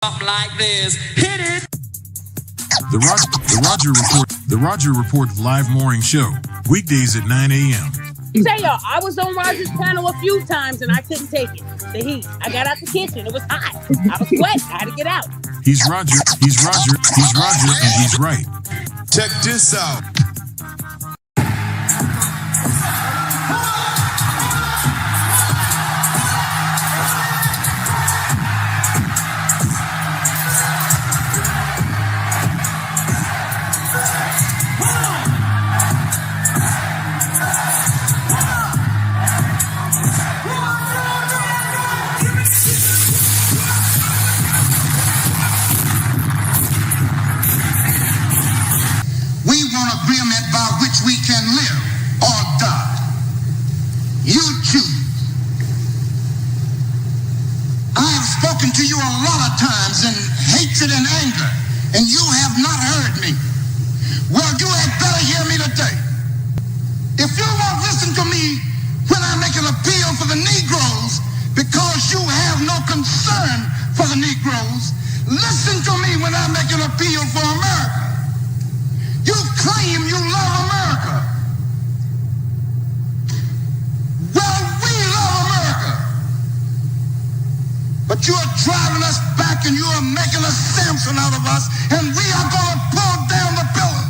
Something like this. Hit it. The Roger Report live morning show, weekdays at 9 a.m. Say y'all, I was on Roger's panel a few times and I couldn't take it. The heat. I got out the kitchen. It was hot. I was sweating. I had to get out. He's Roger, and he's right. Check this out. We can live or die. You choose. I have spoken to you a lot of times in hatred and anger, and you have not heard me. Well, you had better hear me today. If you won't listen to me when I make an appeal for the Negroes because you have no concern for the Negroes, listen to me when I make an appeal for America. You claim you love America. Well, we love America. But you are driving us back and you are making a Samson out of us, and we are going to pull down the pillars.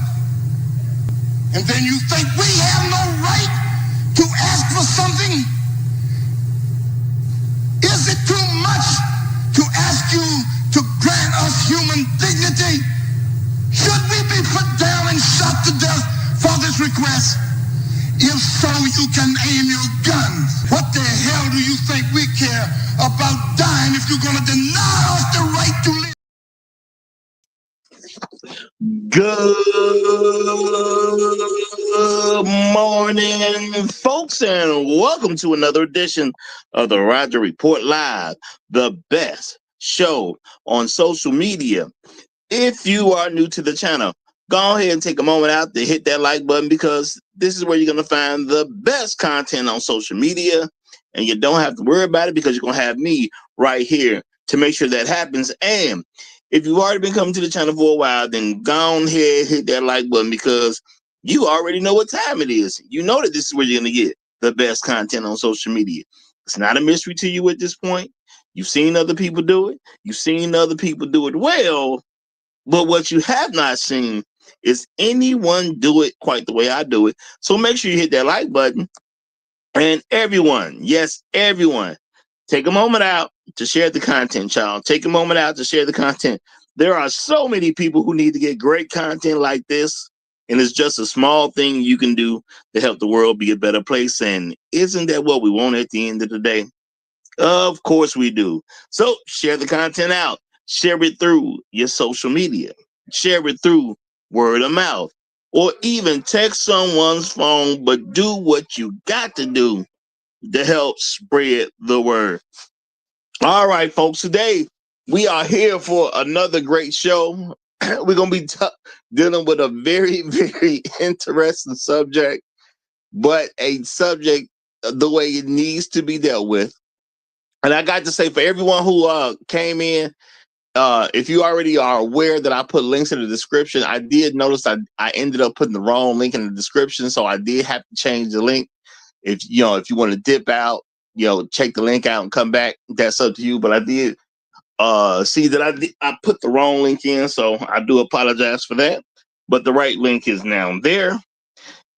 And then you think we have no right to ask for something? Is it too much to ask you to grant us human dignity? Should we be put down and shot to death for this request? If so, you can aim your guns. What the hell do you think we care about dying if you're going to deny us the right to live? Good morning, folks, and welcome to another edition of the Roger Report Live, the best show on social media. If you are new to the channel, go ahead and take a moment out to hit that like button, because this is where you're going to find the best content on social media, and you don't have to worry about it because you're going to have me right here to make sure that happens. And if you've already been coming to the channel for a while, then go ahead, hit that like button, because you already know what time it is. You know that this is where you're going to get the best content on social media. It's not a mystery to you at this point. You've seen other people do it. You've seen other people do it well. But what you have not seen is anyone do it quite the way I do it. So make sure you hit that like button. And everyone, yes, everyone, take a moment out to share the content, child. Take a moment out to share the content. There are so many people who need to get great content like this. And it's just a small thing you can do to help the world be a better place. And isn't that what we want at the end of the day? Of course we do. So share the content out. Share it through your social media. Share it through word of mouth. Or even text someone's phone, but do what you got to do to help spread the word. All right, folks, today we are here for another great show. We're going to be dealing with a very, very interesting subject, but a subject the way it needs to be dealt with. And I got to say, for everyone who came in, if you already are aware that I put links in the description, I did notice I ended up putting the wrong link in the description, so I did have to change the link. If you want to dip out, check the link out and come back. That's up to you. But I did see that I put the wrong link in, so I do apologize for that. But the right link is now there,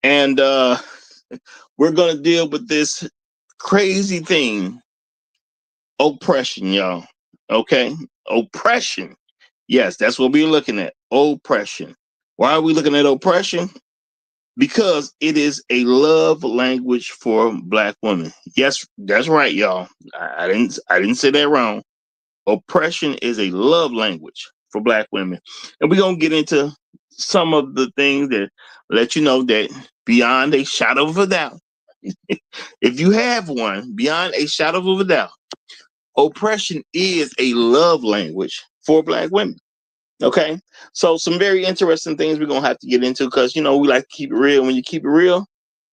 and we're gonna deal with this crazy thing, oppression, y'all. Okay. Oppression. Yes, that's what we're looking at. Oppression. Why are we looking at oppression? Because it is a love language for Black women. Yes, that's right, y'all. I didn't say that wrong. Oppression is a love language for Black women. And we're going to get into some of the things that let you know that beyond a shadow of a doubt, if you have one, beyond a shadow of a doubt, oppression is a love language for Black women. Okay, so some very interesting things we're gonna have to get into, because we like to keep it real. When you keep it real,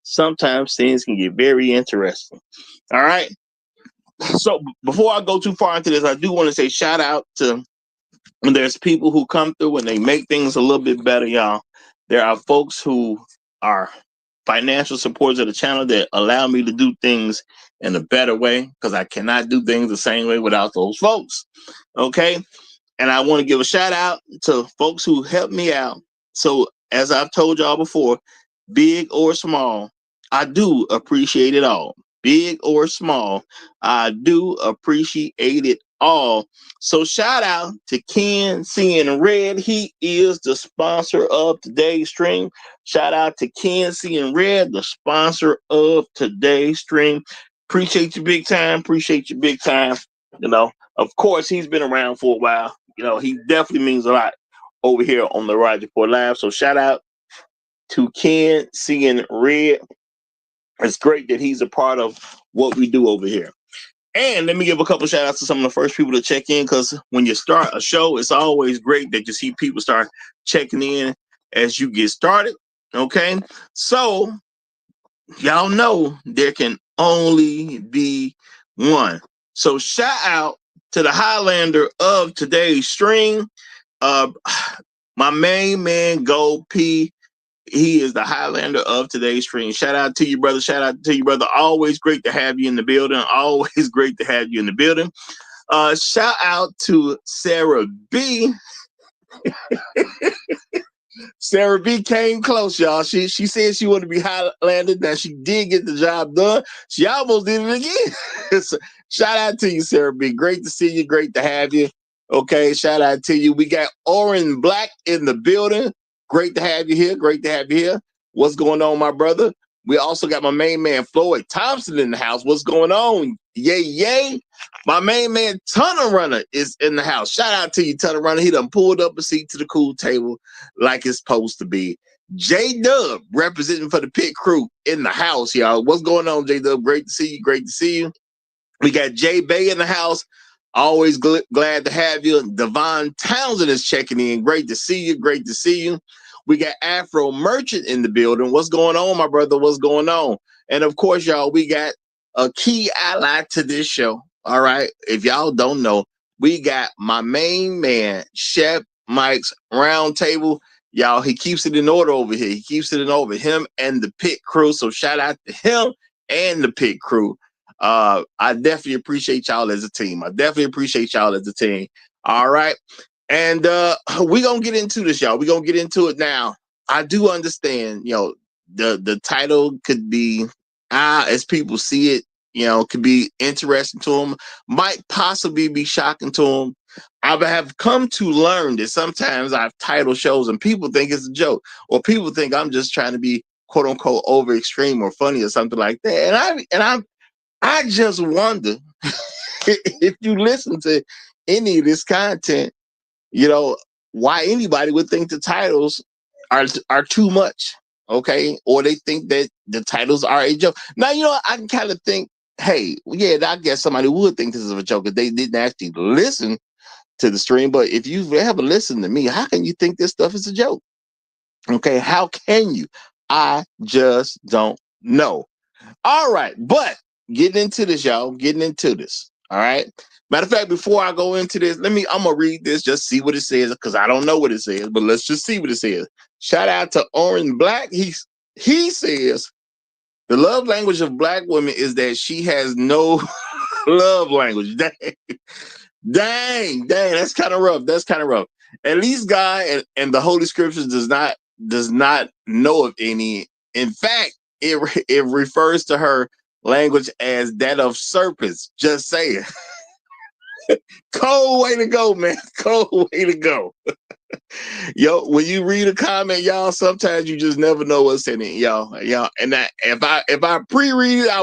sometimes things can get very interesting. All right, so before I go too far into this, I do want to say shout out to And there's people who come through and they make things a little bit better, y'all. There are folks who are financial supporters of the channel that allow me to do things in a better way, because I cannot do things the same way without those folks. Okay. And I want to give a shout out to folks who helped me out. So as I've told y'all before, big or small, I do appreciate it all. Big or small, I do appreciate it all. So shout out to Ken Seeing Red. He is the sponsor of today's stream. Shout out to Ken Seeing Red, the sponsor of today's stream. Appreciate you big time. Appreciate you big time. You know, of course, he's been around for a while. You know, he definitely means a lot over here on the Roger Report Live. So shout out to Ken Seeing Red. It's great that he's a part of what we do over here. And let me give a couple shout outs to some of the first people to check in, because when you start a show, it's always great that you see people start checking in as you get started. Okay. So y'all know there can only be one. So shout out to the Highlander of today's stream. My main man, Gold P. He is the Highlander of today's stream. Shout out to you, brother. Shout out to you, brother. Always great to have you in the building. Always great to have you in the building. Shout out to Sarah B. Sarah B came close, y'all. She said she wanted to be Highlander. Now she did get the job done. She almost did it again. So, shout out to you, Sarah B. Great to see you. Great to have you. Okay, shout out to you. We got Oren Black in the building. Great to have you here. Great to have you here. What's going on, my brother? We also got my main man, Floyd Thompson, in the house. What's going on? Yay, yay. My main man, Tunnel Runner, is in the house. Shout out to you, Tunnel Runner. He done pulled up a seat to the cool table like it's supposed to be. J-Dub, representing for the pit crew, in the house, y'all. What's going on, J-Dub? Great to see you. Great to see you. We got Jay Bay in the house. Always glad to have you. Devon Townsend is checking in. Great to see you. Great to see you. We got Afro Merchant in the building. What's going on, my brother? What's going on? And of course, y'all, we got a key ally to this show. All right. If y'all don't know, we got my main man, Chef Mike's Roundtable. Y'all, he keeps it in order over here. He keeps it in order. Him and the pit crew. So shout out to him and the pit crew. I definitely appreciate y'all as a team. I definitely appreciate y'all as a team. All right. And we're going to get into this, y'all. We're going to get into it now. I do understand, you know, the title could be, as people see it, you know, could be interesting to them, might possibly be shocking to them. I have come to learn that sometimes I've titled shows and people think it's a joke, or people think I'm just trying to be quote unquote over extreme or funny or something like that. And I just wonder if you listen to any of this content, you know, why anybody would think the titles are too much, okay? Or they think that the titles are a joke. Now, you know, I can kind of think, hey, yeah, I guess somebody would think this is a joke if they didn't actually listen to the stream. But if you've ever listened to me, how can you think this stuff is a joke? Okay, how can you? I just don't know. All right, but getting into this, y'all, getting into this. All right. Matter of fact, before I go into this, I'm gonna read this, just see what it says, because I don't know what it says, but let's just see what it says. Shout out to Oren Black. He says the love language of Black women is that she has no love language. Dang, that's kind of rough. That's kind of rough. At least God and the Holy Scriptures does not know of any. In fact, it refers to her language as that of serpents. Just saying. Cold way to go, man. Cold way to go. Yo, when you read a comment, y'all, sometimes you just never know what's in it, y'all. And if I pre-read it, I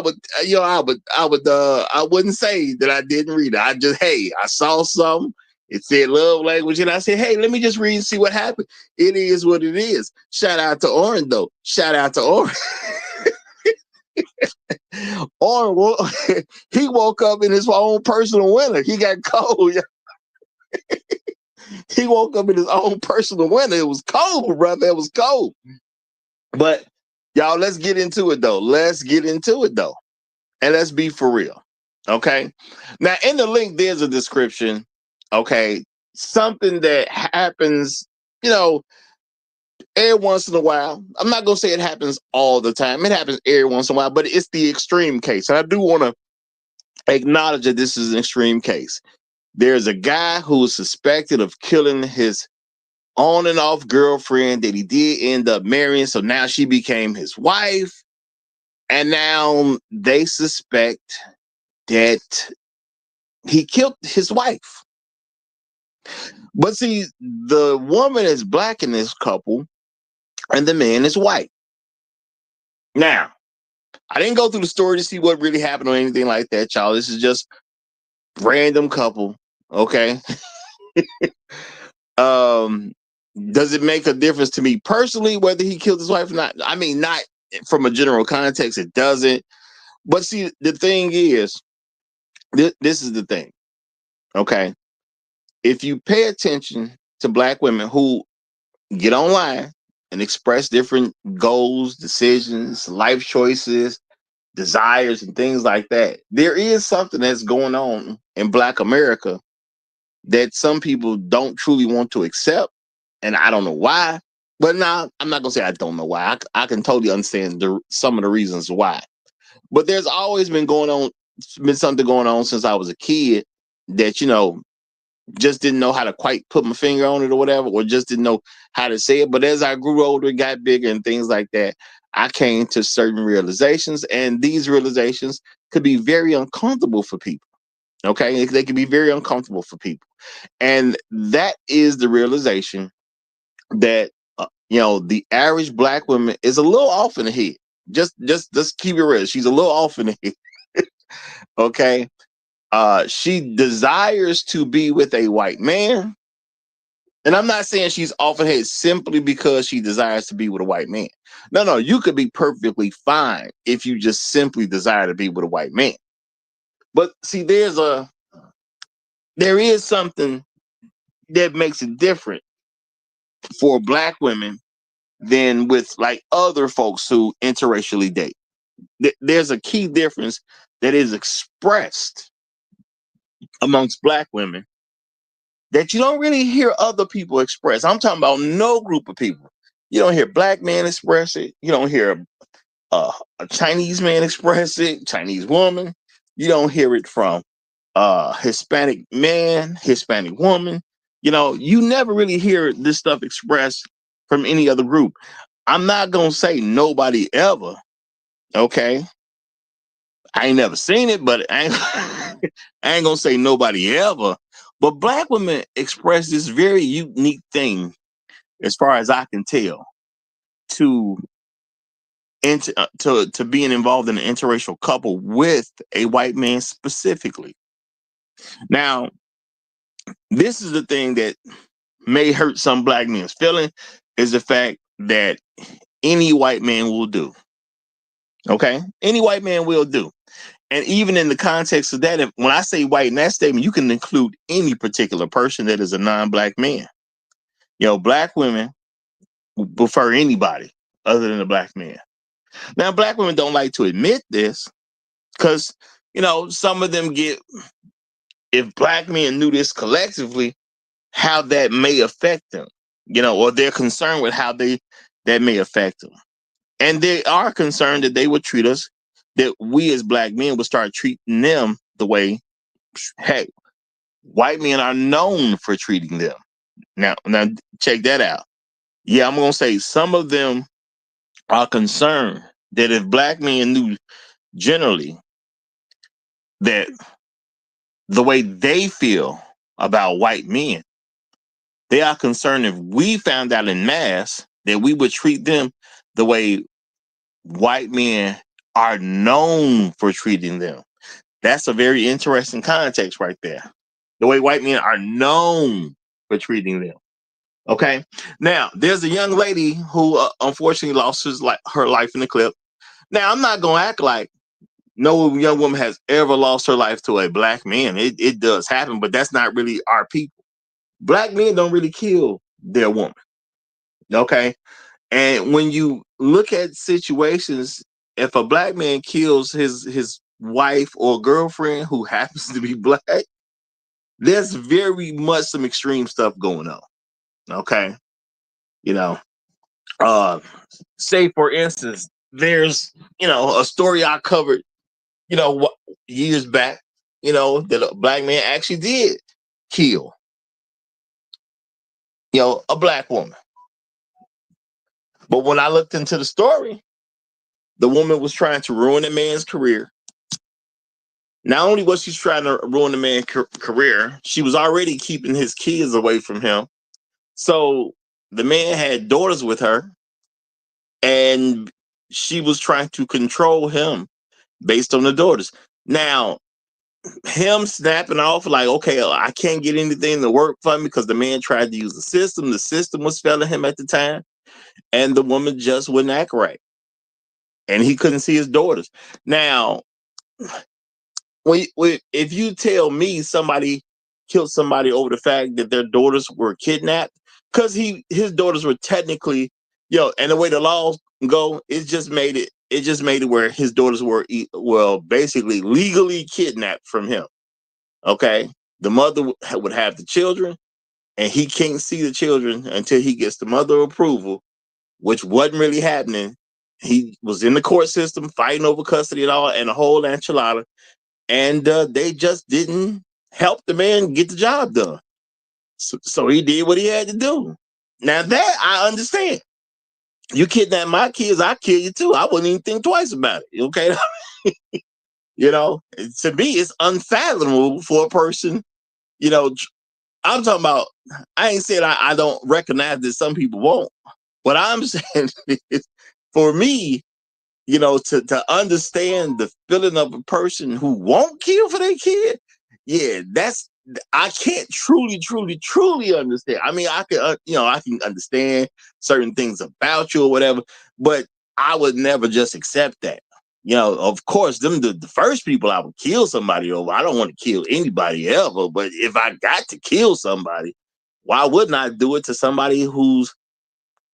wouldn't say that I didn't read it. I saw something. It said love language, and I said, hey, let me just read and see what happened. It is what it is. Shout out to Oren, though. Shout out to Oren. Oren, he woke up in his own personal winter. He got cold. He woke up in his own personal winter. It was cold, brother. It was cold. But y'all, let's get into it, though. And let's be for real. Okay. Now, in the link, there's a description. Okay. something that happens, every once in a while. I'm not gonna say it happens all the time. It happens every once in a while, but it's the extreme case. And I do want to acknowledge that this is an extreme case. There's a guy who is suspected of killing his on and off girlfriend that he did end up marrying. So now she became his wife. And now they suspect that he killed his wife. But see, the woman is black in this couple and the man is white. Now, I didn't go through the story to see what really happened or anything like that, y'all. This is just random couple, okay? Does it make a difference to me personally whether he killed his wife or not? I mean, not from a general context, it doesn't. But see, the thing is, this is the thing, okay? If you pay attention to black women who get online and express different goals, decisions, life choices, desires, and things like that, there is something that's going on in Black America that some people don't truly want to accept. And I don't know why. But now I'm not going to say I don't know why. I can totally understand some of the reasons why. But there's always been something going on since I was a kid that, just didn't know how to quite put my finger on it or whatever, or just didn't know how to say it. But as I grew older, got bigger and things like that, I came to certain realizations, and these realizations could be very uncomfortable for people. Okay. They can be very uncomfortable for people. And that is the realization that, the average black woman is a little off in the head. Just keep it real. She's a little off in the head. Okay. She desires to be with a white man. And I'm not saying she's off in the head simply because she desires to be with a white man. No, you could be perfectly fine if you just simply desire to be with a white man. But see, there is something that makes it different for black women than with like other folks who interracially date. There's a key difference that is expressed amongst black women that you don't really hear other people express. I'm talking about no group of people. You don't hear black men express it. You don't hear a Chinese man express it, Chinese woman. You don't hear it from Hispanic man, Hispanic woman. You never really hear this stuff expressed from any other group. I'm not going to say nobody ever, okay? I ain't never seen it, but I ain't going to say nobody ever. But black women express this very unique thing, as far as I can tell, to being involved in an interracial couple with a white man specifically. Now, this is the thing that may hurt some black men's feeling, is the fact that any white man will do. Okay? Any white man will do. And even in the context of that, when I say white in that statement, you can include any particular person that is a non-black man. Black women prefer anybody other than a black man. Now, black women don't like to admit this because, some of them if black men knew this collectively, how that may affect them, or they're concerned with how that may affect them. And they are concerned that they would treat us, that we as black men would start treating them the way, hey, white men are known for treating them. Now check that out. Yeah, I'm going to say some of them are concerned that if black men knew generally that the way they feel about white men, they are concerned if we found out in mass that we would treat them the way white men are known for treating them. That's a very interesting context right there. The way white men are known for treating them. Okay. Now, there's a young lady who unfortunately lost her life in the clip. Now, I'm not going to act like no young woman has ever lost her life to a black man. It does happen, but that's not really our people. Black men don't really kill their woman. Okay. And when you look at situations, if a black man kills his wife or girlfriend who happens to be black, there's very much some extreme stuff going on. Okay. You know, say for instance, there's, a story I covered, years back, that a black man actually did kill, a black woman. But when I looked into the story, the woman was trying to ruin a man's career. Not only was she trying to ruin the man's career, she was already keeping his kids away from him. So the man had daughters with her, and she was trying to control him based on the daughters. Now, him snapping off like, okay, I can't get anything to work for me because the man tried to use the system. The system was failing him at the time, and the woman just wouldn't act right. And he couldn't see his daughters. Now, if you tell me somebody killed somebody over the fact that their daughters were kidnapped, because his daughters were technically, and the way the laws go, it just made it where his daughters were, well, basically legally kidnapped from him. Okay, the mother would have the children, and he can't see the children until he gets the mother approval, which wasn't really happening. He was in the court system fighting over custody and all, and a whole enchilada, and they just didn't help the man get the job done. So he did what he had to do. Now that I understand. You kidnap my kids, I kill you too. I wouldn't even think twice about it. Okay. To me, it's unfathomable for a person, I'm talking about, I ain't saying I don't recognize that some people won't. What I'm saying is, for me, to understand the feeling of a person who won't kill for their kid, yeah, I can't truly understand. I mean, I can, I can understand certain things about you or whatever, but I would never just accept that. Of course, them the first people I would kill somebody over. I don't want to kill anybody ever, but if I got to kill somebody, why wouldn't I do it to somebody who's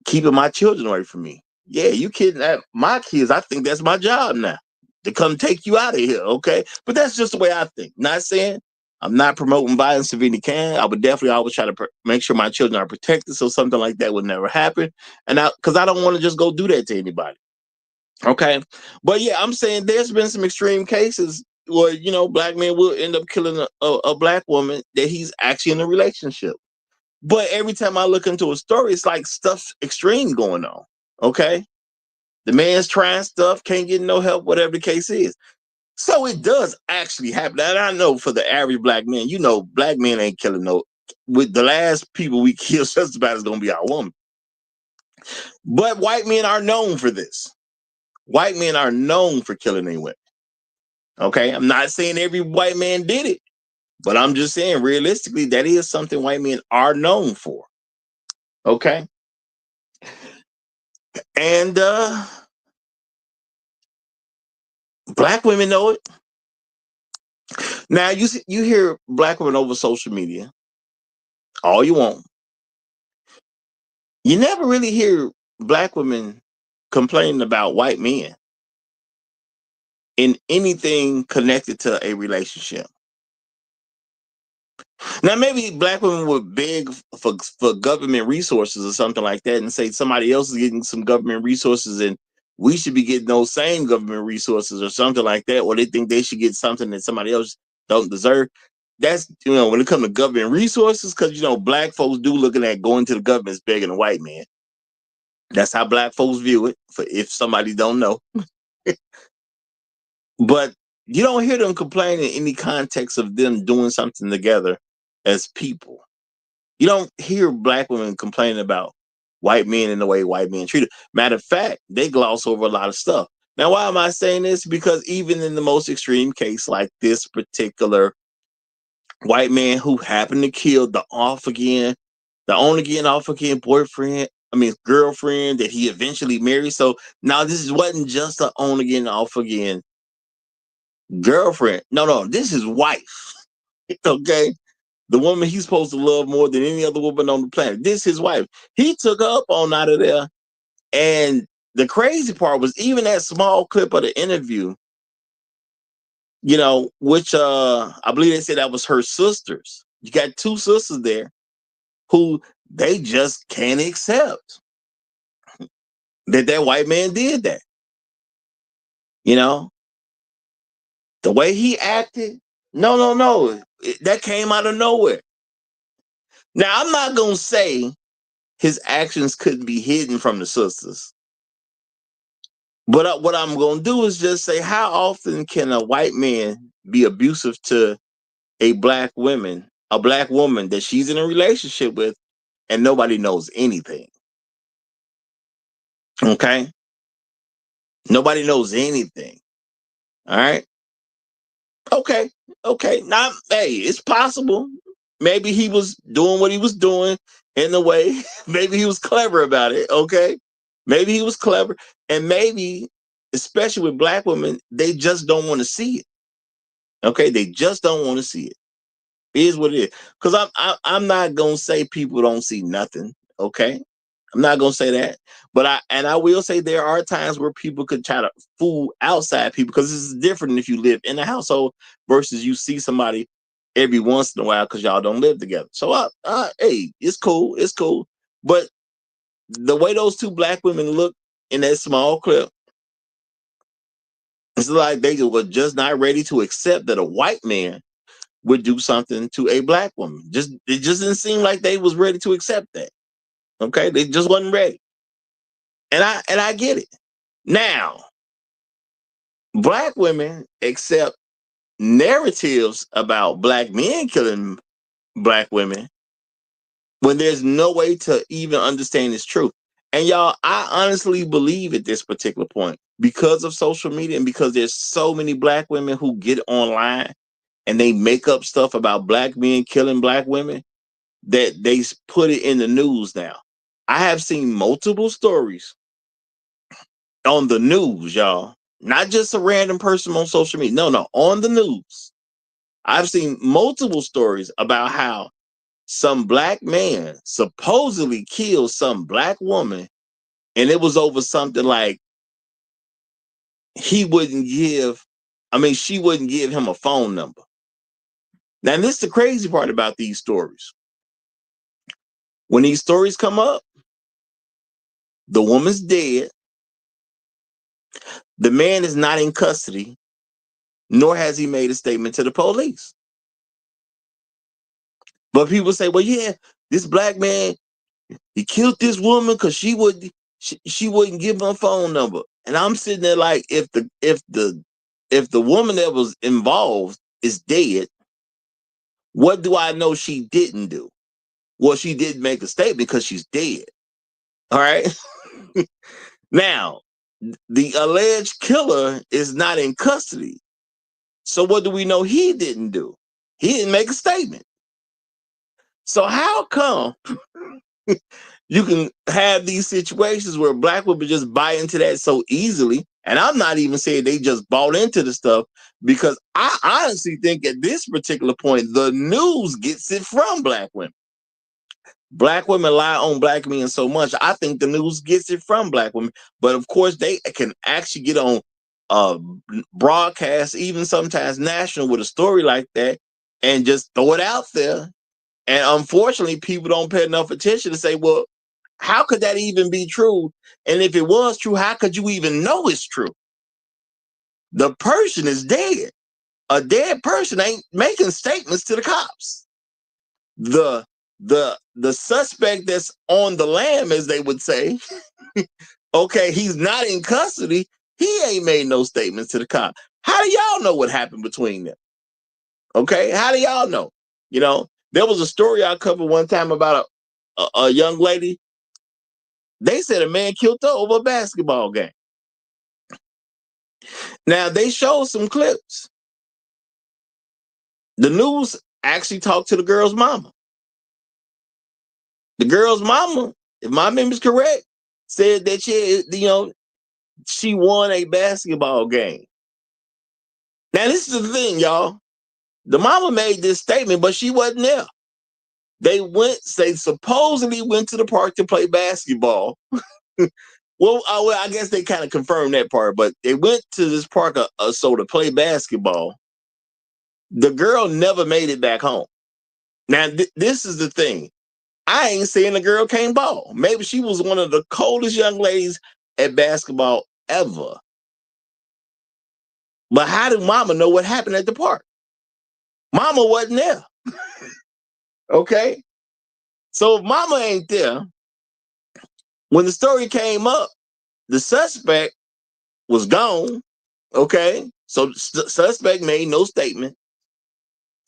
keeping my children away from me? Yeah, you kidnap my kids. I think that's my job now, to come take you out of here, okay? But that's just the way I think. Not saying I'm not promoting violence if any can. I would definitely always try to make sure my children are protected, so something like that would never happen. And because I don't want to just go do that to anybody. Okay. But yeah, I'm saying there's been some extreme cases where, black men will end up killing a black woman that he's actually in a relationship. But every time I look into a story, it's like stuff extreme going on. Okay. The man's trying stuff, can't get no help, whatever the case is. So it does actually happen. And I know for the average black man, black men ain't killing no. With the last people we kill, just about is going to be our woman. But white men are known for this. White men are known for killing their women. Okay, I'm not saying every white man did it, but I'm just saying realistically that is something white men are known for. Okay, and black women know it. Now you hear black women over social media all you want. You never really hear black women complaining about white men in anything connected to a relationship. Now, maybe black women would beg for government resources or something like that and say somebody else is getting some government resources and we should be getting those same government resources or something like that, or they think they should get something that somebody else don't deserve. That's, when it comes to government resources, because, black folks do looking at going to the government as begging a white man. That's how black folks view it, for if somebody don't know. But you don't hear them complain in any context of them doing something together as people. You don't hear black women complaining about white men and the way white men treat them. Matter of fact, they gloss over a lot of stuff. Now, why am I saying this? Because even in the most extreme case, like this particular white man who happened to kill the on again, off again girlfriend that he eventually married. So now this wasn't just an on again, off again girlfriend. No, this is wife. Okay. The woman he's supposed to love more than any other woman on the planet. This is his wife. He took her up on out of there. And the crazy part was even that small clip of the interview, which I believe they said that was her sisters. You got two sisters there who they just can't accept that white man did that. You know, the way he acted, no. That came out of nowhere. Now, I'm not going to say his actions couldn't be hidden from the sisters. But what I'm going to do is just say, how often can a white man be abusive to a black woman that she's in a relationship with, and nobody knows anything? Okay? Nobody knows anything. All right? Okay. Now, hey, it's possible. Maybe he was doing what he was doing in a way. Maybe he was clever about it. Okay. Maybe he was clever. And maybe, especially with black women, they just don't want to see it. Okay. They just don't want to see it. It is what it is. Because I'm not gonna say people don't see nothing. Okay. I'm not gonna say that. But I will say there are times where people could try to fool outside people, because this is different if you live in a household versus you see somebody every once in a while because y'all don't live together. So hey, it's cool. It's cool. But the way those two black women look in that small clip, it's like they were just not ready to accept that a white man would do something to a black woman. It just didn't seem like they was ready to accept that. Okay, they just wasn't ready. And I get it. Now, black women accept narratives about black men killing black women when there's no way to even understand its truth. And y'all, I honestly believe at this particular point, because of social media and because there's so many black women who get online and they make up stuff about black men killing black women, that they put it in the news now. I have seen multiple stories on the news, y'all. Not just a random person on social media. No, on the news. I've seen multiple stories about how some black man supposedly killed some black woman, and it was over something like she wouldn't give him a phone number. Now, this is the crazy part about these stories. When these stories come up, the woman's dead. The man is not in custody, nor has he made a statement to the police. But people say, well, yeah, this black man, he killed this woman because she wouldn't give him a phone number. And I'm sitting there like, if the woman that was involved is dead, what do I know she didn't do? Well, she didn't make a statement because she's dead. All right. Now, the alleged killer is not in custody. So what do we know he didn't do? He didn't make a statement. So how come you can have these situations where black women just buy into that so easily? And I'm not even saying they just bought into the stuff, because I honestly think at this particular point, the news gets it from black women. Black women lie on black men so much. I think the news gets it from black women. But of course, they can actually get on broadcast, even sometimes national, with a story like that and just throw it out there. And unfortunately, people don't pay enough attention to say, well, how could that even be true? And if it was true, how could you even know it's true? The person is dead. A dead person ain't making statements to the cops. The suspect that's on the lam, as they would say, okay, he's not in custody. He ain't made no statements to the cop. How do y'all know what happened between them? Okay, how do y'all know? You know, there was a story I covered one time about a young lady. They said a man killed her over a basketball game. Now, they showed some clips. The news actually talked to the girl's mama. The girl's mama, if my memory is correct, said that she won a basketball game. Now, this is the thing, y'all. The mama made this statement, but she wasn't there. They supposedly went to the park to play basketball. Well, I guess they kind of confirmed that part, but they went to this park to play basketball. The girl never made it back home. Now, this is the thing. I ain't saying the girl can't ball. Maybe she was one of the coldest young ladies at basketball ever. But how did mama know what happened at the park? Mama wasn't there. Okay? So if mama ain't there, when the story came up, the suspect was gone. Okay? So the suspect made no statement.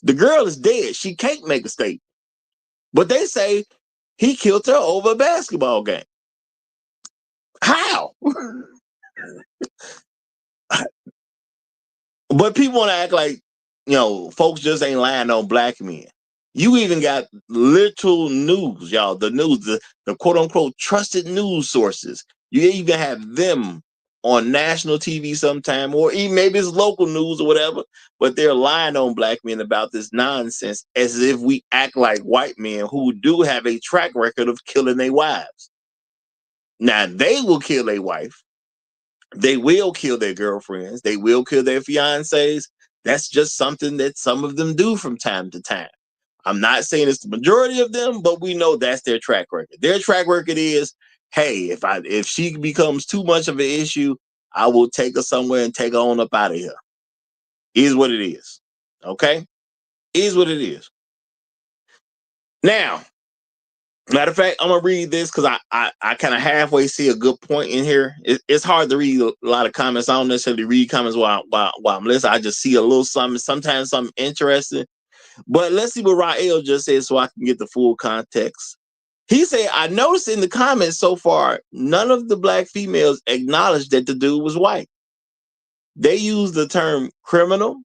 The girl is dead. She can't make a statement. But they say he killed her over a basketball game. How? But people want to act like, folks just ain't lying on black men. You even got literal news, y'all. The news, the quote unquote trusted news sources. You even have them on national TV sometime, or even maybe it's local news or whatever, but they're lying on black men about this nonsense as if we act like white men who do have a track record of killing their wives. Now, they will kill a wife. They will kill their girlfriends. They will kill their fiancés. That's just something that some of them do from time to time. I'm not saying it's the majority of them, but we know that's their track record. Their track record is, hey, if she becomes too much of an issue, I will take her somewhere and take her on up out of here. Is what it is. Okay? Is what it is. Now, matter of fact, I'm gonna read this because I kind of halfway see a good point in here. It's hard to read a lot of comments. I don't necessarily read comments while I'm listening. I just see a little something, sometimes something interesting. But let's see what Rael just said so I can get the full context. He said, I noticed in the comments so far, none of the black females acknowledged that the dude was white. They use the term criminal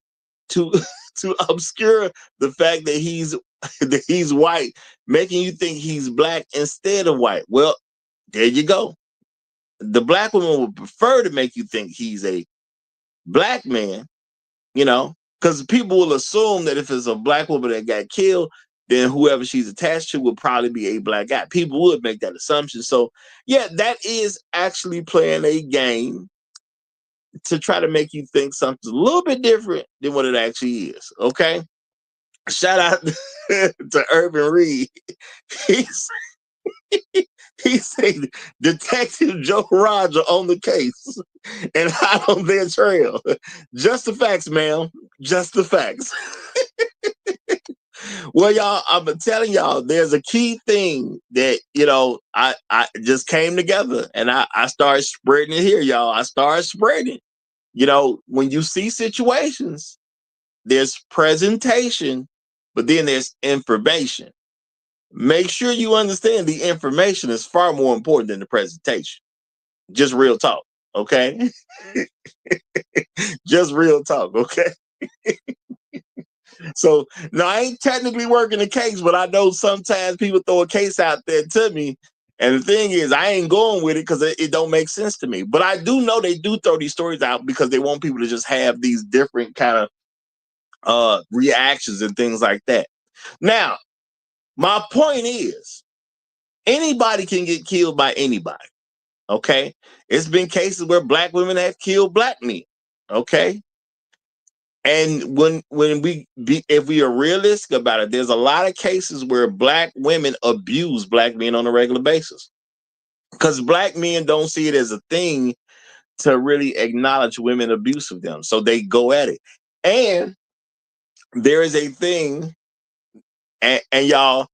to to obscure the fact that he's white, making you think he's black instead of white. Well, there you go. The black woman would prefer to make you think he's a black man, because people will assume that if it's a black woman that got killed, then whoever she's attached to would probably be a black guy. People would make that assumption. So, yeah, that is actually playing a game to try to make you think something's a little bit different than what it actually is. Okay? Shout out to Urban Reed. He said, Detective Joe Roger on the case and hot on their trail. Just the facts, ma'am. Just the facts. Well, y'all, I'm telling y'all, there's a key thing that, I just came together and I started spreading it here, y'all. I started spreading it. When you see situations, there's presentation, but then there's information. Make sure you understand the information is far more important than the presentation. Just real talk, okay? Just real talk, okay? So, now I ain't technically working the case, but I know sometimes people throw a case out there to me. And the thing is, I ain't going with it because it don't make sense to me. But I do know they do throw these stories out because they want people to just have these different kind of reactions and things like that. Now, my point is, anybody can get killed by anybody. Okay, it's been cases where black women have killed black men. Okay, and if we are realistic about it, there's a lot of cases where black women abuse black men on a regular basis because black men don't see it as a thing to really acknowledge women abuse of them, so they go at it. And there is a thing, and y'all,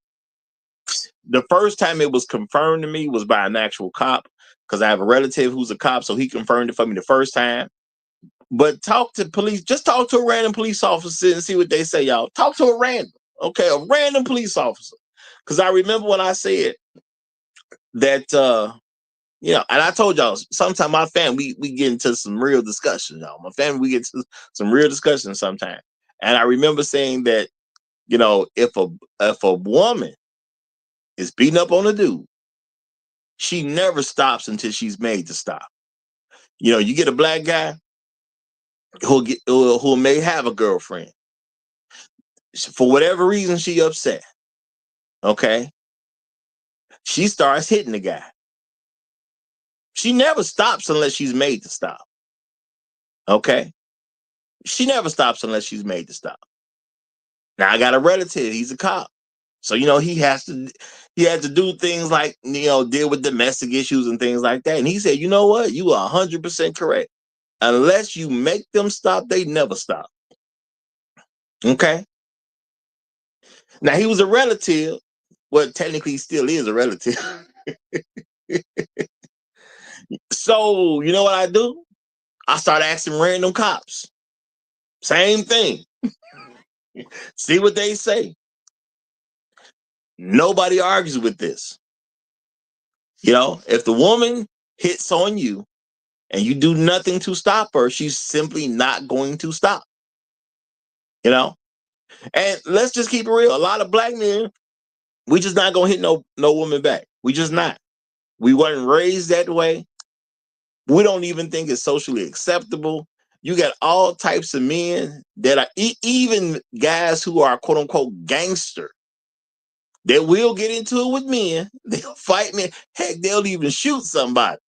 the first time it was confirmed to me was by an actual cop because I have a relative who's a cop, so he confirmed it for me the first time. But talk to police, just talk to a random police officer and see what they say, y'all. Talk to a random police officer. Because I remember when I said that, and I told y'all, sometimes my family, we get into some real discussions, y'all. My family, we get to some real discussions sometimes. And I remember saying that, if a woman is beating up on a dude, she never stops until she's made to stop. You get a black guy who may have a girlfriend. For whatever reason, she upset. Okay. She starts hitting the guy. She never stops unless she's made to stop. Okay. She never stops unless she's made to stop. Now I got a relative. He's a cop. So, he had to do things like, deal with domestic issues and things like that. And he said, you know what? You are 100% correct. Unless you make them stop, they never stop. Okay. Now, he was a relative. Well, technically, he still is a relative. So, you know what I do? I start asking random cops. Same thing. See what they say. Nobody argues with this. If the woman hits on you and you do nothing to stop her, she's simply not going to stop. And let's just keep it real. A lot of black men, we just not gonna hit no woman back. We just not. We weren't raised that way. We don't even think it's socially acceptable. You got all types of men that are even guys who are quote unquote gangster. They will get into it with men. They'll fight men. Heck, they'll even shoot somebody.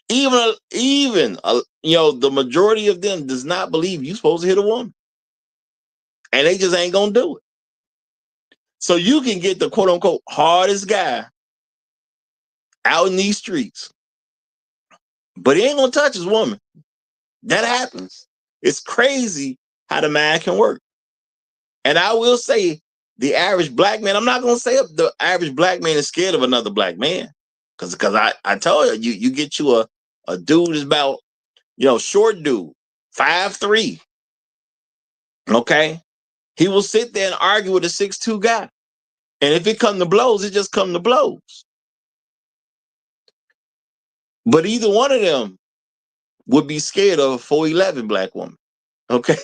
Even the majority of them does not believe you're supposed to hit a woman, and they just ain't gonna do it. So you can get the quote unquote hardest guy out in these streets, but he ain't gonna touch his woman. That happens. It's crazy how the mind can work. And I will say, the average black man, I'm not gonna say the average black man is scared of another black man, because I told you get you a dude is about short dude, 5'3". Okay, he will sit there and argue with a 6'2" guy, and if it come to blows, it just come to blows. But either one of them would be scared of a 4'11" black woman. Okay,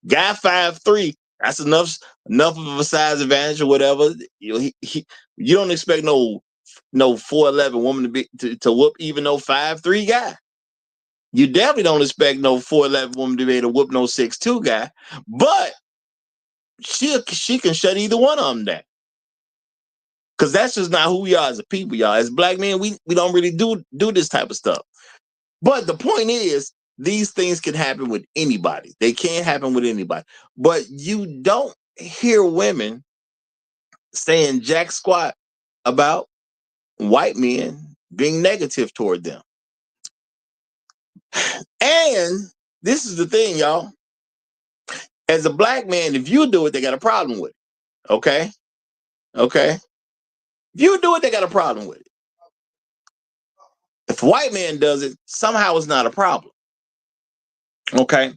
guy 5'3", that's enough of a size advantage or whatever. You don't expect no 4'11" woman to whoop even no 5'3" guy. You definitely don't expect no 4'11" woman to be able to whoop no 6'2" guy. But she can shut either one of them down. Because that's just not who we are as a people, y'all. As black men, we don't really do this type of stuff. But the point is, these things can happen with anybody. They can happen with anybody. But you don't hear women saying jack squat about white men being negative toward them. And this is the thing, y'all. As a black man, if you do it, they got a problem with it. Okay? If you do it, they got a problem with it. If a white man does it, somehow it's not a problem. Okay?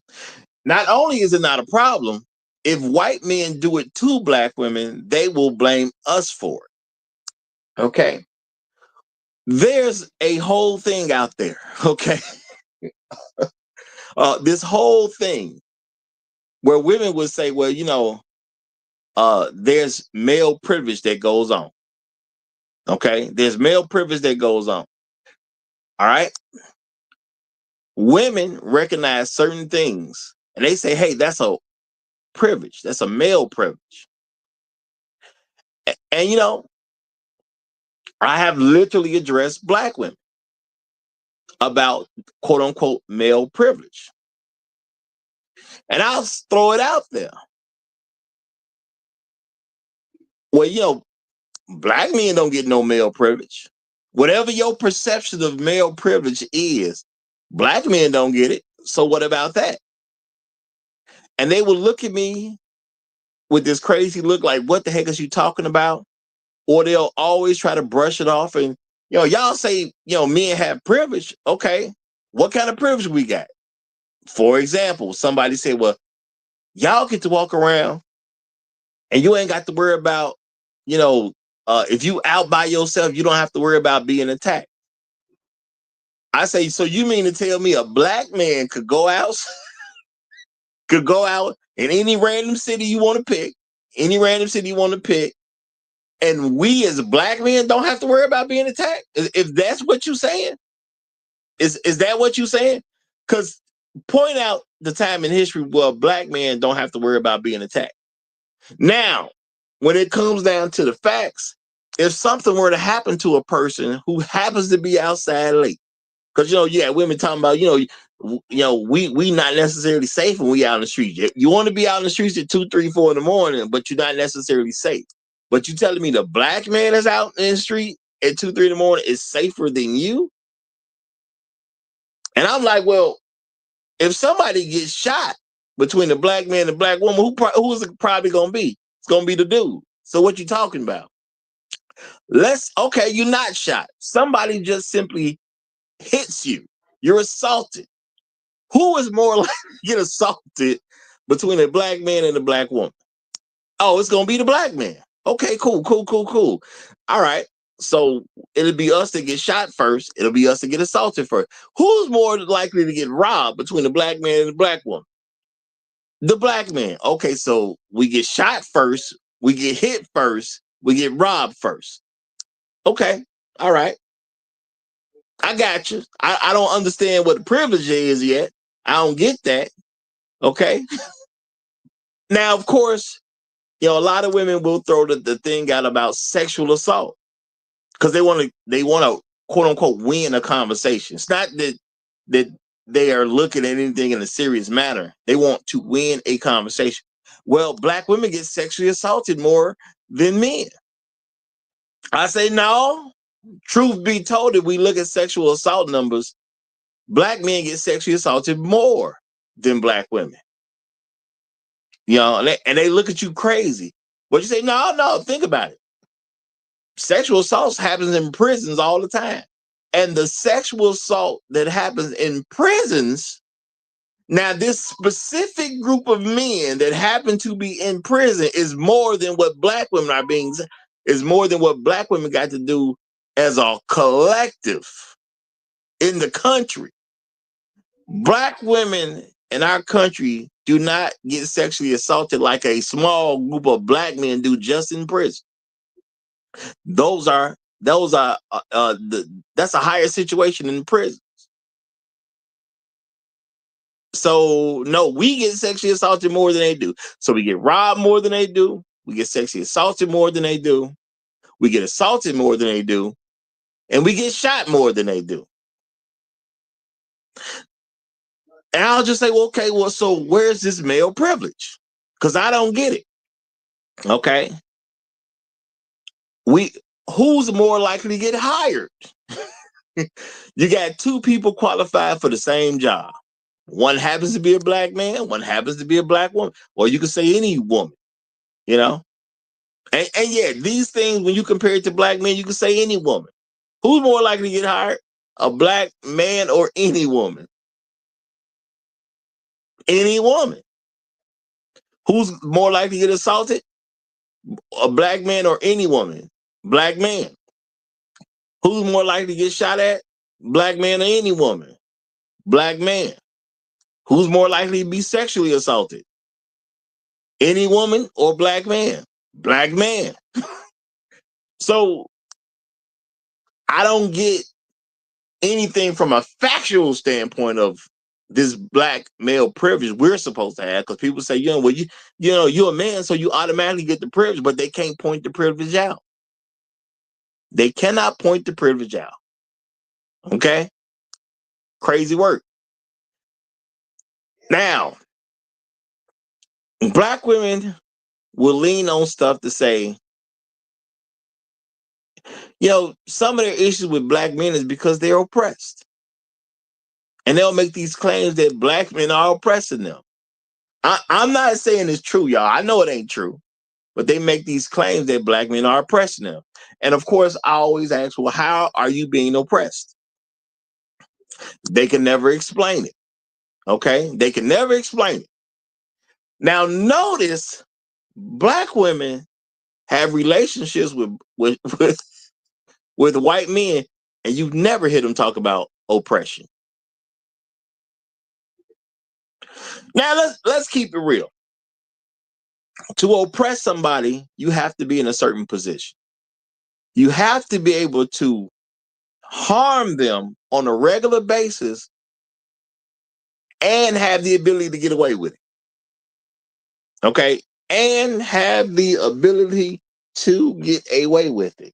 Not only is it not a problem, if white men do it to black women, they will blame us for it. Okay? There's a whole thing out there. Okay? This whole thing where women would say, well, there's male privilege that goes on. Okay? There's male privilege that goes on. All right? Women recognize certain things and they say, hey, that's a privilege. That's a male privilege. And I have literally addressed black women about quote unquote male privilege. And I'll throw it out there. Well, black men don't get no male privilege. Whatever your perception of male privilege is, black men don't get it. So what about that? And they will look at me with this crazy look like, what the heck is you talking about? Or they'll always try to brush it off. And, y'all say, men have privilege. Okay. What kind of privilege we got? For example, somebody said, well, y'all get to walk around and you ain't got to worry about, if you out by yourself, you don't have to worry about being attacked. I say, so you mean to tell me a black man could go out in any random city you want to pick, and we as black men don't have to worry about being attacked? If that's what you're saying, is that what you're saying? Because point out the time in history where black men don't have to worry about being attacked. Now, when it comes down to the facts, if something were to happen to a person who happens to be outside late, because you have women talking about, we not necessarily safe when we out in the streets. You want to be out in the streets at 2, 3, 4 in the morning, but you're not necessarily safe. But you telling me the black man that's out in the street at 2, 3 in the morning is safer than you? And I'm like, well, if somebody gets shot between the black man and the black woman, who is it probably gonna be? It's gonna be the dude. So what you talking about? Okay, you're not shot. Somebody just simply hits you. You're assaulted. Who is more likely to get assaulted between a black man and a black woman? Oh, it's gonna be the black man. Okay, cool. All right. So it'll be us that get shot first. It'll be us that get assaulted first. Who's more likely to get robbed between the black man and the black woman? The black man. Okay, so we get shot first, we get hit first, we get robbed first. Okay, all right. I got you. I don't understand what the privilege is yet. I don't get that. Okay. Now, of course, a lot of women will throw the thing out about sexual assault because they want to quote unquote win a conversation. It's not that they are looking at anything in a serious manner. They want to win a conversation. Well, black women get sexually assaulted more than men. I say no. Truth be told, if we look at sexual assault numbers, black men get sexually assaulted more than black women. And they look at you crazy. But you say, no, think about it. Sexual assault happens in prisons all the time. And the sexual assault that happens in prisons, now this specific group of men that happen to be in prison is more than what black women is more than what black women got to do as a collective in the country. Black women in our country do not get sexually assaulted like a small group of black men do just in prison. That's a higher situation in prison. So no, we get sexually assaulted more than they do. So we get robbed more than they do. We get sexually assaulted more than they do. We get assaulted more than they do. And we get shot more than they do. And I'll just say, well, okay, so where's this male privilege? Because I don't get it. Okay. Who's more likely to get hired? You got two people qualified for the same job. One happens to be a black man, one happens to be a black woman, or you can say any woman, And yeah, these things, when you compare it to black men, you can say any woman. Who's more likely to get hired? A black man or any woman? Any woman. Who's more likely to get assaulted? A black man or any woman? Black man. Who's more likely to get shot at? Black man or any woman? Black man. Who's more likely to be sexually assaulted? Any woman or black man? Black man. So I don't get anything from a factual standpoint of this black male privilege we're supposed to have, because people say, you're a man, so you automatically get the privilege, but they can't point the privilege out. They cannot point the privilege out. Okay? Crazy work. Now, black women will lean on stuff to say, some of their issues with black men is because they're oppressed. And they'll make these claims that black men are oppressing them. I'm not saying it's true, y'all. I know it ain't true. But they make these claims that black men are oppressing them. And of course, I always ask, well, how are you being oppressed? They can never explain it. Okay? They can never explain it. Now, notice black women have relationships with white men, and you've never heard them talk about oppression. Now, let's keep it real. To oppress somebody, you have to be in a certain position. You have to be able to harm them on a regular basis and have the ability to get away with it. Okay? And have the ability to get away with it.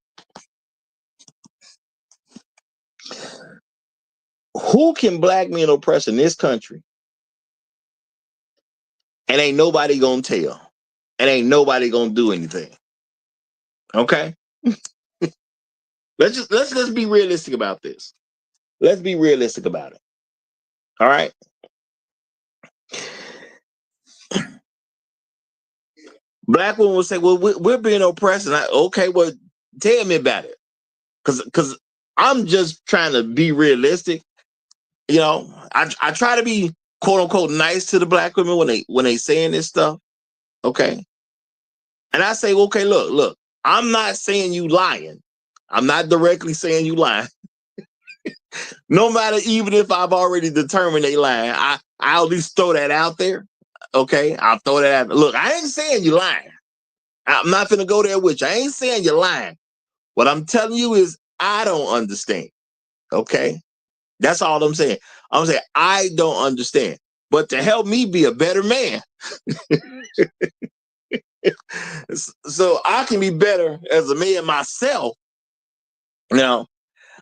Who can black men oppress in this country? And ain't nobody gonna tell. And ain't nobody gonna do anything. Okay? let's be realistic about this. Let's be realistic about it. All right. Black women will say, well, we're being oppressed. And okay, well, tell me about it. Because I'm just trying to be realistic. You know, I try to be quote unquote nice to the black women when they saying this stuff. Okay. And I say, okay, look, I'm not saying you lying. I'm not directly saying you lying. No matter, even if I've already determined they lying, I'll at least throw that out there. Okay, I'll throw that out. Look, I ain't saying you lying. I'm not gonna go there with you. I ain't saying you're lying. What I'm telling you is I don't understand. Okay, that's all I'm saying. I'm saying I don't understand. But to help me be a better man, so I can be better as a man myself. Now,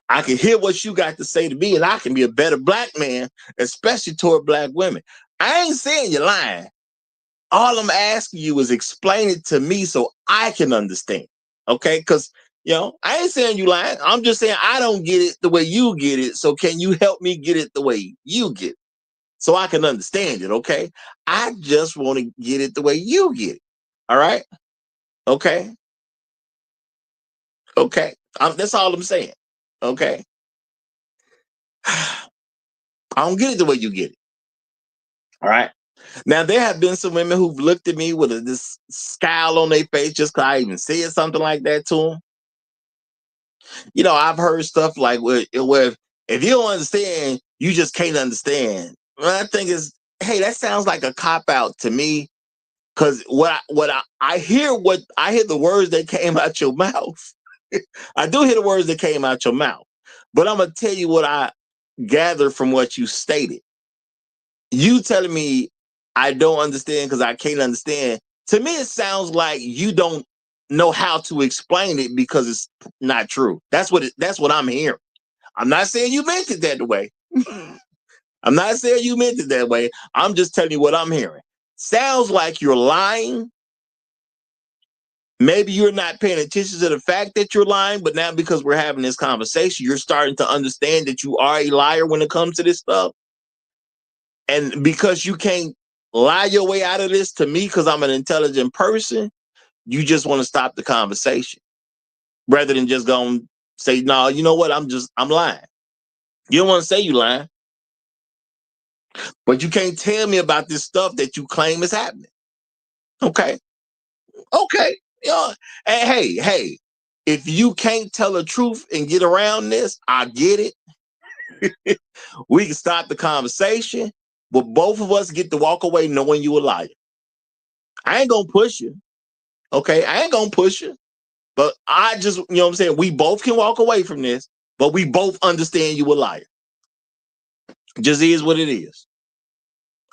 I can hear what you got to say to me, and I can be a better black man, especially toward black women. I ain't saying you're lying. All I'm asking you is explain it to me so I can understand. Okay? Because, I ain't saying you lying. I'm just saying I don't get it the way you get it. So can you help me get it the way you get it? So I can understand it. Okay? I just want to get it the way you get it. All right? Okay? Okay. That's all I'm saying. Okay? I don't get it the way you get it. All right. Now, there have been some women who've looked at me with this scowl on their face just because I even said something like that to them. I've heard stuff like, where if you don't understand, you just can't understand. Well, I think is, hey, that sounds like a cop out to me. Because I hear the words that came out your mouth. I do hear the words that came out your mouth. But I'm gonna tell you what I gathered from what you stated. You telling me I don't understand because I can't understand. To me, it sounds like you don't know how to explain it because it's not true. That's what I'm hearing. I'm not saying you meant it that way. I'm not saying you meant it that way. I'm just telling you what I'm hearing. Sounds like you're lying. Maybe you're not paying attention to the fact that you're lying, but now because we're having this conversation, you're starting to understand that you are a liar when it comes to this stuff. And because you can't lie your way out of this to me because I'm an intelligent person, you just want to stop the conversation rather than just go and say, no, you know what? I'm lying. You don't want to say you lying, but you can't tell me about this stuff that you claim is happening. Okay. Okay. And hey, if you can't tell the truth and get around this, I get it. We can stop the conversation, but both of us get to walk away knowing you a liar. I ain't gonna push you. Okay, I ain't gonna push you. But I just, what I'm saying? We both can walk away from this, but we both understand you a liar. Just is what it is.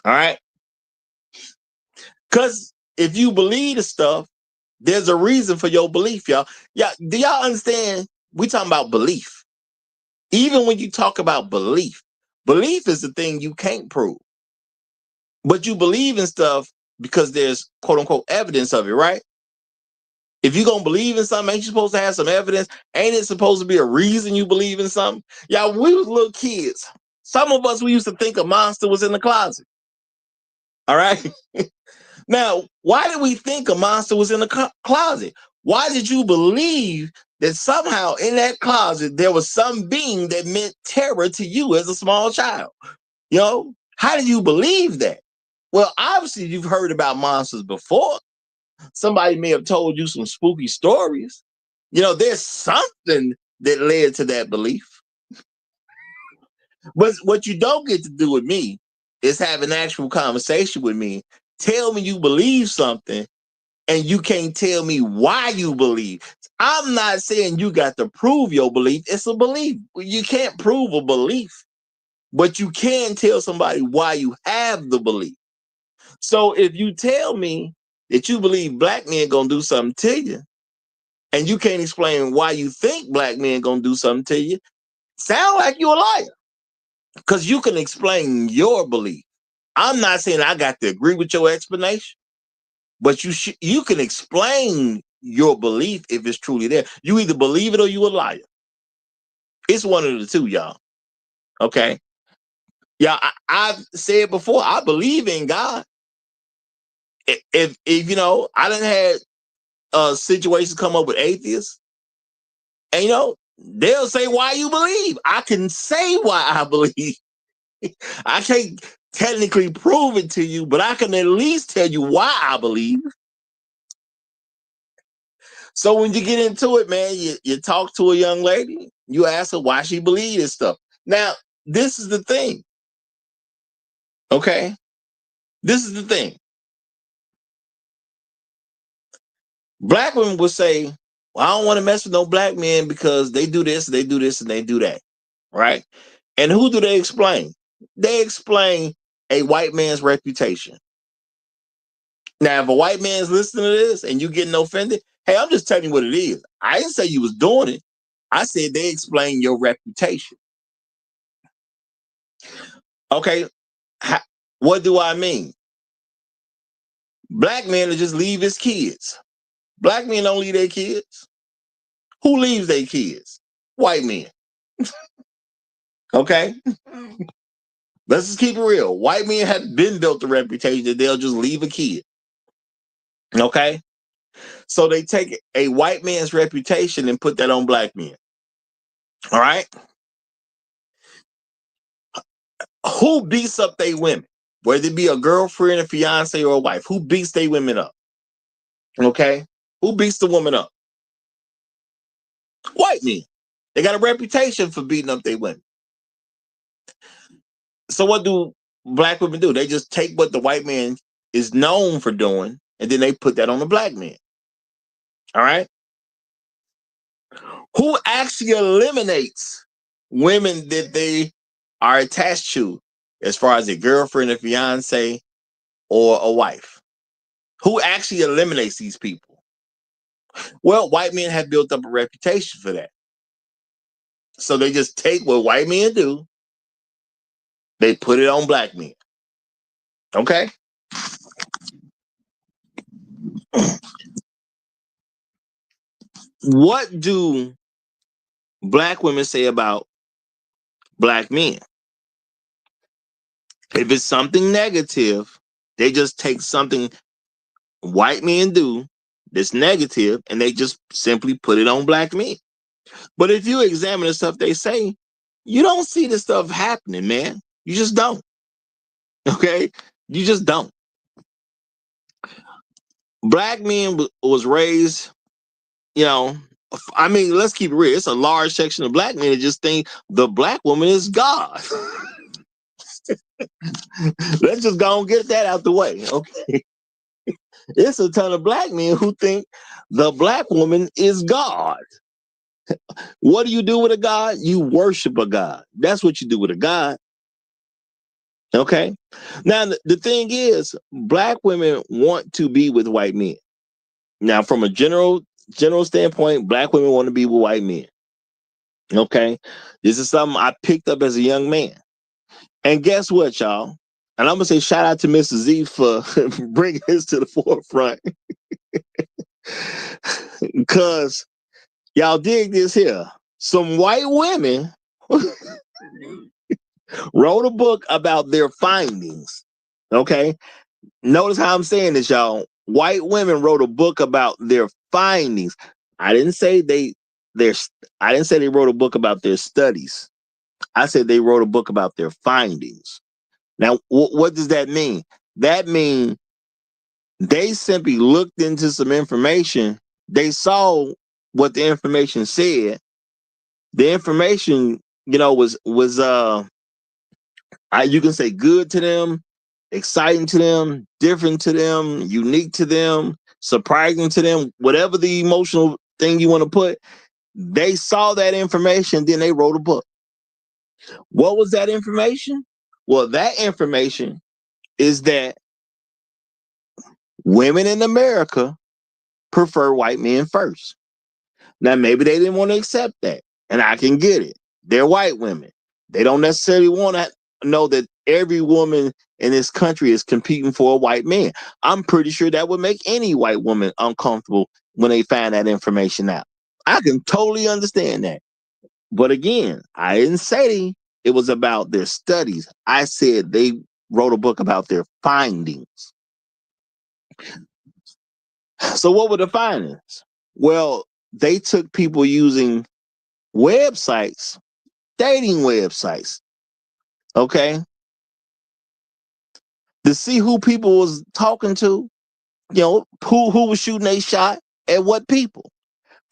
All right? Because if you believe the stuff, there's a reason for your belief, y'all. Yeah, do y'all understand? We talking about belief. Even when you talk about belief is the thing you can't prove. But you believe in stuff because there's quote unquote evidence of it, right? If you're gonna believe in something, ain't you supposed to have some evidence? Ain't it supposed to be a reason you believe in something? Yeah, when we was little kids, some of us, we used to think a monster was in the closet. All right. Now, why did we think a monster was in the closet? Why did you believe that somehow in that closet there was some being that meant terror to you as a small child? How did you believe that? Well, obviously you've heard about monsters before. Somebody may have told you some spooky stories. There's something that led to that belief. But what you don't get to do with me is have an actual conversation with me. Tell me you believe something and you can't tell me why you believe. I'm not saying you got to prove your belief. It's a belief. You can't prove a belief, but you can tell somebody why you have the belief. So if you tell me that you believe black men gonna do something to you, and you can't explain why you think black men gonna do something to you, sound like you're a liar. Because you can explain your belief. I'm not saying I got to agree with your explanation, but you can explain your belief if it's truly there. You either believe it or you a liar. It's one of the two, y'all. Okay. Yeah, I've said before, I believe in God. If you know, I done had situations come up with atheists, and you know, they'll say why you believe. I can say why I believe. I can't technically prove it to you, but I can at least tell you why I believe. So when you get into it, man, you talk to a young lady, you ask her why she believes this stuff. Now, this is the thing. Okay? This is the thing. Black women will say, well, I don't want to mess with no black men because they do this, they do this, and they do that. Right? And who do they explain? They explain a white man's reputation. Now, if a white man's listening to this and you getting offended, hey, I'm just telling you what it is. I didn't say you was doing it. I said they explain your reputation. Okay, what do I mean? Black men will just leave his kids. Black men don't leave their kids. Who leaves their kids? White men. Okay? Let's just keep it real. White men have been built a reputation that they'll just leave a kid. Okay? So they take a white man's reputation and put that on black men. All right? Who beats up their women? Whether it be a girlfriend, a fiance, or a wife. Who beats their women up? Okay? Who beats the woman up? White men. They got a reputation for beating up their women. So what do black women do? They just take what the white man is known for doing, and then they put that on the black man. All right? Who actually eliminates women that they are attached to as far as a girlfriend, a fiance, or a wife? Who actually eliminates these people? Well, white men have built up a reputation for that. So they just take what white men do, they put it on black men. Okay? What do black women say about black men? If it's something negative, they just take something white men do that's negative and they just simply put it on black men. But if you examine the stuff they say, you don't see this stuff happening, man. You just don't. Okay? You just don't. Black men was raised, you know, I mean, let's keep it real. It's a large section of black men that just think the black woman is God. Let's just go and get that out the way. Okay. It's a ton of black men who think the black woman is God. What do you do with a God? You worship a God. That's what you do with a God. Okay. Now, the thing is, black women want to be with white men. Now, from a general standpoint, black women want to be with white men. Okay. This is something I picked up as a young man. And guess what, y'all? And I'm going to say shout out to Mrs. Z for bringing this to the forefront. Because y'all dig this here. Some white women wrote a book about their findings. Okay. Notice how I'm saying this, y'all. White women wrote a book about their findings. I didn't say they wrote a book about their studies. I said they wrote a book about their findings. Now, what does that mean? That means they simply looked into some information. They saw what the information said. The information, you know, was you can say good to them, exciting to them, different to them, unique to them, surprising to them, whatever the emotional thing you want to put. They saw that information, then they wrote a book. What was that information? Well, that information is that women in America prefer white men first. Now, maybe they didn't want to accept that, and I can get it. They're white women. They don't necessarily want to know that every woman in this country is competing for a white man. I'm pretty sure that would make any white woman uncomfortable when they find that information out. I can totally understand that. But again, I didn't say it was about their studies. I said they wrote a book about their findings. So what were the findings? Well, they took people using websites, dating websites, okay, to see who people was talking to, who was shooting a shot at what people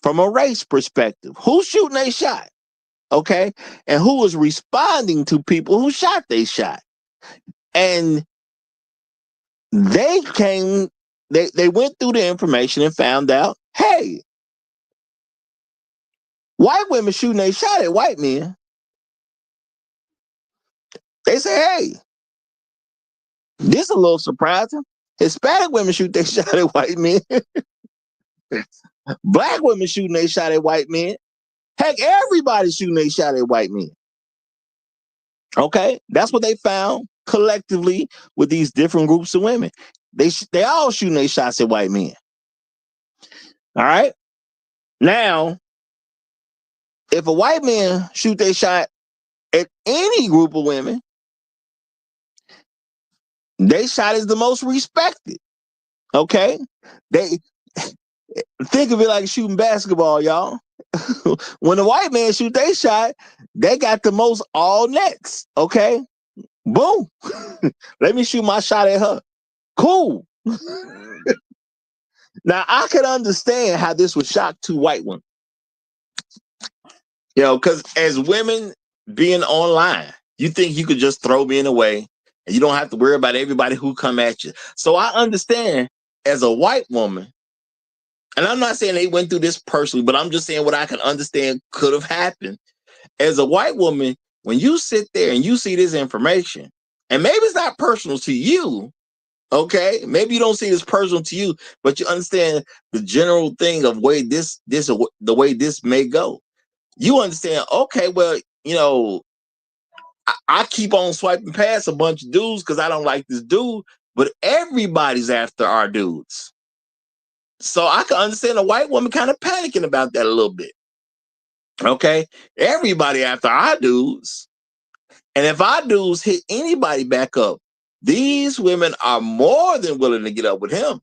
from a race perspective. Who's shooting a shot? Okay. And who was responding to people who shot they shot. And they went through the information and found out, hey, white women shooting a shot at white men. They say, hey, this is a little surprising. Hispanic women shoot their shot at white men. Black women shooting their shot at white men. Heck, everybody's shooting their shot at white men. Okay, that's what they found collectively with these different groups of women. They all shooting their shots at white men. All right. Now, if a white man shoot their shot at any group of women, their shot is the most respected. Okay, they think of it like shooting basketball, y'all. When the white man shoot their shot, they got the most all nets. Okay, boom. Let me shoot my shot at her. Cool. Now I could understand how this would shock two white women. Because as women being online, you think you could just throw men away and you don't have to worry about everybody who come at you. So I understand as a white woman, and I'm not saying they went through this personally, but I'm just saying what I can understand could have happened. As a white woman, when you sit there and you see this information, and maybe it's not personal to you, okay? Maybe you don't see this personal to you, but you understand the general thing of the way this may go. You understand, okay, well, I keep on swiping past a bunch of dudes because I don't like this dude, but everybody's after our dudes. So I can understand a white woman kind of panicking about that a little bit. Okay, everybody after our dudes. And if our dudes hit anybody back up, these women are more than willing to get up with him.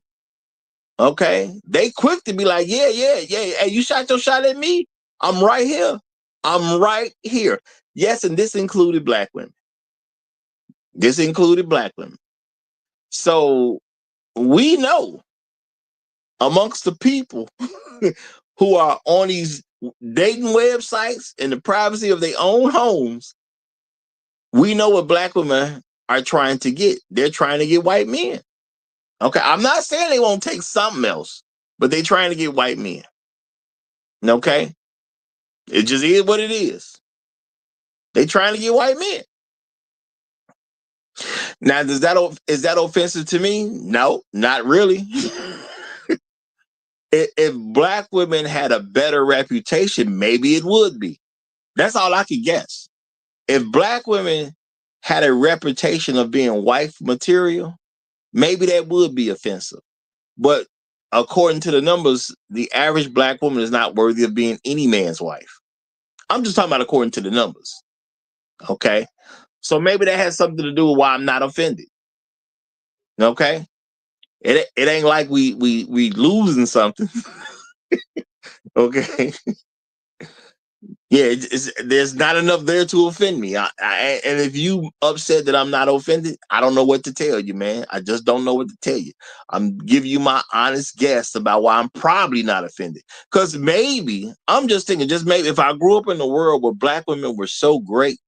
Okay, they quick to be like, yeah. Hey, you shot your shot at me? I'm right here. I'm right here. Yes, and this included black women. This included black women. So we know amongst the people who are on these dating websites in the privacy of their own homes, we know what black women are trying to get. They're trying to get white men. Okay, I'm not saying they won't take something else, but they're trying to get white men. Okay, it just is what it is. They're trying to get white men. Now, is that offensive to me? No, not really. If black women had a better reputation, maybe it would be. That's all I could guess. If black women had a reputation of being wife material, maybe that would be offensive. But according to the numbers, the average black woman is not worthy of being any man's wife. I'm just talking about according to the numbers. Okay. So maybe that has something to do with why I'm not offended. Okay. It ain't like we losing something. Okay. Yeah, there's not enough there to offend me. And if you upset that I'm not offended, I don't know what to tell you, man. I just don't know what to tell you. I'm giving you my honest guess about why I'm probably not offended. Because maybe, I'm just thinking, just maybe if I grew up in a world where black women were so great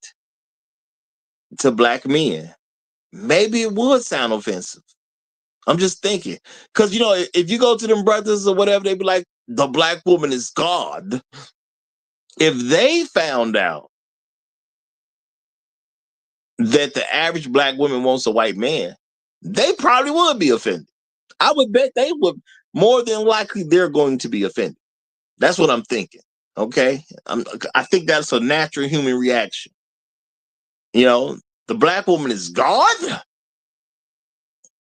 to black men, maybe it would sound offensive. I'm just thinking. Because, if you go to them brothers or whatever, they be like, the black woman is God. If they found out that the average black woman wants a white man, they probably would be offended. I would bet they would. More than likely, they're going to be offended. That's what I'm thinking. Okay, I think that's a natural human reaction. You know, the black woman is God,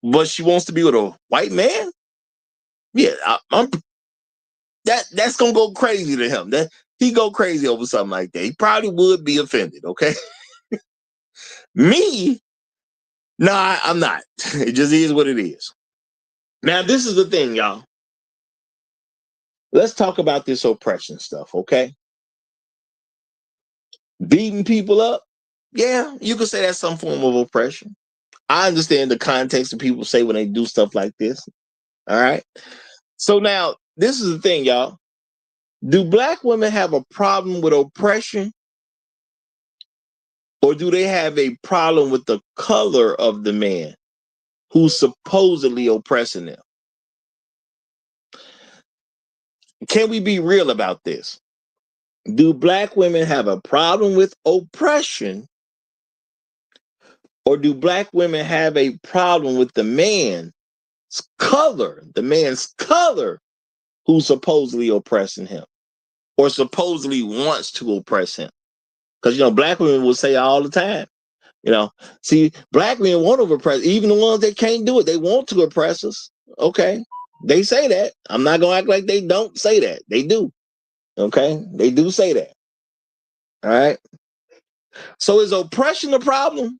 but she wants to be with a white man. Yeah, that's gonna go crazy to him. That he go crazy over something like that. He probably would be offended. Okay, me, nah, I'm not. It just is what it is. Now, this is the thing, y'all. Let's talk about this oppression stuff, okay? Beating people up, yeah, you could say that's some form of oppression. I understand the context of people say when they do stuff like this. All right. So now, this is the thing, y'all. Do black women have a problem with oppression, or do they have a problem with the color of the man who's supposedly oppressing them? Can we be real about this? Do black women have a problem with oppression, or do black women have a problem with the man's color who's supposedly oppressing him or supposedly wants to oppress him? Because, black women will say all the time, see, black men want to oppress, even the ones that can't do it. They want to oppress us. Okay. They say that. I'm not going to act like they don't say that. They do. Okay. They do say that. All right. So is oppression a problem?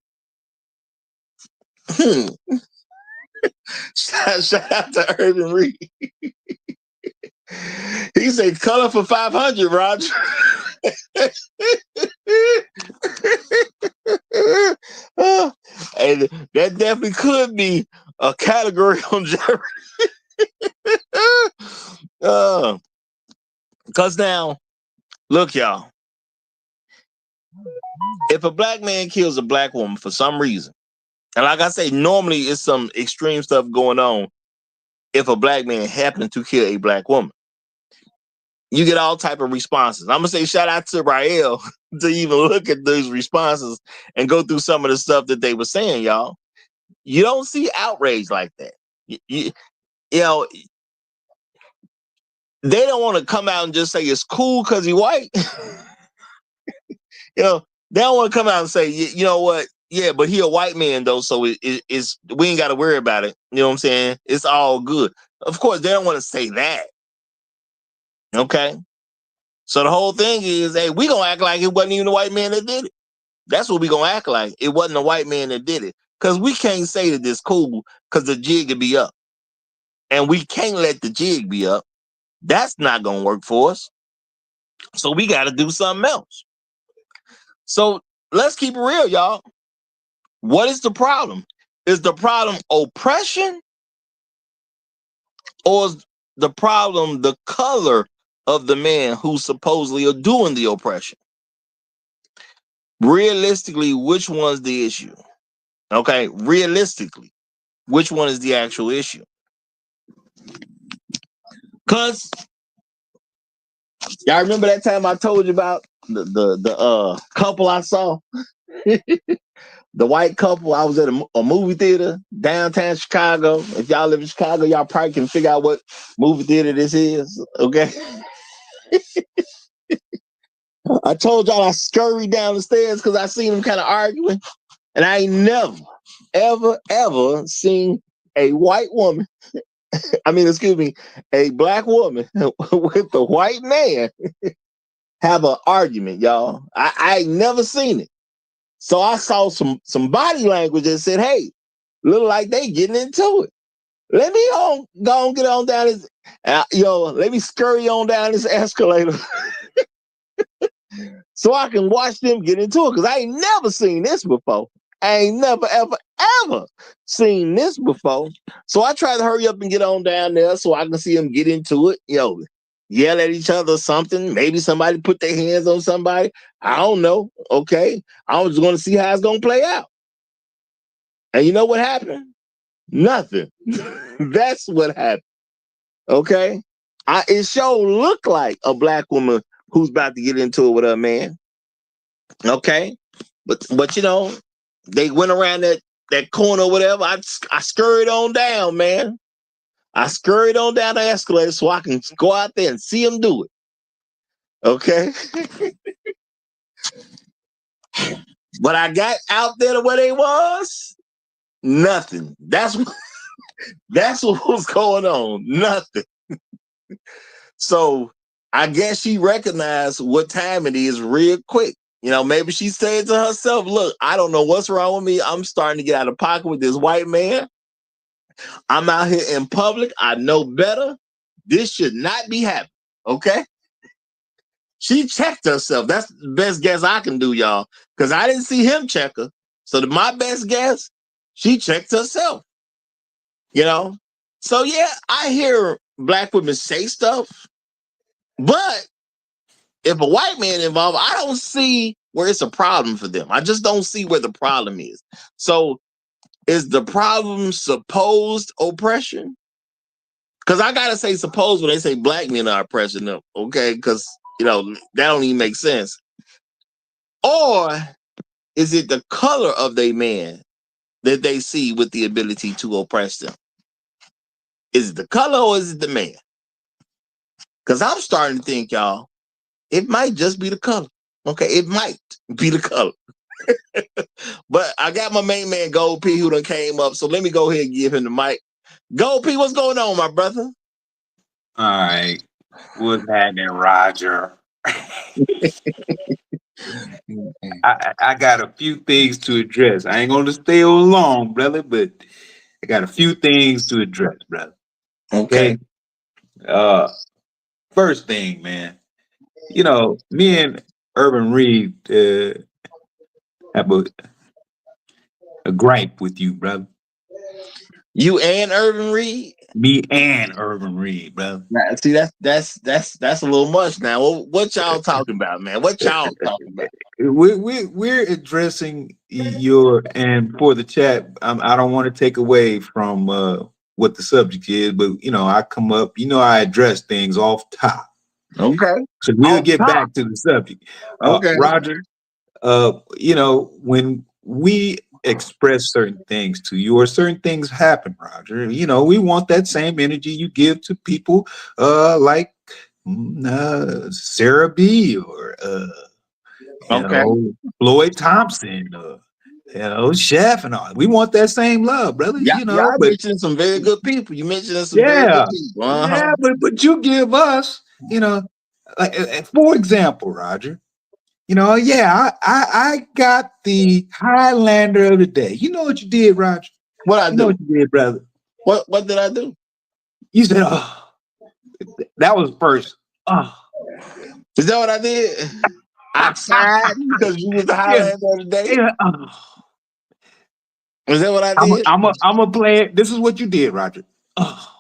Shout out to Urban Reed. He said color for 500, Roger. And that definitely could be a category on Jeopardy. Because now, look, y'all. If a black man kills a black woman for some reason, and like I say, normally it's some extreme stuff going on if a black man happens to kill a black woman. You get all type of responses. I'm going to say shout out to Rael to even look at those responses and go through some of the stuff that they were saying, y'all. You don't see outrage like that. You know, they don't want to come out and just say it's cool because he's white. They don't want to come out and say, you know what? Yeah, but he a white man though, so it's we ain't got to worry about it. You know what I'm saying? It's all good. Of course, they don't want to say that. Okay. So the whole thing is, hey, we gonna act like it wasn't even the white man that did it. That's what we gonna act like. It wasn't the white man that did it. Because we can't say that it's cool because the jig will be up. And we can't let the jig be up. That's not gonna work for us. So we gotta do something else. So let's keep it real, y'all. What is the problem? Is the problem oppression? Or is the problem the color of the man who supposedly are doing the oppression? Realistically, which one's the issue? Okay, realistically, which one is the actual issue? Because y'all remember that time I told you about the couple I saw? The white couple. I was at a movie theater downtown Chicago. If y'all live in Chicago, y'all probably can figure out what movie theater this is. Okay. I told y'all I scurried down the stairs because I seen them kind of arguing. And I ain't never, ever seen a white woman, a black woman with a white man have an argument, y'all. I ain't never seen it. So I saw some body language that said, hey, look like they getting into it. Let me go on, get on down this, let me scurry on down this escalator so I can watch them get into it. Because I ain't never seen this before. I ain't never, ever seen this before. So I try to hurry up and get on down there so I can see them get into it. Yell at each other or something. Maybe somebody put their hands on somebody. I don't know. Okay. I was going to see how it's going to play out. And you know what happened? Nothing. That's what happened. Okay. It sure looked like a black woman who's about to get into it with her man. Okay. But they went around that corner or whatever. I scurried on down, man. I scurried on down the escalator so I can go out there and see them do it. Okay. But I got out there to where they was. Nothing. That's what was going on. Nothing. So I guess she recognized what time it is real quick. You know, maybe she said to herself, look, I don't know what's wrong with me. I'm starting to get out of pocket with this white man. I'm out here in public. I know better. This should not be happening. Okay. She checked herself. That's the best guess I can do, y'all. Because I didn't see him check her. So my best guess, she checked herself. You know? So yeah, I hear black women say stuff. But if a white man involved, I don't see where it's a problem for them. I just don't see where the problem is. So is the problem supposed oppression? Because I gotta say suppose when they say black men are oppressing them, okay? Because you know that don't even make sense. Or is it the color of their man that they see with the ability to oppress them? Is it the color or is it the man? Because I'm starting to think, y'all, it might just be the color. Okay, it might be the color. But I got my main man Gold P who done came up, so let me go ahead and give him the mic. Gold P, what's going on, my brother? All right, what's happening, Roger? I got a few things to address. I ain't gonna stay on long, brother, but I got a few things to address, brother. Okay. First thing, man. You know, me and Urban Reed have a gripe with you, brother. You and Urban Reed? Me and Urban Reed, brother. Now, see, that's a little much now. What y'all talking about, man? What y'all talking about? We're addressing your, and for the chat, I don't want to take away from what the subject is, but you know, I come up, you know, I address things off top. Okay. So we'll get back to the subject. Okay. Roger, you know, when we express certain things to you or certain things happen, Roger, you know, we want that same energy you give to people like Sarah B or you know, Floyd Thompson, you know, Chef and all. We want that same love, brother. Yeah, you know, y'all but mentioning some very good people. You mentioning some very good people. Yeah, but you give us, you know, like for example, Roger. You know, yeah, I got the Highlander of the day. You know what you did, Roger? What I do? Know what you did, brother? What did I do? You said, "Oh, that was first." Oh, is that what I did? I tried because you was the Highlander of the day. Yeah, Is that what I did? I'm a play it. This is what you did, Roger. Oh.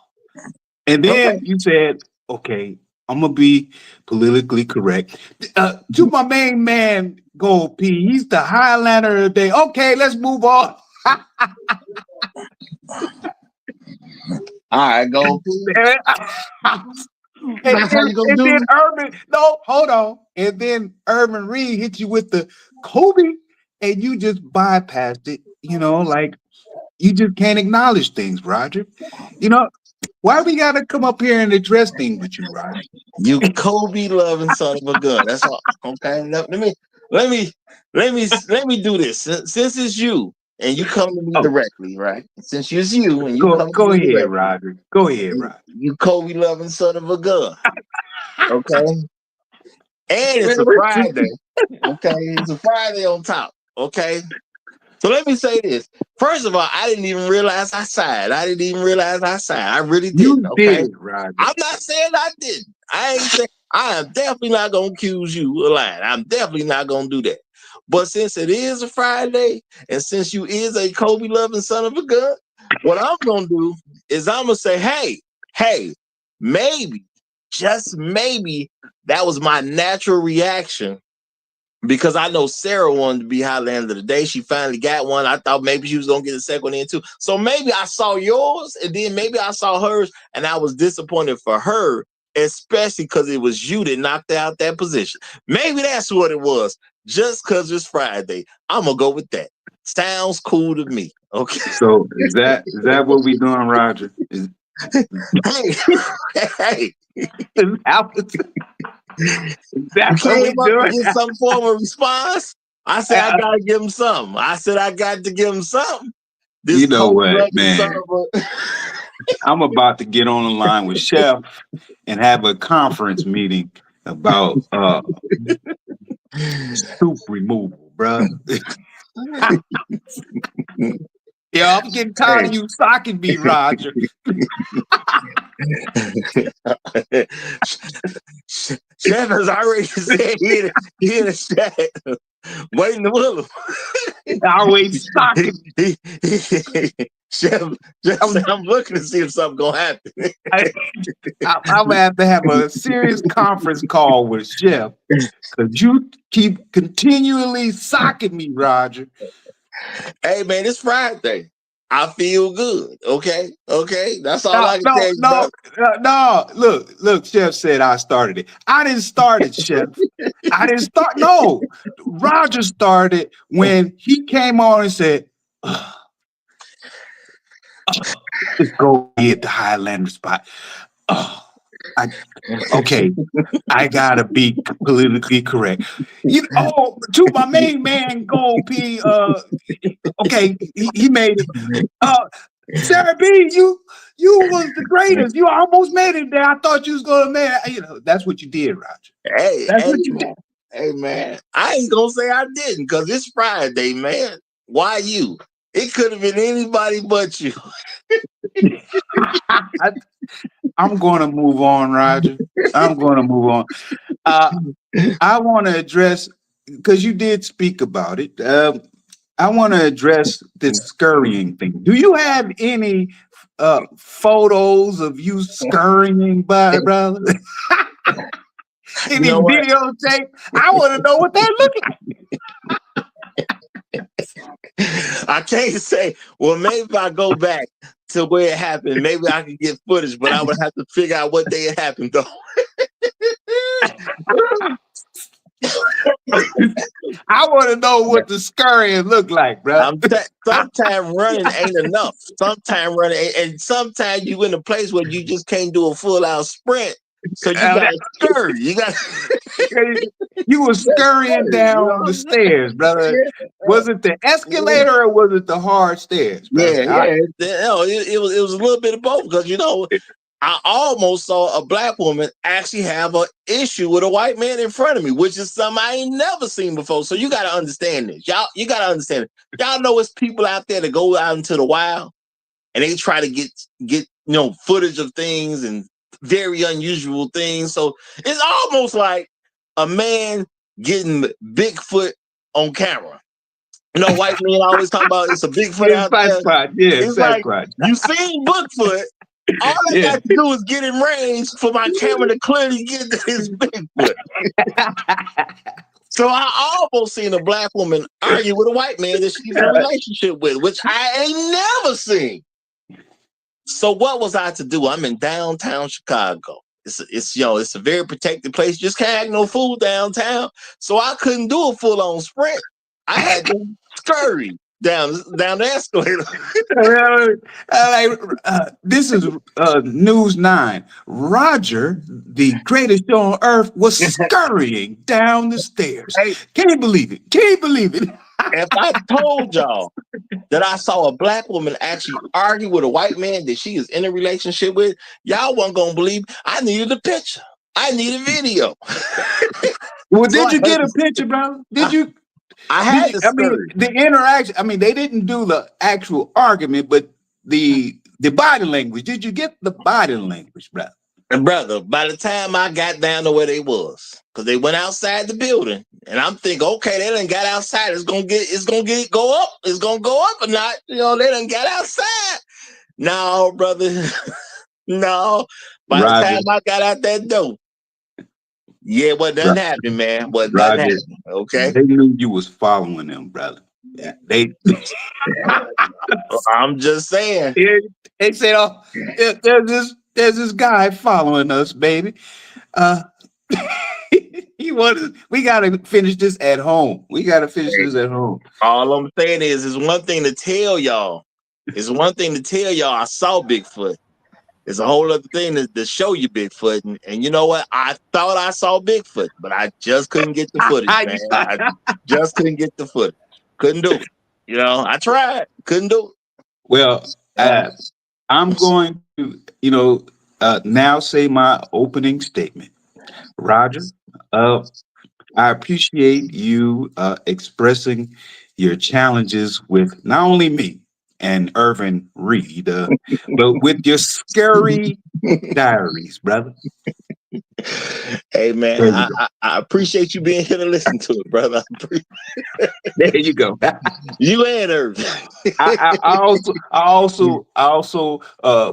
And then you said, "Okay, I'm gonna be politically correct." To my main man, Gold P, he's the Highlander of the day. Okay, let's move on. All right, Gold P. And then Urban, no, hold on. And then Urban Reed hit you with the Kobe, and you just bypassed it. You know, like you just can't acknowledge things, Roger. You know, why we gotta come up here and address things with you, Roger? You Kobe loving son of a gun. That's all. Okay. Let me do this. Since it's you and you come to me directly, right? Since it's you and you come go to me ahead, directly, Roger. Go ahead, Roger. You Kobe loving son of a gun. Okay. And it's a Friday. Okay. It's a Friday on top. Okay. So let me say this. First of all, I didn't even realize I sighed. I really didn't. You Okay. did, Roger. I'm not saying I didn't. I ain't saying I am definitely not gonna accuse you of lying. I'm definitely not gonna do that. But since it is a Friday, and since you is a Kobe loving son of a gun, what I'm gonna do is I'm gonna say, hey, maybe, just maybe, that was my natural reaction. Because I know Sarah wanted to be Highlander of the day. She finally got one. I thought maybe she was going to get a second one in too. So maybe I saw yours and then maybe I saw hers and I was disappointed for her, especially because it was you that knocked out that position. Maybe that's what it was. Just because it's Friday. I'm going to go with that. Sounds cool to me. Okay. So is that what we doing, Roger? Hey. That's what we doing. Get some form of response. I said I gotta give him something. I said I got to give him something. This You know what, man? son of a I'm about to get on the line with Chef and have a conference meeting about soup removal, bro. Yeah, I'm getting tired of you socking me, Roger. Chef has already said he in a shack waiting to will him. Always socking. Chef said, I'm looking to see if something gonna happen. I'm gonna have a serious conference call with Chef because you keep continually socking me, Roger. Hey man, it's Friday. I feel good. Okay. That's all I can tell you. No. Look. Chef said I started it. I didn't start it, Chef. I didn't start. No, Roger started when he came on and said, "Let's go hit the Highlander spot." Okay, I gotta be politically correct. To my main man, Gold P. Okay, he made it. Sarah B, you was the greatest. You almost made it there. I thought you was gonna make it. That's what you did, Roger. That's what you did. Hey man, I ain't gonna say I didn't because it's Friday, man. Why you? It could have been anybody but you. I'm going to move on, Roger. I'm going to move on. I want to address, because you did speak about it. I want to address this scurrying thing. Do you have any photos of you scurrying, brother? Any videotape? I want to know what that looked like. I can't say. Well, maybe if I go back to where it happened, maybe I could get footage, but I would have to figure out what day it happened, though. I want to know what the scurrying looked like, bro. Sometimes running ain't enough. Sometimes running, and sometimes you in a place where you just can't do a full-out sprint. So you got to scurry. You were scurrying down the stairs, brother. Was it the escalator or was it the hard stairs? Brother? It was a little bit of both because I almost saw a black woman actually have an issue with a white man in front of me, which is something I ain't never seen before. So you got to understand this, y'all. You got to understand it. Y'all know it's people out there that go out into the wild and they try to get footage of things and very unusual things. So it's almost like a man getting Bigfoot on camera. White men always talk about it's a Bigfoot out there. It's like you seen Bigfoot. All I got to do is get in range for my camera to clearly get to his Bigfoot. So I almost seen a black woman argue with a white man that she's in a relationship with, which I ain't never seen. So what was I to do? I'm in downtown Chicago. It's a very protected place. Just can't have no fool downtown. So I couldn't do a full-on sprint. I had to scurry down the escalator. This is News 9. Roger, the greatest show on earth, was scurrying down the stairs. Hey, can't believe it. If I told y'all that I saw a black woman actually argue with a white man that she is in a relationship with, y'all wasn't gonna believe. I needed a picture. I need a video. Well, did you get a picture, brother? Did you? I had to scurry. The interaction. I mean, they didn't do the actual argument, but the body language. Did you get the body language, brother? And brother, by the time I got down to where they was, because they went outside the building, and I'm thinking, okay, they done got outside. It's gonna go up. It's gonna go up or not. They done got outside. No, brother. No. By the time I got out that door, what done happened, man? What done happened? Okay. They knew you was following them, brother. Yeah, I'm just saying. They said, "Oh, there's this guy following us, baby. We gotta finish this at home. All I'm saying is one thing to tell y'all. I saw Bigfoot. It's a whole other thing to show you Bigfoot. And you know what? I thought I saw Bigfoot, but I just couldn't get the footage, man. I just couldn't get the footage. Couldn't do it. You know, I tried. Couldn't do it. Well, I'm going to, now say my opening statement. Roger, I appreciate you expressing your challenges with not only me and Irvin Reed, but with your scary diaries, brother. Hey, man, I appreciate you being here to listen to it, brother. There you go. You and Irvin. I also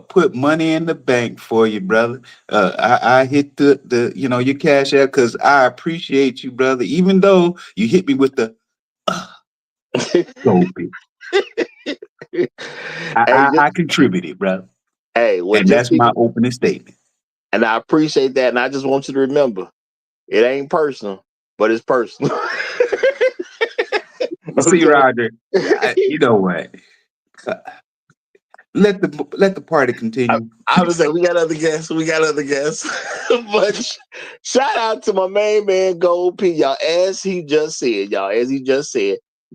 put money in the bank for you, brother. I hit the your cash app because I appreciate you, brother. Even though you hit me with the Goldie. I contributed, brother. Hey, well, and that's my opening statement. And I appreciate that. And I just want you to remember, it ain't personal, but it's personal. See, Roger, you know what? Let the party continue. I was like, we got other guests. But shout out to my main man, Gold P. Y'all, as he just said,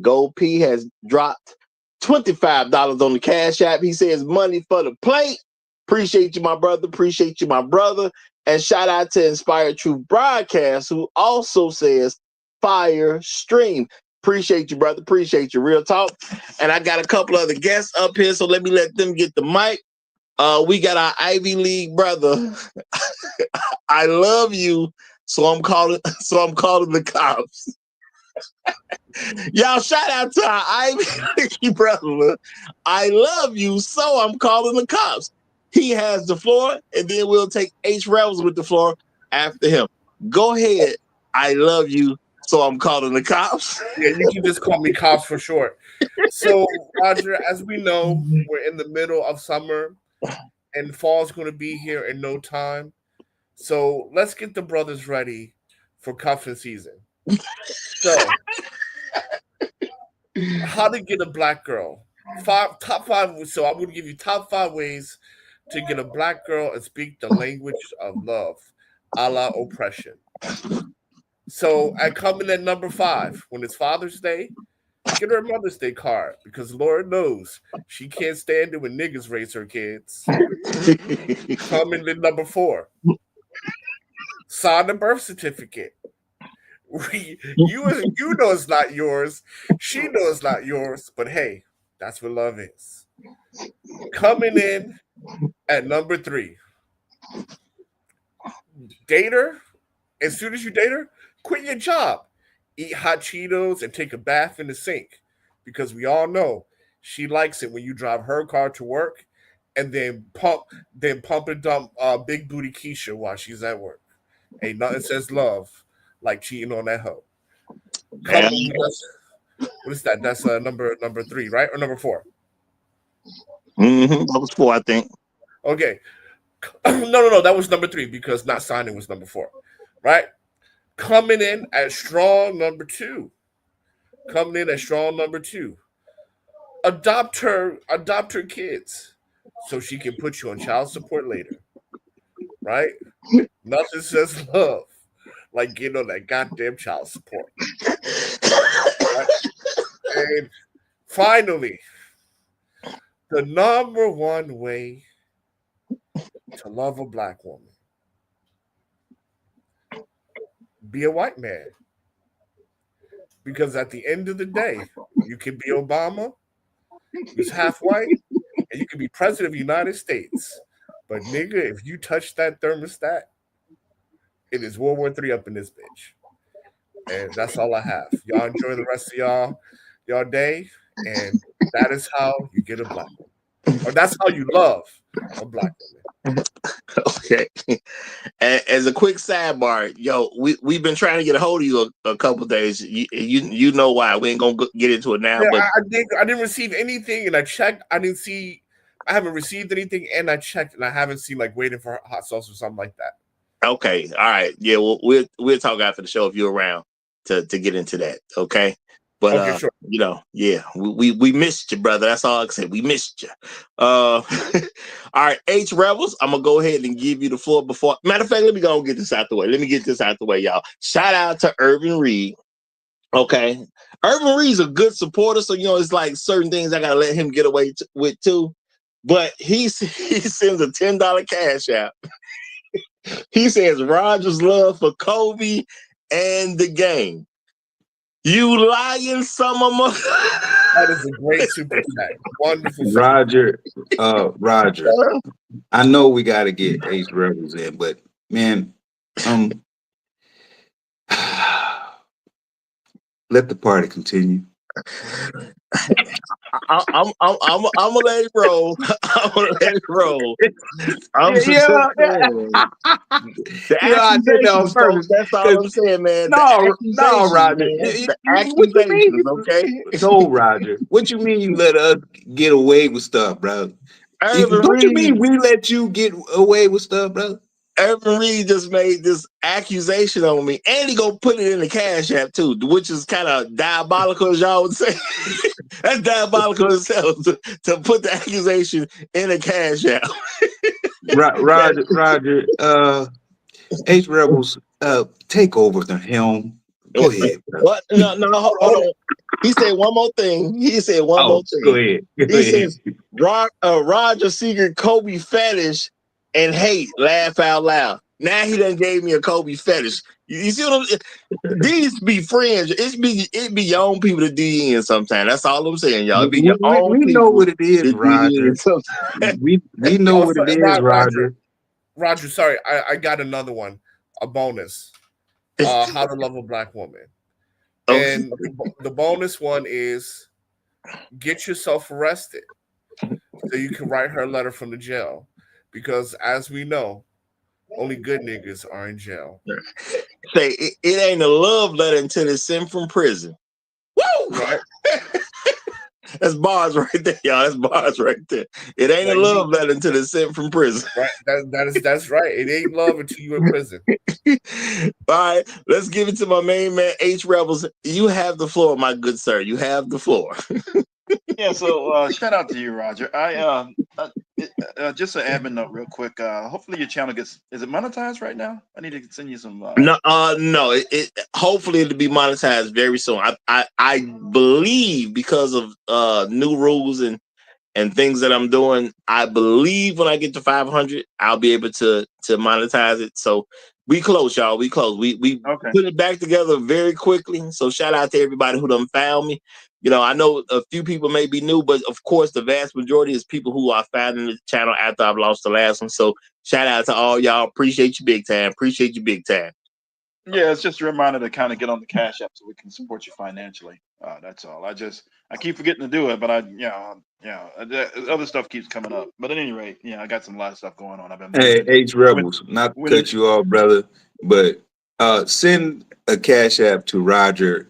Gold P has dropped $25 on the Cash App. He says money for the plate. Appreciate you, my brother. And shout out to Inspired Truth Broadcast, who also says fire stream. Appreciate you, brother. Appreciate you. Real talk. And I got a couple other guests up here, so let me let them get the mic. We got our Ivy League brother. I love you, so I'm calling the cops. Y'all, shout out to our Ivy League brother. I love you, so I'm calling the cops. He has the floor, and then we'll take H. Rebels with the floor after him. Go ahead. I love you, so I'm calling the cops. Yeah, you can just call me cops for short. So, Roger, as we know, we're in the middle of summer, and fall's going to be here in no time. So let's get the brothers ready for cuffing season. So, how to get a black girl? Top five. So I'm going to give you top 5 ways to get a black girl and speak the language of love, a la oppression. So I come in at number 5. When it's Father's Day, get her a Mother's Day card because Lord knows she can't stand it when niggas raise her kids. Coming in number 4. Sign the birth certificate. You know it's not yours. She knows it's not yours. But hey, that's what love is. Coming in at number 3. Date her. As soon as you date her, quit your job. Eat hot Cheetos and take a bath in the sink. Because we all know she likes it when you drive her car to work and then pump and dump big booty Keisha while she's at work. Ain't nothing says love like cheating on that hoe. What is that? That's number 3, right? Or number 4? That was 4, I think. Okay. No. That was number 3 because not signing was number 4, right? Coming in at strong number 2. Adopt her kids so she can put you on child support later, right? Nothing says love like getting on that goddamn child support. Right? And finally, the number 1 way to love a black woman: be a white man. Because at the end of the day, you can be Obama, who's half white, and you can be president of the United States. But nigga, if you touch that thermostat, it is World War III up in this bitch. And that's all I have. Y'all enjoy the rest of y'all day. And that is how you get a black woman. Or that's how you love a black woman. Okay. And as a quick sidebar, yo, we've been trying to get a hold of you a couple days. You know why. We ain't gonna get into it now. Yeah, but I didn't receive anything, and I checked. I haven't received anything, and I checked, and I haven't seen like waiting for hot sauce or something like that. Okay, all right, yeah. We'll talk after the show if you're around to get into that. Okay, But for sure. yeah, we missed you, brother. That's all I can say. We missed you. All right, H Rebels. I'm gonna go ahead and give you the floor before. Matter of fact, let me go and get this out the way. Let me get this out the way, y'all. Shout out to Urban Reed. Okay, Urban Reed's a good supporter, so it's like certain things I gotta let him get away with too. But he sends a $10 cash out. He says Roger's love for Kobe and the game. You lying, some of them. That is a great super chat. Wonderful. Roger, Roger. I know we got to get Ace Rebels in, but man, let the party continue. I'm gonna let it roll. I'm gonna let it roll. I'm just Yeah, saying. The I did that on accusations, folks. purpose. That's all I'm saying, man. The No, accusations, Roger. man. The What you mean? accusations, okay? No, Roger. What you mean you let us get away with stuff, bro? Urban Don't you Reed, mean we let you get away with stuff, brother? Urban Reed just made this accusation on me, and he gonna put it in the Cash App too, which is kind of diabolical, as y'all would say. That's diabolical itself to put the accusation in a Cash App. Roger, H Rebels, take over the helm. Go ahead, brother. What? No, hold on. He said one more thing. Go ahead. Go He ahead. says Roger Seeger Kobe fetish and hate. Laugh out loud. Now he done gave me a Kobe fetish. You see what I'm? These be friends. It be your own people to do in sometimes. That's all I'm saying, y'all. It be your own We know people what it is, to Roger. do sometimes. We know what it is, Roger. Roger, sorry, I got another one, a bonus. How to love a black woman. Okay. And the bonus one is get yourself arrested so you can write her a letter from the jail. Because as we know, only good niggas are in jail. Say it ain't a love letter until it's sent from prison. Woo! Right? That's bars right there, y'all. That's bars right there. It ain't a love letter until it's sent from prison. Right. That's right. It ain't love until you in prison. All right, let's give it to my main man, H Rebels. You have the floor, my good sir. You have the floor. Yeah, so shout out to you, Roger. Just an admin note, real quick. Hopefully your channel is it monetized right now? I need to send you some. No. It hopefully it'll be monetized very soon. I believe because of new rules and things that I'm doing, I believe when I get to 500, I'll be able to monetize it. So we close, y'all. We close. We Okay. put it back together very quickly. So shout out to everybody who done found me. I know a few people may be new, but of course the vast majority is people who are finding the channel after I've lost the last one. So shout out to all y'all. Appreciate you big time. Appreciate you big time. Yeah, it's just a reminder to kind of get on the Cash App so we can support you financially. That's all. I keep forgetting to do it, but other stuff keeps coming up. But at any rate, I got a lot of stuff going on. I've been Hey, H Rebels, not to cut you off, brother, but send a Cash App to Roger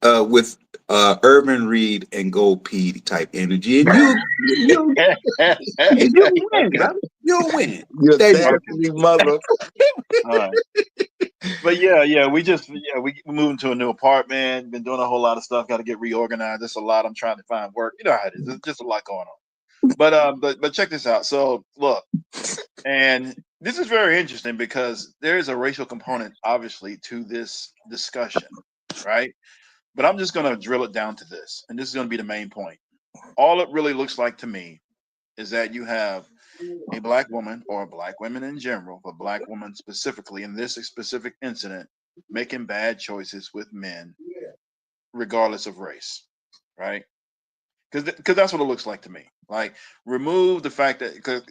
with Urban Reed and Gold P type energy, and you'll win, brother. You'll win. You're nasty mother. All right. But we moving to a new apartment. Been doing a whole lot of stuff. Got to get reorganized. There's a lot. I'm trying to find work. You know how it is. There's just a lot going on. But check this out. So look, and this is very interesting because there is a racial component, obviously, to this discussion, right? But I'm just going to drill it down to this, and this is going to be the main point. All it really looks like to me is that you have a black woman or black women in general, but black women specifically in this specific incident, making bad choices with men, regardless of race, right? Because that's what it looks like to me. Like, remove the fact that because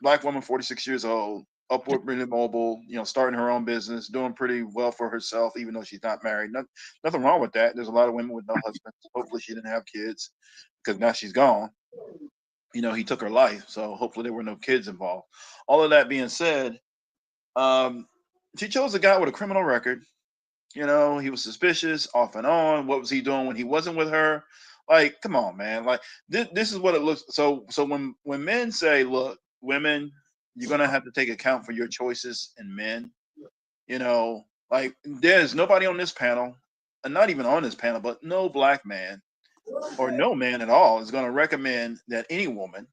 black woman, 46 years old, upwardly mobile, starting her own business, doing pretty well for herself, even though she's not married. Nothing wrong with that. There's a lot of women with no husbands. Hopefully, she didn't have kids because now she's gone. He took her life, so hopefully there were no kids involved. All of that being said, she chose a guy with a criminal record. He was suspicious off and on. What was he doing when he wasn't with her? Like, come on, man. Like, this is what it looks. So when men say, "Look, women, you're gonna have to take account for your choices," and men, like, there's nobody on this panel and not even on this panel, but no black man or no man at all is going to recommend that any woman,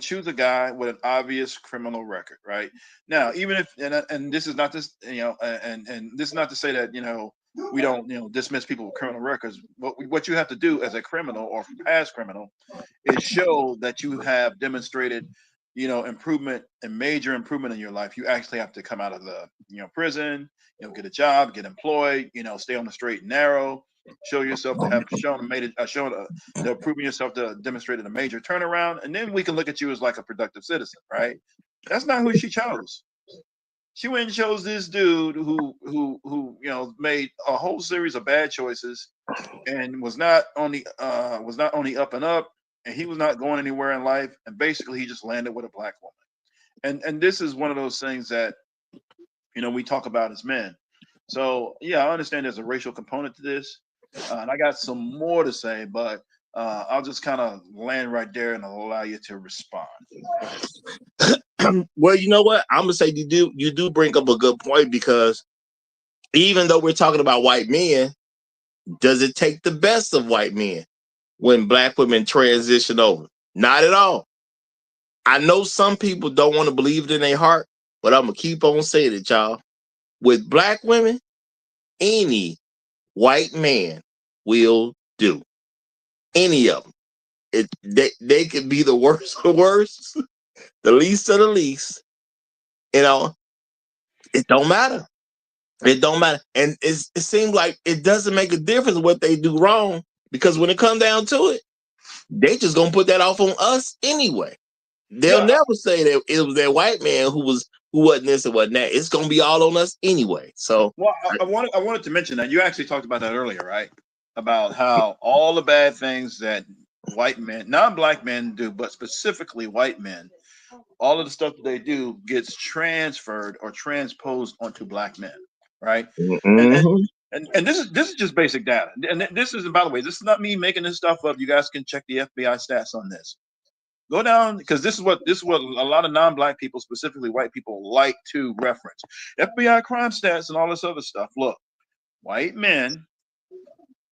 choose a guy with an obvious criminal record, right? Now, even if, and this is not this, and this is not to say that, we don't, dismiss people with criminal records. What you have to do as a criminal or past criminal is show that you have demonstrated, improvement and major improvement in your life. You actually have to come out of the, prison, get a job, get employed, stay on the straight and narrow, show yourself to have shown to proving yourself to demonstrated a major turnaround, and then we can look at you as like a productive citizen, right? That's not who she chose. She went and chose this dude who made a whole series of bad choices and was not only up and up, and he was not going anywhere in life, and basically he just landed with a black woman. And this is one of those things that we talk about as men. So yeah, I understand there's a racial component to this, and I got some more to say, but I'll just kind of land right there and allow you to respond. Well, you know what? I'm gonna say you do bring up a good point, because even though we're talking about white men, does it take the best of white men when black women transition over? Not at all. I know some people don't want to believe it in their heart, but I'm gonna keep on saying it, y'all. With black women, any white man will do. Any of them. They could be the worst of the worst, the least of the least. It don't matter. It don't matter. And it seems like it doesn't make a difference what they do wrong, because when it comes down to it, they just gonna put that off on us anyway. They'll never say that it was that white man who wasn't this and wasn't that. It's gonna be all on us anyway. So I wanted to mention that you actually talked about that earlier, right? About how all the bad things that white men, non-black men do, but specifically white men, all of the stuff that they do gets transferred or transposed onto black men, right? And this is just basic data. And this is, by the way, this is not me making this stuff up. You guys can check the FBI stats on this. Go down, because this is what a lot of non-black people, specifically white people, like to reference. FBI crime stats and all this other stuff. Look, white men.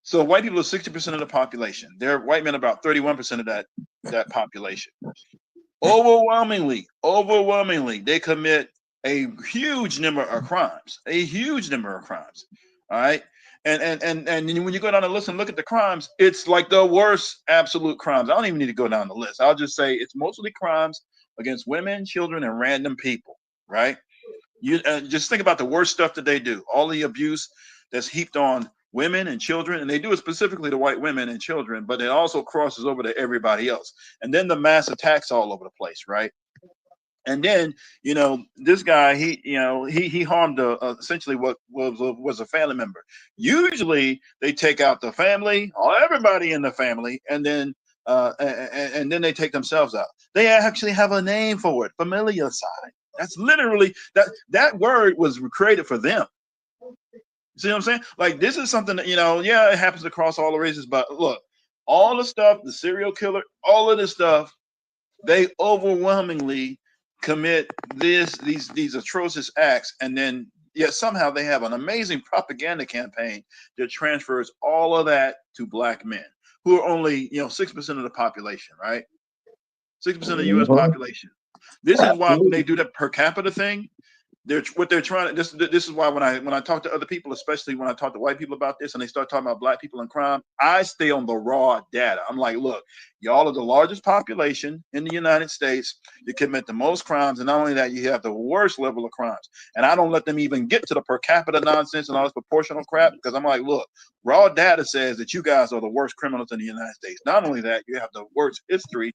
So white people are 60% of the population. They're white men about 31% of that population. Overwhelmingly, they commit a huge number of crimes. All right. And when you go down the list and look at the crimes, it's like the worst absolute crimes. I don't even need to go down the list. I'll just say it's mostly crimes against women, children, and random people, right? You just think about the worst stuff that they do. All the abuse that's heaped on women and children, and they do it specifically to white women and children, but it also crosses over to everybody else. And then the mass attacks all over the place, right? And then, this guy, he harmed essentially what was a family member. Usually they take out the family or everybody in the family, and then they take themselves out. They actually have a name for it, familicide. That's literally that word was created for them. See what I'm saying? Like, this is something that, it happens across all the races, but look, all the stuff, the serial killer, all of this stuff, they overwhelmingly commit these atrocious acts, and then yet somehow they have an amazing propaganda campaign that transfers all of that to black men, who are only 6% of the population, right? 6% of the U.S. population. This is why when they do that per capita thing, they're trying to. This is why when I talk to other people, especially when I talk to white people about this, and they start talking about black people and crime, I stay on the raw data. I'm like, look, y'all are the largest population in the United States. You commit the most crimes, and not only that, you have the worst level of crimes. And I don't let them even get to the per capita nonsense and all this proportional crap, because I'm like, look, raw data says that you guys are the worst criminals in the United States. Not only that, you have the worst history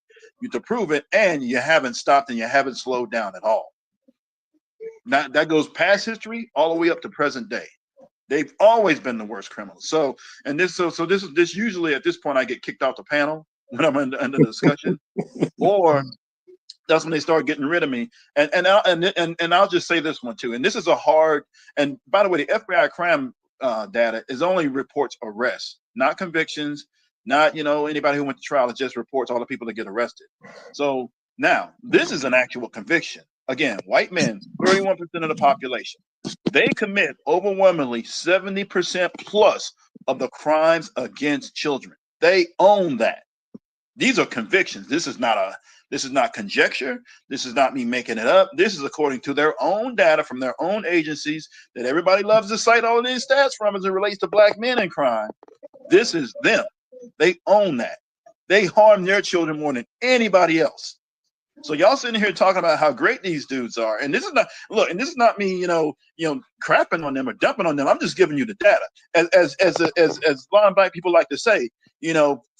to prove it, and you haven't stopped and you haven't slowed down at all. Now, that goes past history all the way up to present day. They've always been the worst criminals. So this usually at this point I get kicked off the panel when I'm in the discussion, or that's when they start getting rid of me. And I'll just say this one too. And this is a hard. And by the way, the FBI crime data is only reports arrests, not convictions, not anybody who went to trial. It just reports all the people that get arrested. So now this is an actual conviction. again, white men, 31% of the population, they commit overwhelmingly 70% plus of the crimes against children. They own that. These are convictions. This is not conjecture. This is not me making it up. This is according to their own data from their own agencies that everybody loves to cite all of these stats from as it relates to black men and crime. This is them. They own that. They harm their children more than anybody else. So y'all sitting here talking about how great these dudes are, and this is not me, crapping on them or dumping on them. I'm just giving you the data. As blind black people like to say,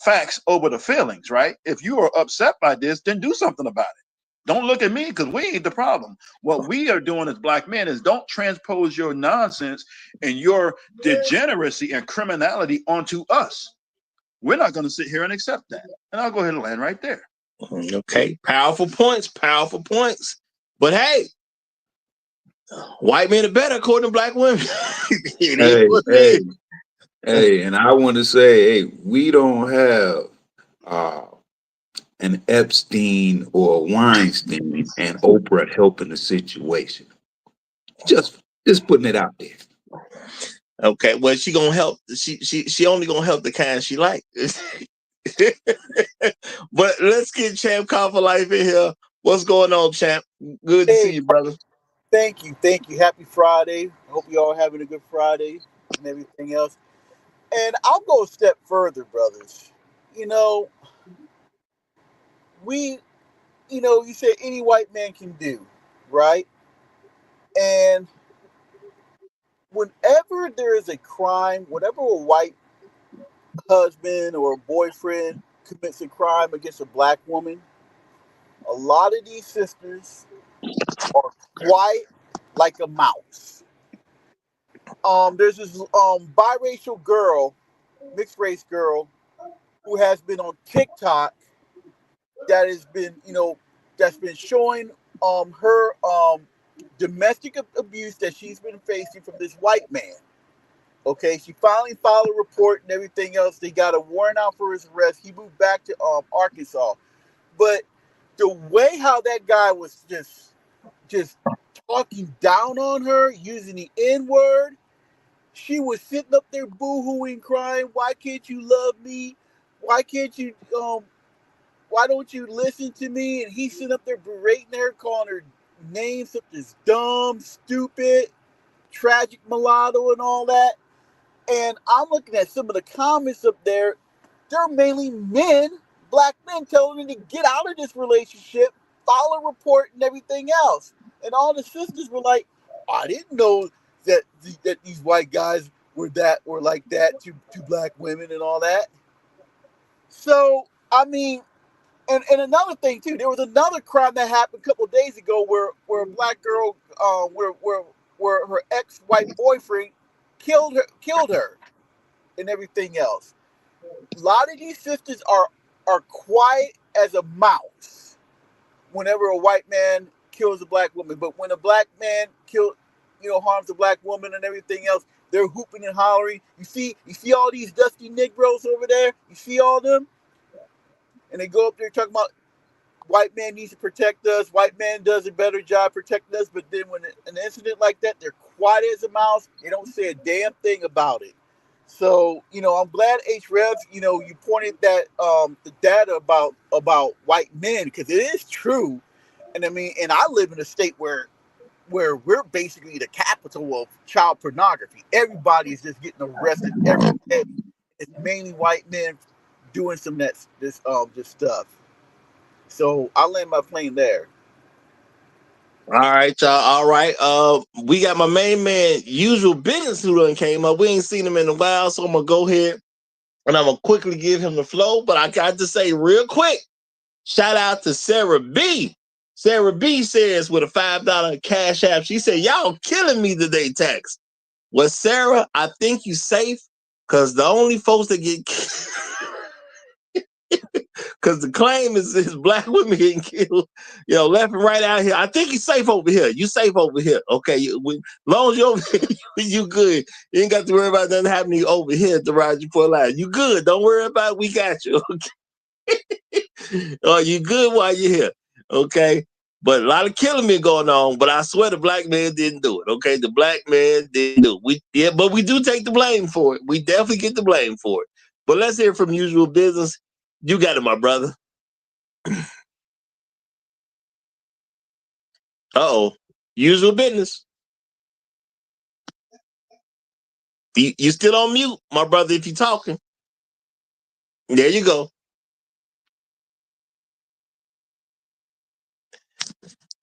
facts over the feelings, right? If you are upset by this, then do something about it. Don't look at me because we ain't the problem. What we are doing as black men is don't transpose your nonsense and your degeneracy and criminality onto us. We're not going to sit here and accept that. And I'll go ahead and land right there. Okay, powerful points. But hey, white men are better according to black women. Hey, and I want to say, hey, we don't have an Epstein or a Weinstein and Oprah helping the situation. Just putting it out there. Okay, well, she gonna help. She only gonna help the kind she like. But let's get Champ Call for Life in here. What's going on, Champ? Good to see you, brother. Thank you. Happy Friday. I hope you all having a good Friday and everything else. And I'll go a step further, brothers. You said any white man can do, right? And whenever there is a crime, whenever a white husband or a boyfriend commits a crime against a black woman, a lot of these sisters are quiet like a mouse. There's this biracial girl, mixed race girl, who has been on TikTok that has been, that's been showing her domestic abuse that she's been facing from this white man. Okay, she finally filed a report and everything else. They got a warrant out for his arrest. He moved back to Arkansas. But the way how that guy was just talking down on her, using the N-word, she was sitting up there boo-hooing, crying, why can't you love me? Why can't you, why don't you listen to me? And he's sitting up there berating her, calling her names such as dumb, stupid, tragic mulatto and all that. And I'm looking at some of the comments up there. They're mainly men, black men, telling them to get out of this relationship, file a report and everything else. And all the sisters were like, I didn't know that these white guys were like that to black women and all that. So, I mean, and another thing too, there was another crime that happened a couple of days ago where a black girl, where her ex-white boyfriend killed her and everything else. A lot of these sisters are quiet as a mouse whenever a white man kills a black woman. But when a black man harms a black woman and everything else, they're hooping and hollering. You see all these dusty Negroes over there? You see all them? And they go up there talking about white man needs to protect us. White man does a better job protecting us. But then when an incident like that, they're quiet as a mouse. They don't say a damn thing about it. So, I'm glad H-Rev, you pointed that the data about white men, because it is true. And I mean, and I live in a state where we're basically the capital of child pornography. Everybody's just getting arrested every day. It's mainly white men doing some of this stuff. So I'll land my plane there. All right, y'all. All right. We got my main man, Usual Business, who done came up. We ain't seen him in a while, so I'm gonna go ahead and I'm gonna quickly give him the flow. But I got to say real quick, shout out to Sarah B. Sarah B says with a $5 cash app, she said, y'all killing me today, Tex. Well, Sarah, I think you safe, because the only folks that get because the claim is black women getting killed, left and right out here. I think you're safe over here. You safe over here. Okay. As long as you're over here, you good. You ain't got to worry about nothing happening to you over here at the Roger Report Live. You good. Don't worry about it. We got you. Okay. You good while you're here. Okay. But a lot of killing been going on. But I swear the black man didn't do it. Okay, the black man didn't do it. But we do take the blame for it. We definitely get the blame for it. But let's hear from Usual Business. You got it, my brother. Uh-oh. Usual Business. You still on mute, my brother, if you're talking. There you go.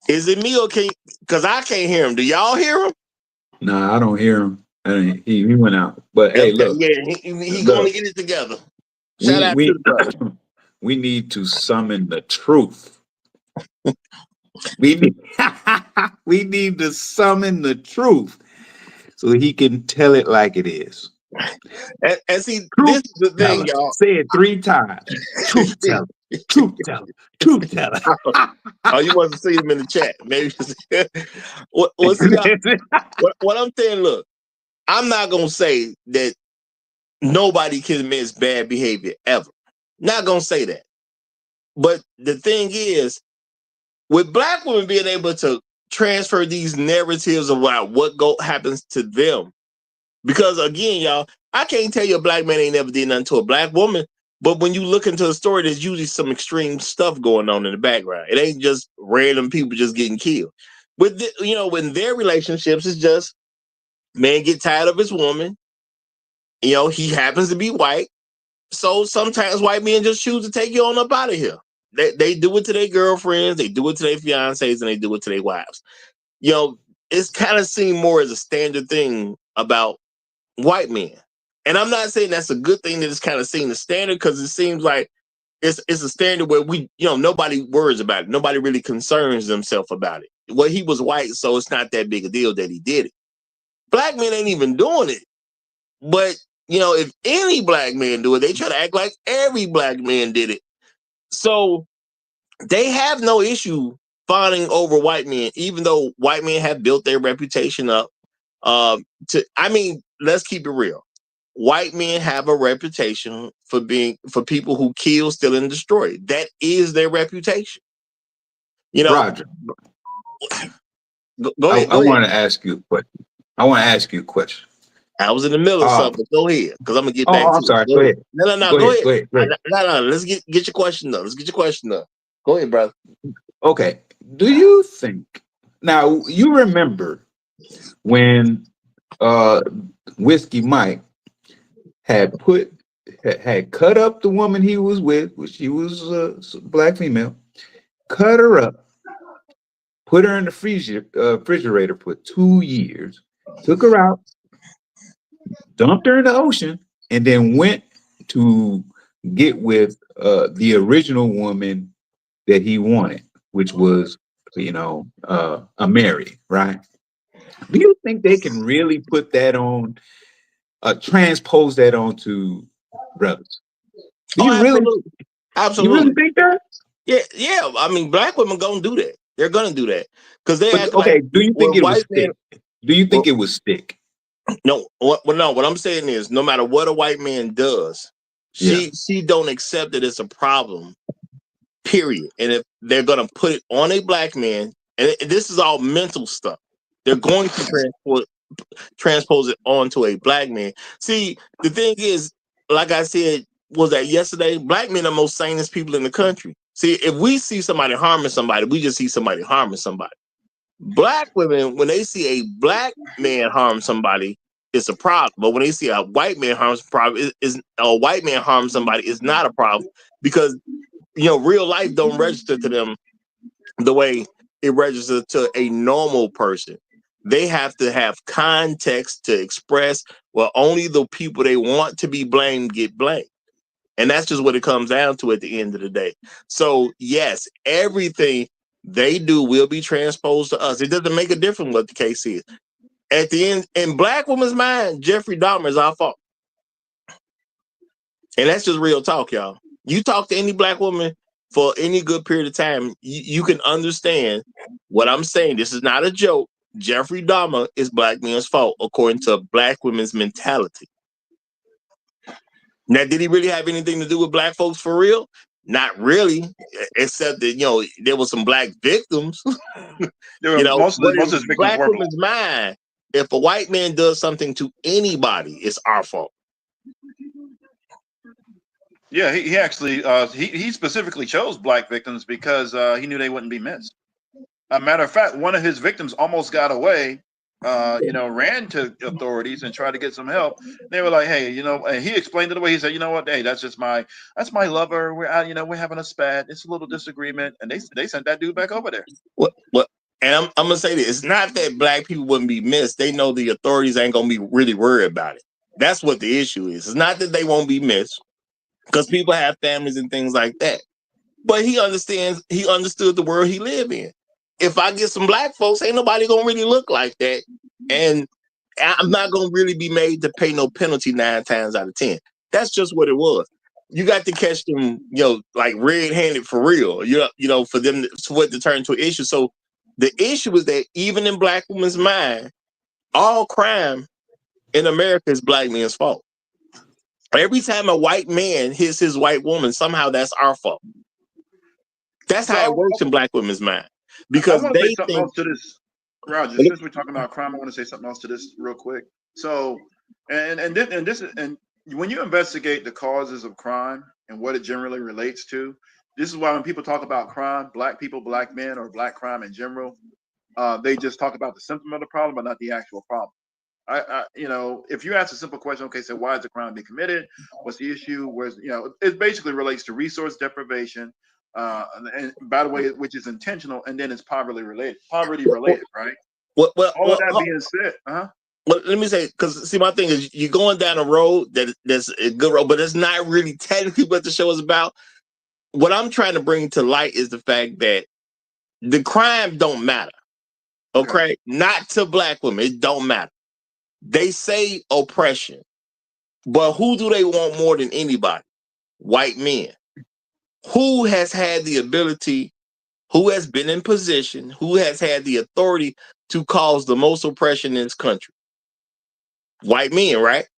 Is it me or because I can't hear him. Do y'all hear him? Nah, I don't hear him. He went out. But hey, look. Yeah, he going to get it together. Shout out to the brother. We need to summon the truth. we need to summon the truth so he can tell it like it is. And see, this is the thing, y'all. Say it 3 times. Truth teller. Truth teller. Truth teller. Oh, you want to see him in the chat? Maybe. What I'm saying, look, I'm not gonna say that nobody can miss bad behavior ever. Not gonna say that. But the thing is, with black women being able to transfer these narratives about what happens to them, because again, y'all, I can't tell you a black man ain't never did nothing to a black woman. But when you look into the story, there's usually some extreme stuff going on in the background. It ain't just random people just getting killed. With when their relationships is just man get tired of his woman. He happens to be white. So sometimes white men just choose to take you on up out of here. They do it to their girlfriends, they do it to their fiancés, and they do it to their wives. It's kind of seen more as a standard thing about white men. And I'm not saying that's a good thing that it's kind of seen as standard, because it seems like it's a standard where nobody worries about it. Nobody really concerns themselves about it. Well, he was white, so it's not that big a deal that he did it. Black men ain't even doing it. But, if any black man do it, they try to act like every black man did it. So they have no issue fawning over white men, even though white men have built their reputation up. Let's keep it real. White men have a reputation for people who kill, steal, and destroy. That is their reputation. Roger. Go ahead. I want to ask you a question. I was in the middle of something. Go ahead, because I'm gonna get back to I'm sorry. Go ahead. No. Go ahead. No. Let's get your question done. Let's get your question done. Go ahead, brother. Okay. Do you think now you remember when Whiskey Mike had cut up the woman he was with, which she was a black female, cut her up, put her in the refrigerator for 2 years, took her out, dumped her in the ocean, and then went to get with the original woman that he wanted, which was, a Mary, right? Do you think they can really put that on, transpose that onto brothers? Do you absolutely. You really think that? Yeah. I mean, black women gonna do that. They're gonna do that because they act okay. Like, do you think it was stick? Do you think it was stick? No. What I'm saying is, no matter what a white man does, she don't accept that it's a problem. Period. And if they're gonna put it on a black man, and this is all mental stuff, they're going to transpose it onto a black man. See, the thing is, like I said, was that yesterday, black men are the most sanest people in the country. See, if we see somebody harming somebody, we just see somebody harming somebody. Black women, when they see a black man harm somebody, it's a problem. But when they see a white man harm somebody, it's not a problem, because real life don't register to them the way it registers to a normal person. They have to have context to express, well, only the people they want to be blamed get blamed. And that's just what it comes down to at the end of the day. So, yes, everything they do will be transposed to us. It doesn't make a difference what the case is. At the end, in black women's mind, Jeffrey Dahmer is our fault. And that's just real talk, y'all. You talk to any black woman for any good period of time, you can understand what I'm saying. This is not a joke. Jeffrey Dahmer is black men's fault, according to black women's mentality. Now, did he really have anything to do with black folks for real? Not really, except that there were some black victims. Most But of in his victims black were black. women's mind, if a white man does something to anybody, it's our fault. Yeah, he actually he specifically chose black victims because he knew they wouldn't be missed. A matter of fact, one of his victims almost got away. Ran to authorities and tried to get some help. They were like, "Hey, and he explained it away. He said, "You know what? Hey, that's my lover. We're out. We're having a spat. It's a little disagreement." And they sent that dude back over there. What? And I'm gonna say this: it's not that black people wouldn't be missed. They know the authorities ain't gonna be really worried about it. That's what the issue is. It's not that they won't be missed, because people have families and things like that. But he understands. He understood the world he lived in. If I get some black folks, ain't nobody gonna really look like that, and I'm not gonna really be made to pay no penalty 9 times out of 10. That's just what it was. You got to catch them, like red-handed for real. For them for it to turn into an issue. So the issue is that even in black women's mind, all crime in America is black men's fault. Every time a white man hits his white woman, somehow that's our fault. That's how it works in black women's mind. Because I want to say they something think, else to this, Roger. Since we're talking about crime, I want to say something else to this real quick. So, and when you investigate the causes of crime and what it generally relates to, this is why when people talk about crime, black people, black men, or black crime in general, they just talk about the symptom of the problem, but not the actual problem. If you ask a simple question, okay, so why is the crime being committed? What's the issue? It basically relates to resource deprivation. And by the way, which is intentional, and then it's poverty related, right? All of that being said, Well, let me say, because see, my thing is, you're going down a road that's a good road, but it's not really technically what the show is about. What I'm trying to bring to light is the fact that the crime don't matter. Okay? Not to black women, it don't matter. They say oppression, but who do they want more than anybody? White men. Who has had the ability, who has been in position, who has had the authority to cause the most oppression in this country? White men, right?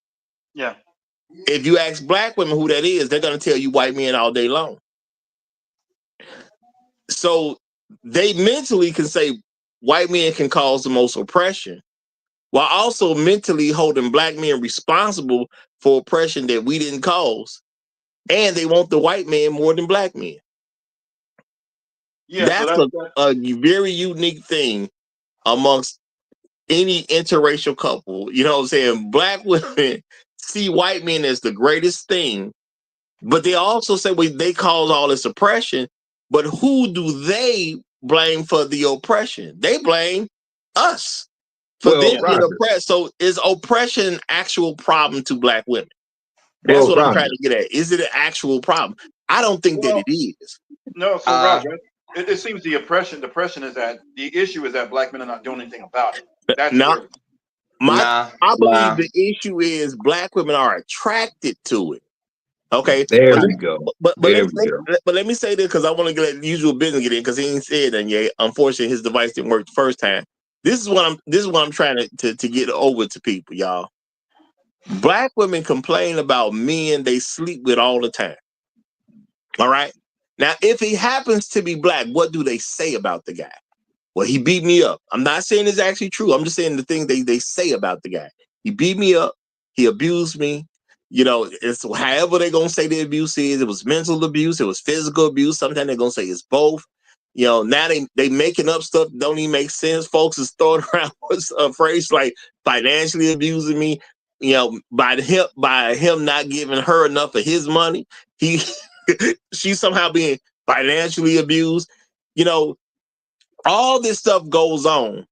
Yeah. If you ask black women who that is, they're going to tell you white men all day long. So they mentally can say white men can cause the most oppression, while also mentally holding black men responsible for oppression that we didn't cause. And they want the white man more than black men. Yeah, that's a very unique thing amongst any interracial couple. You know what I'm saying? Black women see white men as the greatest thing, but they also say they cause all this oppression. But who do they blame for the oppression? They blame us for them being oppressed. So is oppression an actual problem to black women? That's what I'm trying to get at. Is it an actual problem? I don't think that it is. No, so Roger, it seems depression is that the issue is that black men are not doing anything about it. That's I believe the issue is black women are attracted to it. Okay, there we go. But let me say this, because I want to let usual business get in, because he ain't said that yet. Unfortunately, his device didn't work the first time. This is what I'm trying to get over to people, y'all. Black women complain about men they sleep with all the time. All right. Now, if he happens to be black, what do they say about the guy? Well, he beat me up. I'm not saying it's actually true. I'm just saying the thing they say about the guy. He beat me up. He abused me. It's however they're going to say the abuse is. It was mental abuse. It was physical abuse. Sometimes they're going to say it's both. Now they making up stuff that don't even make sense. Folks is throwing around a phrase like financially abusing me. By him not giving her enough of his money. She's somehow being financially abused. All this stuff goes on.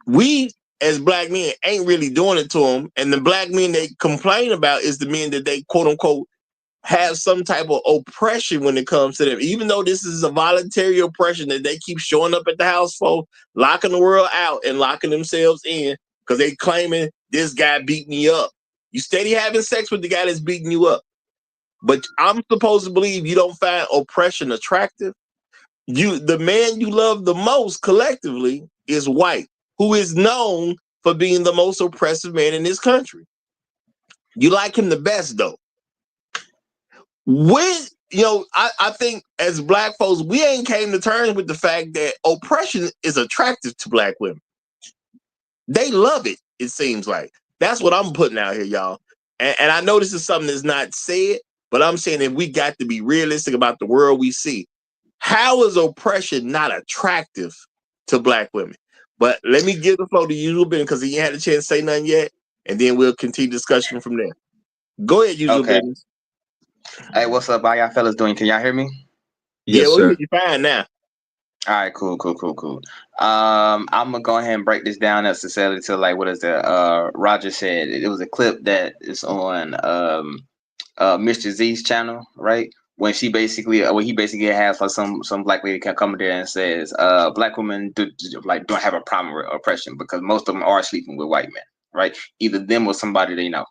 We, as black men, ain't really doing it to them. And the black men they complain about is the men that they, quote unquote, have some type of oppression when it comes to them. Even though this is a voluntary oppression that they keep showing up at the house for, locking the world out and locking themselves in because they claiming this guy beat me up. You steady having sex with the guy that's beating you up. But I'm supposed to believe you don't find oppression attractive. The man you love the most collectively is white, who is known for being the most oppressive man in this country. You like him the best, though. When I think as black folks, we ain't came to terms with the fact that oppression is attractive to black women. They love it, it seems like. That's what I'm putting out here, y'all. And I know this is something that's not said, but I'm saying that we got to be realistic about the world we see. How is oppression not attractive to black women? But let me give the floor to Usual Ben because he ain't had a chance to say nothing yet, and then we'll continue discussion from there. Go ahead, Usual Business. Hey, what's up? How y'all fellas doing? Can y'all hear me? Yes, we'll sir. hear you fine now. All right, cool. I'm gonna go ahead and break this down necessarily to like what is that? Roger said it was a clip that is on Mr. Z's channel, right? When he basically has like some black lady can come in there and says, black women don't have a problem with oppression because most of them are sleeping with white men, right? Either them or somebody they know,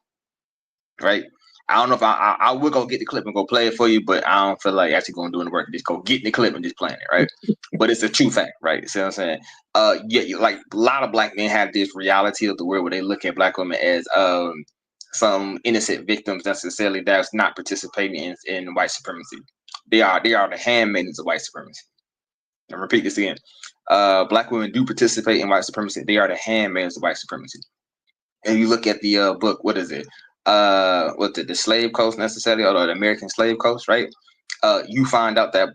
right? I don't know if I will go get the clip and go play it for you, but I don't feel like actually going to do the work. Just go get the clip and just playing it, right? But it's a true fact, right? See what I'm saying? Like a lot of black men have this reality of the world where they look at black women as some innocent victims necessarily that's not participating in white supremacy. They are the handmaidens of white supremacy. And repeat this again. Black women do participate in white supremacy. They are the handmaidens of white supremacy. And you look at the book, what is it? The Slave Coast necessarily, or the American Slave Coast, right? You find out that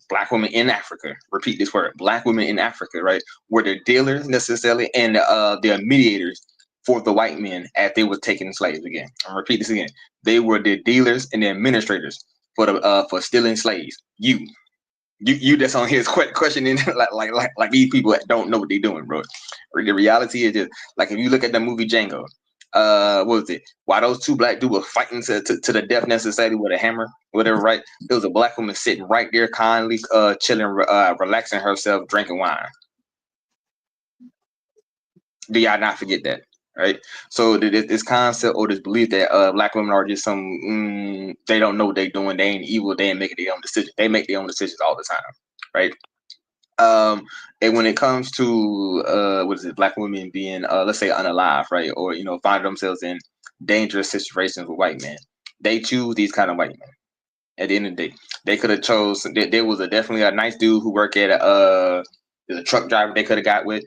black women in Africa, repeat this word, black women in Africa, right, were the dealers necessarily and the mediators for the white men as they were taking slaves again. I'll repeat this again. They were the dealers and the administrators for stealing slaves. You that's on his questioning like these people that don't know what they're doing, bro. The reality is just like if you look at the movie Django, what was it? While those two black dudes were fighting to the death necessarily with a hammer, whatever, right? There was a black woman sitting right there, kindly chilling, relaxing herself, drinking wine. Do y'all not forget that, right? So this concept or this belief that black women are just some they don't know what they're doing, they ain't evil, they ain't making their own decisions. They make their own decisions all the time, right? And when it comes to black women being let's say unalive, right, or find themselves in dangerous situations with white men, they choose these kind of white men. At the end of the day, they could have chose. There was definitely a nice dude who worked at a truck driver they could have got with.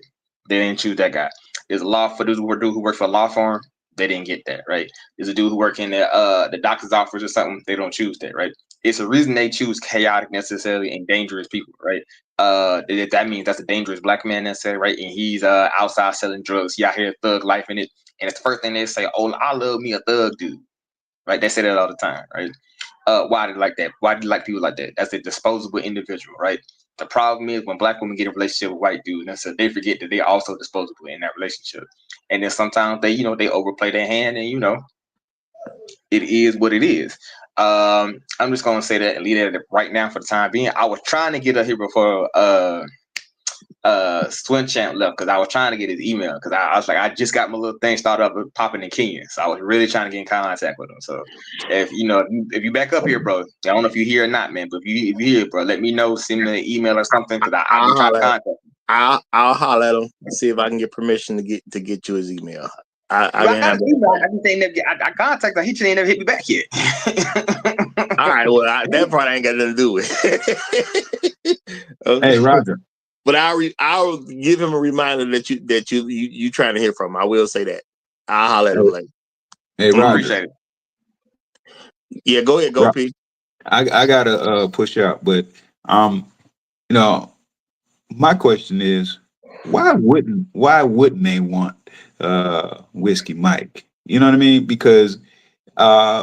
They didn't choose that guy. There's a dude who worked for a law firm. They didn't get that, right? There's a dude who worked in the doctor's office or something. They don't choose that, right? It's a reason they choose chaotic necessarily and dangerous people, right? That means that's a dangerous black man necessarily, right? And he's outside selling drugs. He out here thug life in it. And it's the first thing they say, oh, I love me a thug dude, right? They say that all the time, right? Why do they like that? Why do you like people like that? That's a disposable individual, right? The problem is when black women get in a relationship with white dudes, and so they forget that they're also disposable in that relationship. And then sometimes they overplay their hand, and it is what it is. I'm just gonna say that and leave it right now for the time being. I was trying to get her here before Swin Champ left because I was trying to get his email because I was like, I just got my little thing started up popping in Kenya, so I was really trying to get in contact with him. So if you back up here, bro, I don't know if you here or not, man, but if you here, bro, let me know, send me an email or something because I'll be trying to contact him. I'll holler at him and see if I can get permission to get you his email. I contacted him. He just ain't never hit me back yet. All right, well, that part I ain't got nothing to do with. Okay. Hey, Roger. But I'll give him a reminder that you trying to hear from him. I will say that. I'll holler at him later. Hey, Roger. Appreciate it. Yeah, go ahead, go P. I gotta push out, but my question is, why wouldn't they want Whiskey Mike? You know what I mean? Because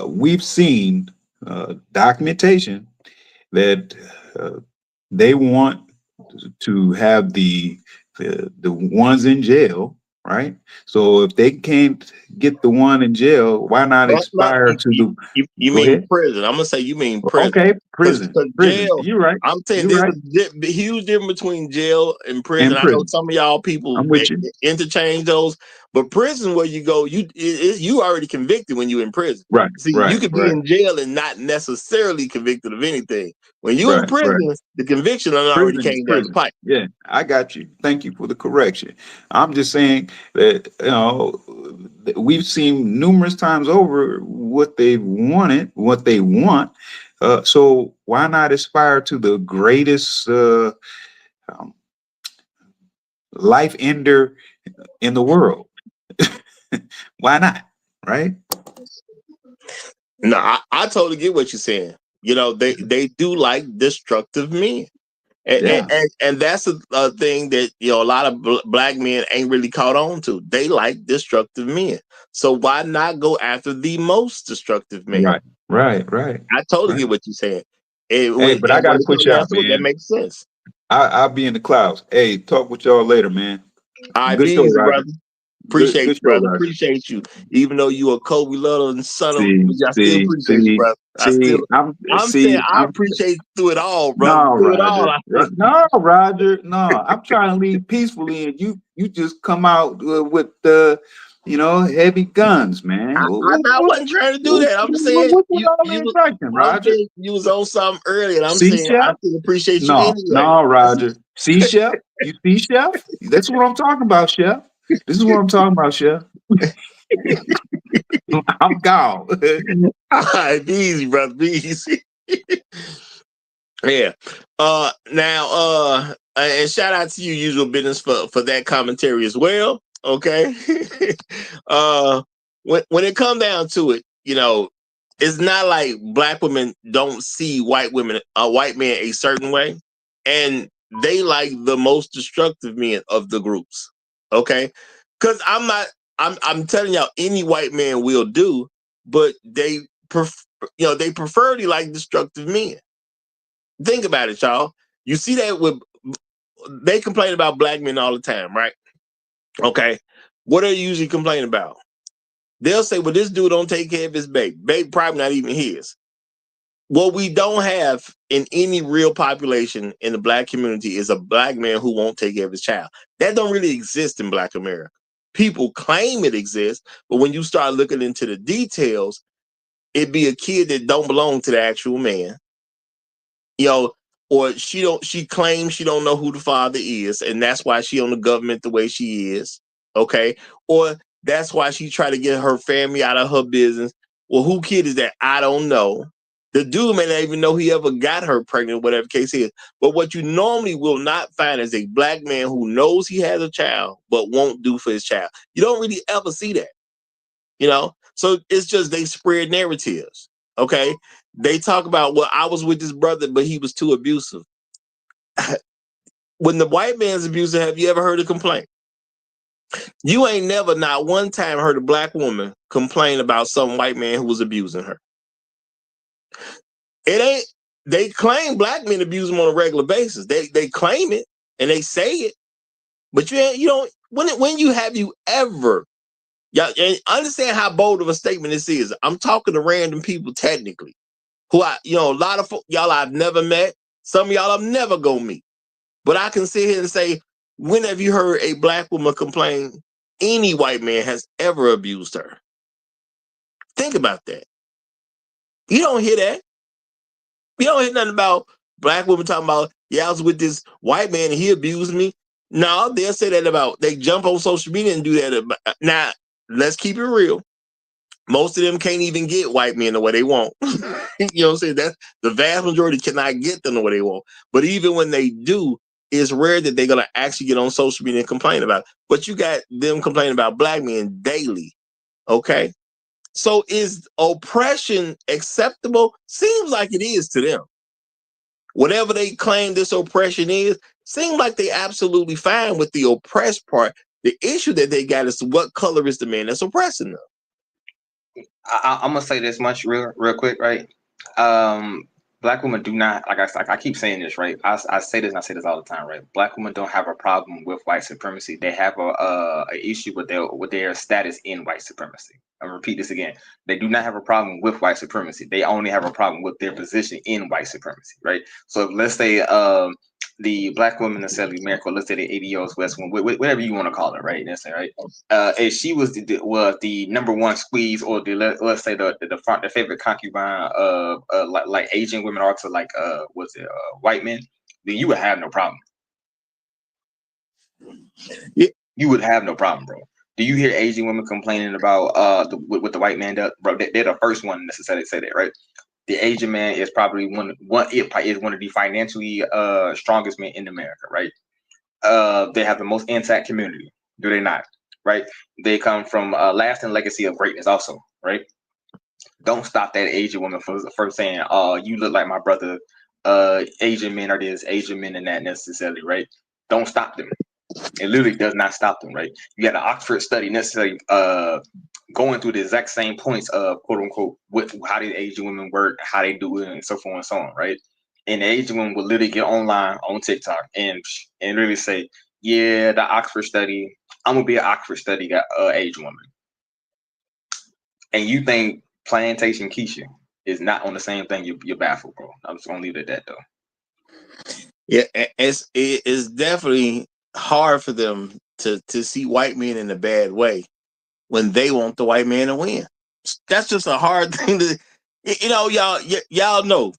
we've seen documentation that they want to have the ones in jail, right? So if they can't get the one in jail, why not expire to the? You mean prison? I'm gonna say you mean prison. Okay, prison. Jail. You're right. I'm saying there's a huge difference between jail and prison. I know some of y'all people interchange those, but prison where you go, you already convicted when you're in prison. Right. See, you could be in jail and not necessarily convicted of anything. When you're in prison, the conviction already came down the pipe. Yeah, I got you. Thank you for the correction. I'm just saying that we've seen numerous times over what they want, So why not aspire to the greatest life ender in the world? Why not? Right? No, I totally get what you're saying. You know, they do like destructive men. Yeah. And that's a thing that, you know, a lot of black men ain't really caught on to. They like destructive men. So why not go after the most destructive man? Right. Right. Right. I totally Right. get what you're saying. Hey, but I When gotta it push comes down out, to it, that man. makes sense. I'll be in the clouds. Hey, talk with y'all later, man. All right, Good be show, easy, Roger. brother. Appreciate Good you, show, brother. Roger. Appreciate you. Even though you a Kobe Little and son of, See, I still see, appreciate you, see, brother. see. I'm saying I appreciate through it all, brother. No, Through it all, Roger. I think. No, Roger. No, I'm trying to leave peacefully, and you just come out with the, heavy guns, man. I wasn't trying to do that. I'm saying What's with all the aggression, I'm Roger? saying you was on something earlier, and I'm See, saying I chef? still appreciate you No, anyway. no, Roger. See, chef? You see, chef? That's what I'm talking about, chef. This is what I'm talking about, chef. I'm gone. All right, be easy, brother. Be easy. Yeah. And shout out to you, Usual Business, for that commentary as well. Okay. When it comes down to it, it's not like black women don't see white men a certain way, and they like the most destructive men of the groups. Okay. Because I'm telling y'all, any white man will do, but they prefer to like destructive men. Think about it, y'all. You see that they complain about black men all the time, right? Okay. What are they usually complaining about? They'll say, well, this dude don't take care of his baby. Baby probably not even his. What we don't have in any real population in the black community is a black man who won't take care of his child. That don't really exist in black America. People claim it exists, but when you start looking into the details, it'd be a kid that don't belong to the actual man. Or she claims she don't know who the father is, and that's why she on the government the way she is. Okay. Or that's why she try to get her family out of her business. Well, who kid is that? I don't know. The dude may not even know he ever got her pregnant, whatever the case is. But what you normally will not find is a black man who knows he has a child, but won't do for his child. You don't really ever see that. So it's just they spread narratives. Okay. They talk about, well, I was with this brother, but he was too abusive. When the white man's abusive, have you ever heard a complaint? You ain't never, not one time, heard a black woman complain about some white man who was abusing her. It ain't. They claim black men abuse them on a regular basis. They claim it and they say it, but you don't. When you have you ever? Y'all understand how bold of a statement this is. I'm talking to random people technically, who a lot of y'all I've never met. Some of y'all I'm never gonna meet. But I can sit here and say, when have you heard a black woman complain any white man has ever abused her? Think about that. You don't hear that. You don't hear nothing about black women talking about, yeah, I was with this white man and he abused me. No, they'll say that about, they jump on social media and do that. Now, let's keep it real. Most of them can't even get white men the way they want. You know what I'm saying? That's the vast majority cannot get them the way they want. But even when they do, it's rare that they're gonna actually get on social media and complain about it. But you got them complaining about black men daily. Okay. So is oppression acceptable? Seems like it is to them. Whatever they claim this oppression is, seems like they absolutely fine with the oppressed part. The issue that they got is what color is the man that's oppressing them? I'm gonna say this much real quick, right? Black women do not, like I keep saying this, right? I say this and I say this all the time, right? Black women don't have a problem with white supremacy. They have a issue with their status in white supremacy. I'm gonna repeat this again. They do not have a problem with white supremacy. They only have a problem with their position in white supremacy, right? So if, let's say the black woman necessarily America, let's say the ADOs West one, whatever you want to call it, right? That's right. If she was the number one squeeze, or let's say the favorite concubine of like Asian women are to like white men, then you would have no problem. Yeah. You would have no problem, bro. Do you hear Asian women complaining about what the white man does, bro? They're the first one necessarily to say that, right? the Asian man is probably one of the financially strongest men in America, right? They have the most intact community, do they not? Right? They come from a lasting legacy of greatness, also, right? Don't stop that Asian woman from saying, "Oh, you look like my brother." Asian men are this, Asian men and that necessarily, right? Don't stop them. It literally does not stop them, right? You got an Oxford study necessarily going through the exact same points of quote unquote how the Asian women work, how they do it, and so forth and so on, right? And the Asian woman will literally get online on TikTok and really say, "Yeah, the Oxford study. I'm gonna be an Oxford study Asian woman." And you think Plantation Keisha is not on the same thing? You're baffled, bro. I'm just gonna leave it at that, though. Yeah, it's definitely hard for them to see white men in a bad way when they want the white man to win. That's just a hard thing to, y'all know.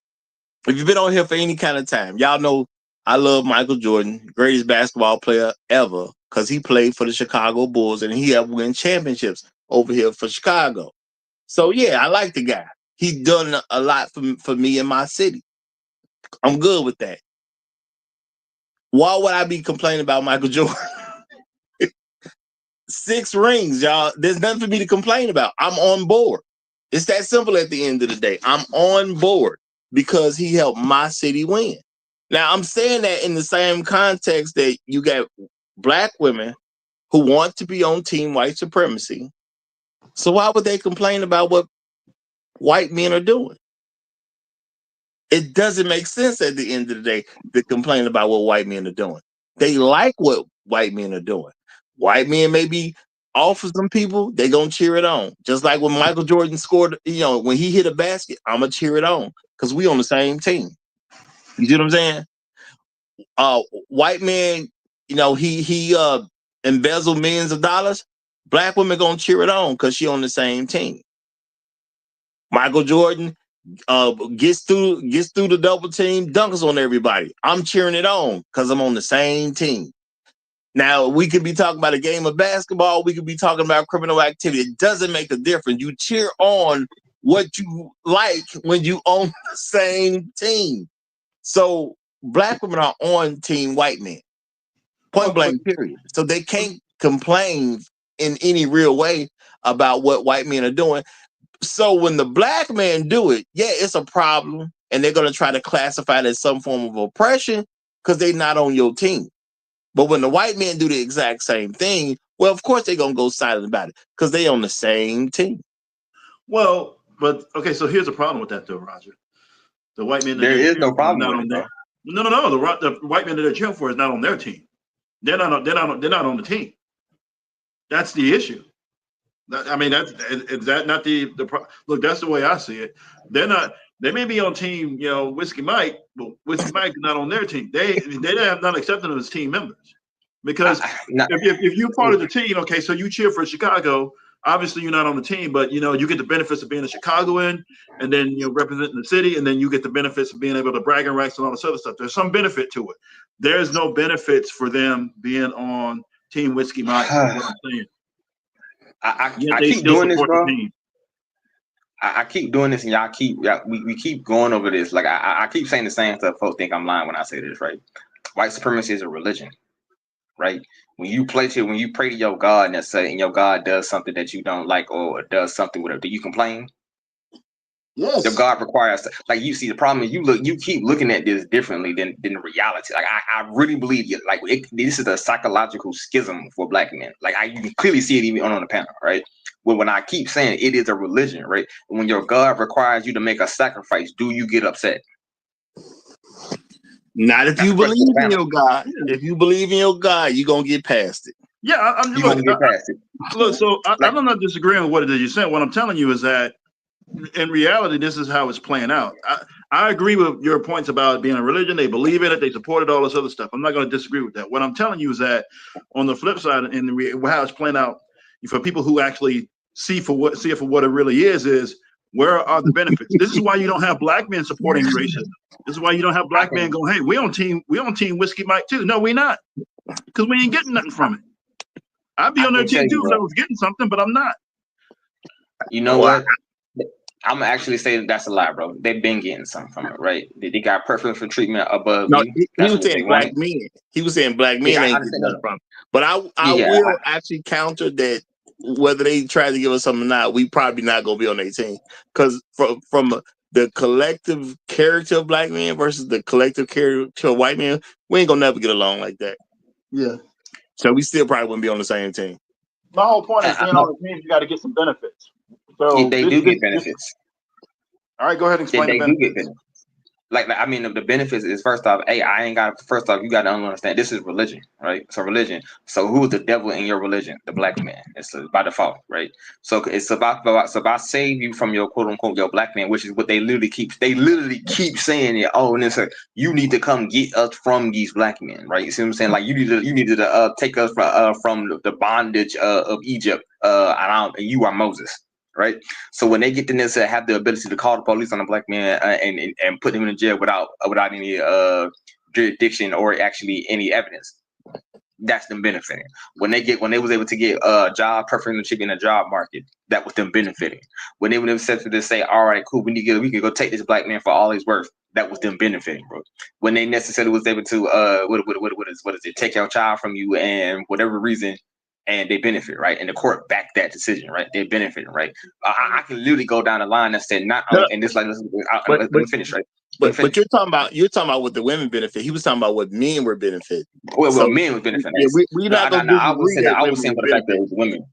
If you've been on here for any kind of time, y'all know I love Michael Jordan, greatest basketball player ever, because he played for the Chicago Bulls and he helped win championships over here for Chicago. So yeah, I like the guy. He's done a lot for me in my city. I'm good with that. Why would I be complaining about Michael Jordan? 6 rings, y'all. There's nothing for me to complain about. I'm on board. It's that simple at the end of the day. I'm on board because he helped my city win. Now, I'm saying that in the same context that you got black women who want to be on team white supremacy. So why would they complain about what white men are doing? It doesn't make sense at the end of the day to complain about what white men are doing. They like what white men are doing. White men may be off of some people, they gonna cheer it on. Just like when Michael Jordan scored, when he hit a basket, I'm gonna cheer it on because we on the same team. You see what I'm saying? White man, he embezzled millions of dollars. Black women gonna cheer it on because she on the same team. Michael Jordan gets through the double team, dunks on everybody. I'm cheering it on because I'm on the same team. Now, we could be talking about a game of basketball. We could be talking about criminal activity. It doesn't make a difference. You cheer on what you like when you on the same team. So black women are on team white men. Point blank, period. So they can't complain in any real way about what white men are doing. So when the black men do it, yeah, it's a problem. And they're going to try to classify it as some form of oppression because they're not on your team. But when the white men do the exact same thing, well, of course they're going to go silent about it because they on the same team. Well, but okay, so here's the problem with that, though, Roger. The white men that there is no problem with it, bro. No. The white men that they're cheering for is not on their team. They're not on the team. That's the issue. I mean, is that not the look? That's the way I see it. They're not. They may be on team, Whiskey Mike, but Whiskey Mike is not on their team. They have not accepted them as team members because if you're part of the team, okay, so you cheer for Chicago. Obviously, you're not on the team, but you get the benefits of being a Chicagoan, and then representing the city, and then you get the benefits of being able to bragging rights and all this other stuff. There's some benefit to it. There's no benefits for them being on Team Whiskey Mike. Is what I'm saying. I keep doing this, bro. I keep doing this, and we keep going over this. Like I keep saying the same stuff. Folks think I'm lying when I say this, right? White supremacy is a religion, right? When you pray to your God, and your God does something that you don't like or does something with it, do you complain? Yes. Your God requires, like, you see, the problem is you keep looking at this differently than reality. Like I really believe this is a psychological schism for black men. Like you can clearly see it even on the panel, right? Well, when I keep saying it is a religion, right? When your God requires you to make a sacrifice, do you get upset? Not if you believe in your God. If you believe in your God, you're gonna get past it. Yeah, I'm gonna get past it. Look, so I'm not disagreeing with what it is you're saying. What I'm telling you is that in reality, this is how it's playing out. I agree with your points about it being a religion. They believe in it. They support it, all this other stuff. I'm not going to disagree with that. What I'm telling you is that on the flip side, and how it's playing out for people who actually see it for what it really is where are the benefits? This is why you don't have black men supporting racism. This is why you don't have black men going, hey, we on team Whiskey Mike too. No, we not. Because we ain't getting nothing from it. I'd be on their team too if I was getting something, but I'm not. You know what? I'm gonna actually say that's a lie, bro. They've been getting something from it, right? They got preferential treatment above No, you. he That's was what they saying black wanted. men. He was saying black men Yeah, I ain't getting understand nothing that. from it. But I Yeah, will actually counter that whether they try to give us something or not, we probably not gonna be on their team. Because from the collective character of black men versus the collective character of white men, we ain't gonna never get along like that. Yeah. So we still probably wouldn't be on the same team. My whole point is I being know. on the team, you got to get some benefits. So They do get benefits. All right, go ahead and explain the They do benefits. get benefits. Like I mean, the benefits is first off, hey, I ain't got. First off, you got to understand this is religion, right? So religion. So who's the devil in your religion? The black man. It's by default, right? So it's about so if I save you from your quote unquote your black man, which is what they literally keep saying it. Oh, and it's like you need to come get us from these black men, right? You see what I'm saying? Like you need to take us from the bondage of Egypt. And you are Moses. Right, so when they get to this, have the ability to call the police on a black man and put him in jail without any jurisdiction or actually any evidence, that's them benefiting. When they was able to get a job, preferential in the job market, that was them benefiting. When they were set to say, all right, cool, we can go take this black man for all he's worth, that was them benefiting, bro. When they necessarily was able to what is it, take your child from you and whatever reason. And they benefit, right? And the court backed that decision, right? They benefited, right? I can literally go down the line and say, not only, and this like, let me finish, right? But you're talking about what the women benefit. He was talking about what men were benefiting. Well, men was benefiting. Yeah, we're not gonna disagree that I women was saying were for the fact that it benefiting. was women.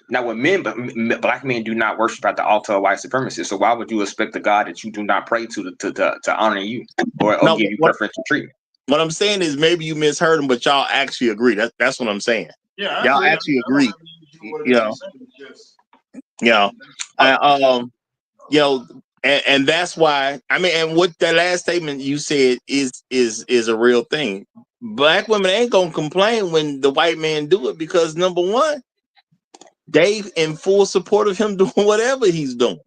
Now, with men, but black men do not worship at the altar of white supremacy. So why would you expect the God that you do not pray to honor you or give you preferential treatment? What I'm saying is maybe you misheard him, but y'all actually agree. That's what I'm saying. Yeah, y'all actually agree. And that's why I mean, and what that last statement you said is a real thing. Black women ain't gonna complain when the white man do it because number one, they in full support of him doing whatever he's doing.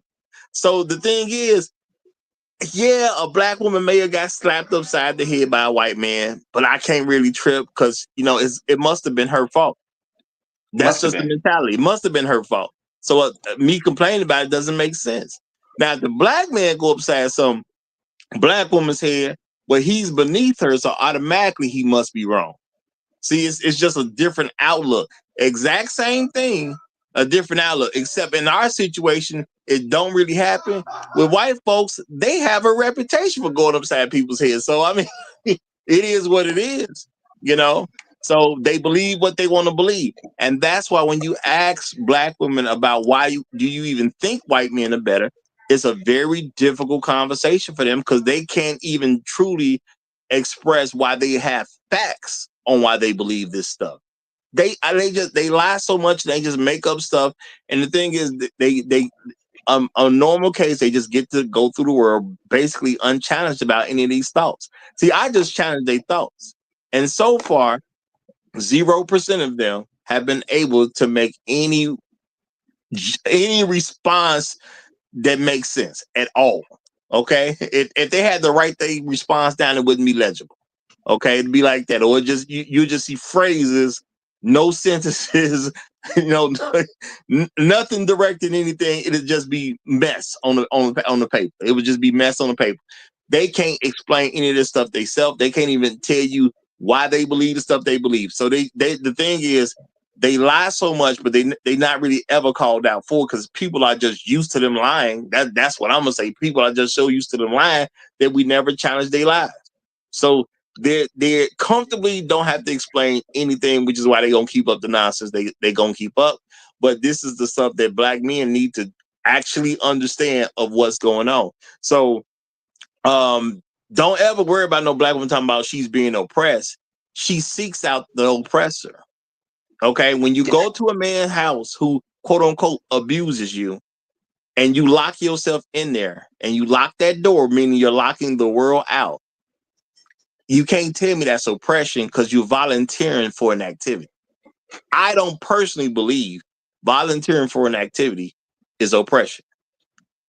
So the thing is, yeah, a black woman may have got slapped upside the head by a white man, but I can't really trip because it must have been her fault. That's just the mentality. It must have been her fault. So me complaining about it doesn't make sense. Now, if the black man go upside some black woman's head, well, he's beneath her, so automatically he must be wrong. See, it's just a different outlook. Exact same thing, a different outlook. Except in our situation, it don't really happen. With white folks, they have a reputation for going upside people's heads. So I mean, it is what it is, So they believe what they want to believe. And that's why when you ask black women about do you even think white men are better, it's a very difficult conversation for them because they can't even truly express why they have facts on why they believe this stuff. They lie so much, they just make up stuff. And the thing is, they a normal case, they just get to go through the world basically unchallenged about any of these thoughts. See, I just challenge their thoughts. And so far, 0% of them have been able to make any response that makes sense at all. Okay, if they had to write their response down, it wouldn't be legible. Okay, it'd be like that, or just you just see phrases, no sentences, nothing directing anything. It'd just be mess on the paper. It would just be mess on the paper. They can't explain any of this stuff themselves. They can't even tell you why they believe the stuff they believe. So the thing is, they lie so much, but they not really ever called out for because people are just used to them lying. That's what I'm gonna say. People are just so used to them lying that we never challenge their lies. So they comfortably don't have to explain anything, which is why they gonna keep up the nonsense they gonna keep up. But this is the stuff that black men need to actually understand of what's going on. So don't ever worry about no black woman talking about she's being oppressed. She seeks out the oppressor. Okay, when you go to a man's house who quote unquote abuses you, and you lock yourself in there, and you lock that door, meaning you're locking the world out. You can't tell me that's oppression because you're volunteering for an activity. I don't personally believe volunteering for an activity is oppression.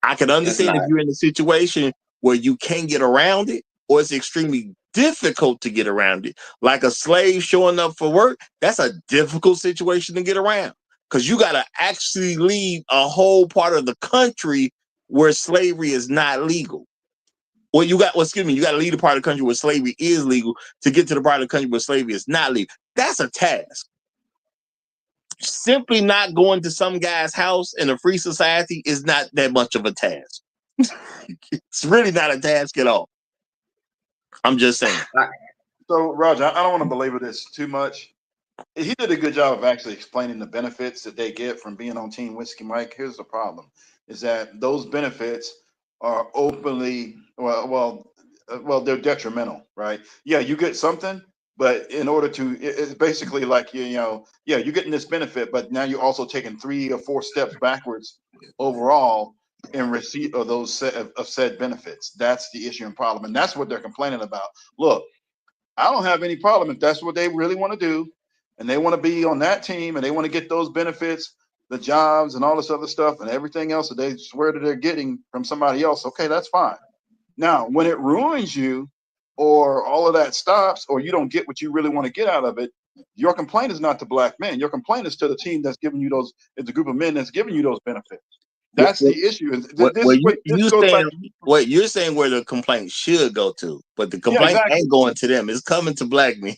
I can understand if you're in a situation where you can't get around it, or it's extremely difficult to get around it. Like a slave showing up for work, that's a difficult situation to get around because you got to actually leave a whole part of the country where slavery is not legal. Well, you got to leave the part of the country where slavery is legal to get to the part of the country where slavery is not legal. That's a task. Simply not going to some guy's house in a free society is not that much of a task. It's really not a task at all. I'm just saying. So, Roger, I don't want to belabor this too much. He did a good job of actually explaining the benefits that they get from being on Team Whiskey Mike. Here's the problem, is that those benefits are openly, they're detrimental, right? Yeah, you get something, but in order to, it's basically like, you're getting this benefit, but now you're also taking 3 or 4 steps backwards overall in receipt of those said benefits. That's the issue and problem. And that's what they're complaining about. Look, I don't have any problem if that's what they really want to do, and they want to be on that team, and they want to get those benefits, the jobs, and all this other stuff, and everything else that they swear that they're getting from somebody else. Okay, that's fine. Now, when it ruins you, or all of that stops, or you don't get what you really want to get out of it, your complaint is not to black men. Your complaint is to the team that's giving you those, it's a group of men that's giving you those benefits. That's the issue. You're saying where the complaint should go to, but the complaint ain't going to them. It's coming to black men.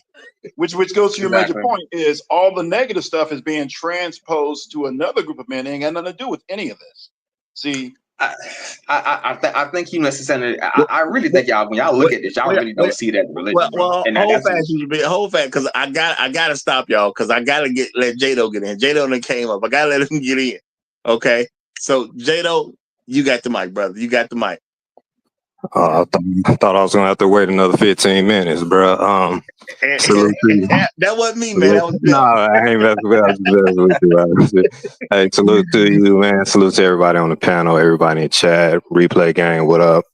Which goes to your major point, is all the negative stuff is being transposed to another group of men. It ain't got nothing to do with any of this. See, I think you necessarily. I really think y'all, when y'all look at this, y'all really don't see that religion. Hold fast, because I gotta stop y'all, because I gotta let Jado get in. Jado done came up. I gotta let him get in. Okay. So, Jado, you got the mic, brother. You got the mic. I thought I was gonna have to wait another 15 minutes, bro. That wasn't me, man. That was I ain't messing with you. Hey, salute to you, man. Salute to everybody on the panel, everybody in chat, replay gang. What up,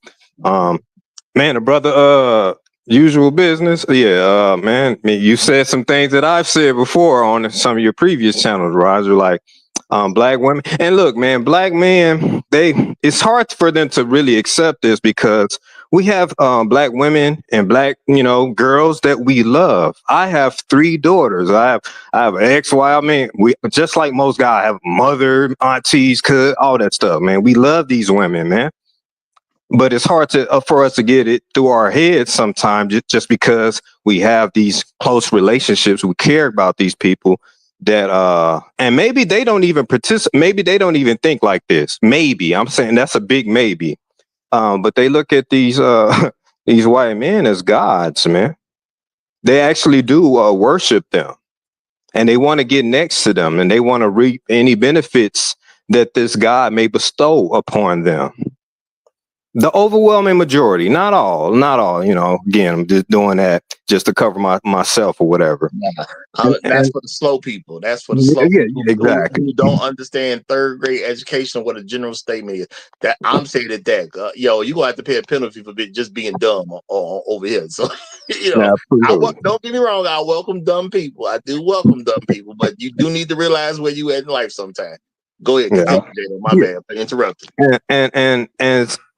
man? The brother, usual business. Yeah, man. I mean, you said some things that I've said before on some of your previous channels, Roger, like. Black women, and look, man, black men, it's hard for them to really accept this, because we have black women and black, girls that we love. I have 3 daughters. I have an ex-wife. I mean, we just like most guys have mother, aunties, all that stuff, man. We love these women, man. But it's hard for us to get it through our heads sometimes, just because we have these close relationships. We care about these people. That and maybe they don't even participate, maybe they don't even think like this. Maybe, I'm saying that's a big maybe. But they look at these white men as gods, man. They actually do worship them, and they want to get next to them, and they want to reap any benefits that this God may bestow upon them. The overwhelming majority, not all, again, I'm just doing that just to cover myself or whatever. That's for the slow people. That's for the slow people exactly. who don't understand 3rd grade education or what a general statement is. That I'm saying that you're gonna have to pay a penalty for just being dumb over here. So don't get me wrong, I welcome dumb people. I do welcome dumb people, but you do need to realize where you at in life sometime. Go ahead, continue, my bad for interrupting.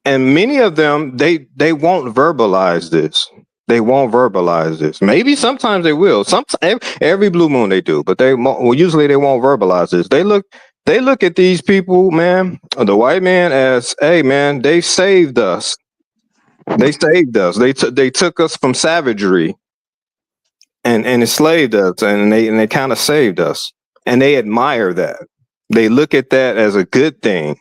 And many of them, they won't verbalize this. They won't verbalize this. Maybe sometimes they will. Sometimes every blue moon they do, but usually they won't verbalize this. They look at these people, man, the white man, as, hey, man, they saved us. They saved us. They took us from savagery and enslaved us, and they kind of saved us, and they admire that. They look at that as a good thing.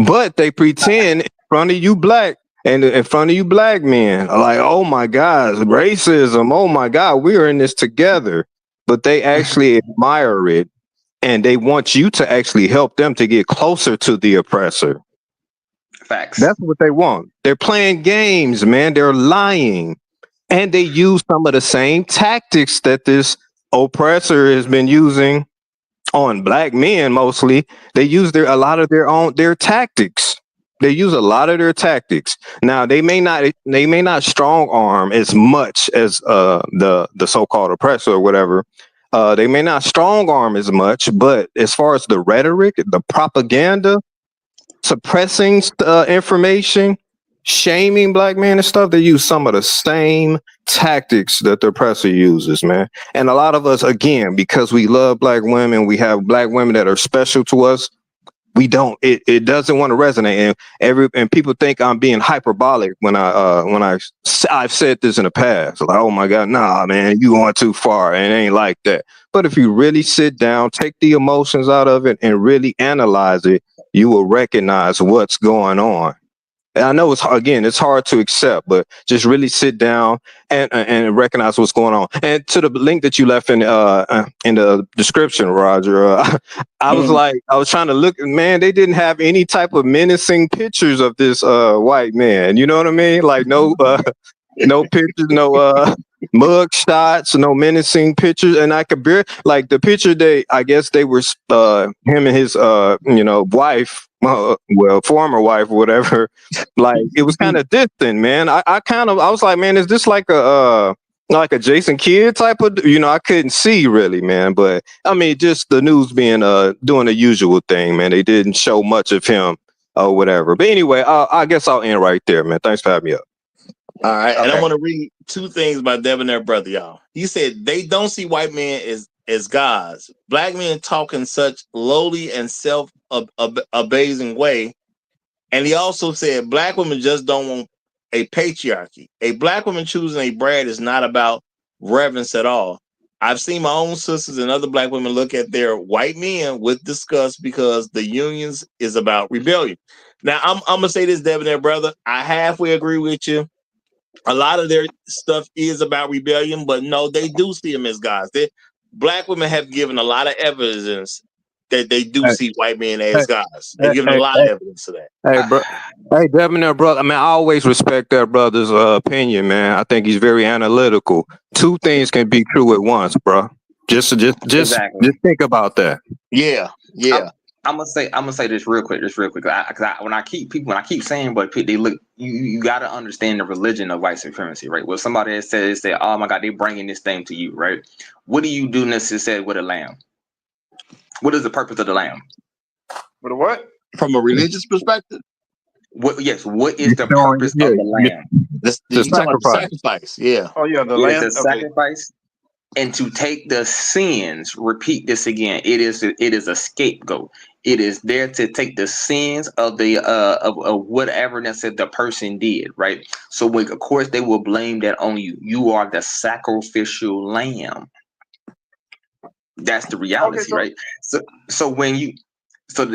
But they pretend in front of you black and in front of you black men, like, oh my God, racism. Oh my God, we are in this together. But they actually admire it, and they want you to actually help them to get closer to the oppressor. Facts. That's what they want. They're playing games, man. They're lying. And they use some of the same tactics that this oppressor has been using on black men. Mostly they use a lot of their tactics. They use a lot of their tactics. Now they may not strong arm as much as the so-called oppressor or whatever. They may not strong arm as much, but as far as the rhetoric, the propaganda, suppressing information, shaming black men and stuff, they use some of the same tactics that the oppressor uses, man. And a lot of us, again, because we love black women, we have black women that are special to us, we don't. It doesn't want to resonate, and people think I'm being hyperbolic when I've said this in the past. Like, oh my God, nah, man, you going too far, and it ain't like that. But if you really sit down, take the emotions out of it, and really analyze it, you will recognize what's going on. And I know it's hard to accept, but just really sit down and recognize what's going on. And to the link that you left in the description, Roger, I was trying to look, man, they didn't have any type of menacing pictures of this white man. You know what I mean? Like no pictures, no mug shots, no menacing pictures. And I could bear like the picture I guess they were him and his wife, former wife or whatever. Like it was kind of distant, man. I was like, man, is this like a Jason Kidd type of, I couldn't see really, man. But I mean, just the news being doing the usual thing, man. They didn't show much of him or whatever. But anyway, I guess I'll end right there, man. Thanks for having me up. All right, okay. And I'm going to read two things by Debonair Brother, y'all. He said, they don't see white men as gods. Black men talk in such lowly and self-abasing way. And he also said, black women just don't want a patriarchy. A black woman choosing a bride is not about reverence at all. I've seen my own sisters and other black women look at their white men with disgust because the unions is about rebellion. Now, I'm going to say this, Debonair Brother. I halfway agree with you. A lot of their stuff is about rebellion, but no, they do see them as gods. Black women have given a lot of evidence that they do see white men as gods. They've given a lot of evidence to that. Hey, bro. Hey, Debonair, brother. I mean, I always respect that brother's opinion, man. I think he's very analytical. Two things can be true at once, bro. Just think about that. Yeah. I'm gonna say this real quick. When I keep saying, but they look, you got to understand the religion of white supremacy, right? Well, somebody has said, oh my God, they bringing this thing to you, right? What do you do necessarily with a lamb? What is the purpose of the lamb? With a what? From a religious perspective? What is the purpose of the lamb? The sacrifice. Yeah. Oh yeah, the lamb. The sacrifice. And to take the sins, repeat this again. It is a scapegoat. It is there to take the sins of the of whatever that the person did, right? So of course they will blame that on you. You are the sacrificial lamb. That's the reality, right? So when you that's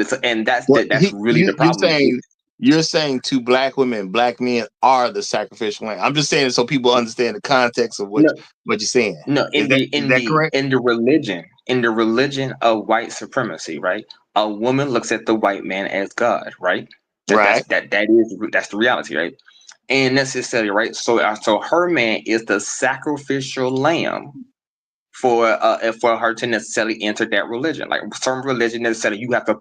really the problem. You're saying to black women, black men are the sacrificial lamb. I'm just saying it so people understand the context of what you're saying. No, in the religion of white supremacy, right? A woman looks at the white man as God, right? That's the reality, right? And necessarily, right? So her man is the sacrificial lamb for her to necessarily enter that religion. Like some religion necessarily you have to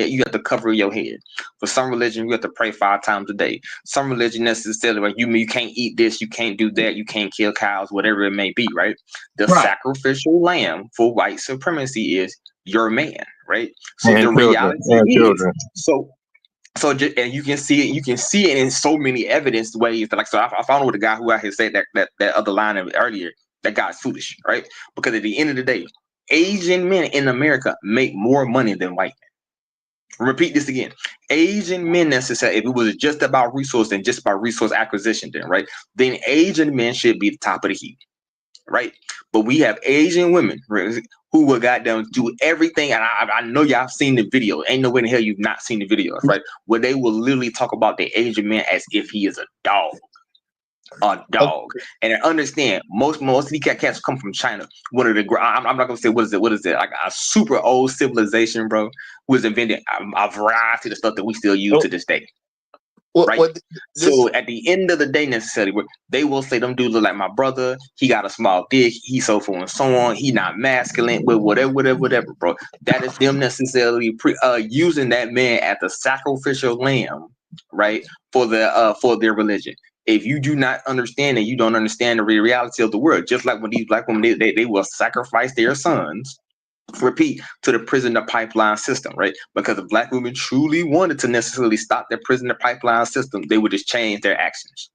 you have to cover your head. For some religion you have to pray 5 times a day. Some religion necessarily like you can't eat this, you can't do that, you can't kill cows, whatever it may be, right? The sacrificial lamb for white supremacy is your man, right? So and the reality is and you can see it in so many evidence ways. Like I found with a guy who I had said that other line earlier. That guy's foolish, right? Because at the end of the day, Asian men in America make more money than white men. Repeat this again. Asian men necessarily, if it was just about resource and just about resource acquisition, then Asian men should be the top of the heap, right? But we have Asian women who will goddamn do everything. And I know y'all have seen the video. Ain't no way in the hell you've not seen the videos, right? Where they will literally talk about the Asian man as if he is a dog. And I understand most of these cats come from China. One of the I'm not gonna say what is it like a super old civilization, bro, who has invented a variety of stuff that we still use to this day. Right. So at the end of the day, necessarily, they will say them dudes look like my brother. He got a small dick. He so forth and so on. He not masculine, but whatever, bro. That is them necessarily using that man as the sacrificial lamb, right, for their religion. If you do not understand and you don't understand the reality of the world, just like when these black women, they will sacrifice their sons, repeat, to the prisoner pipeline system, right? Because if black women truly wanted to necessarily stop their prisoner pipeline system, they would just change their actions,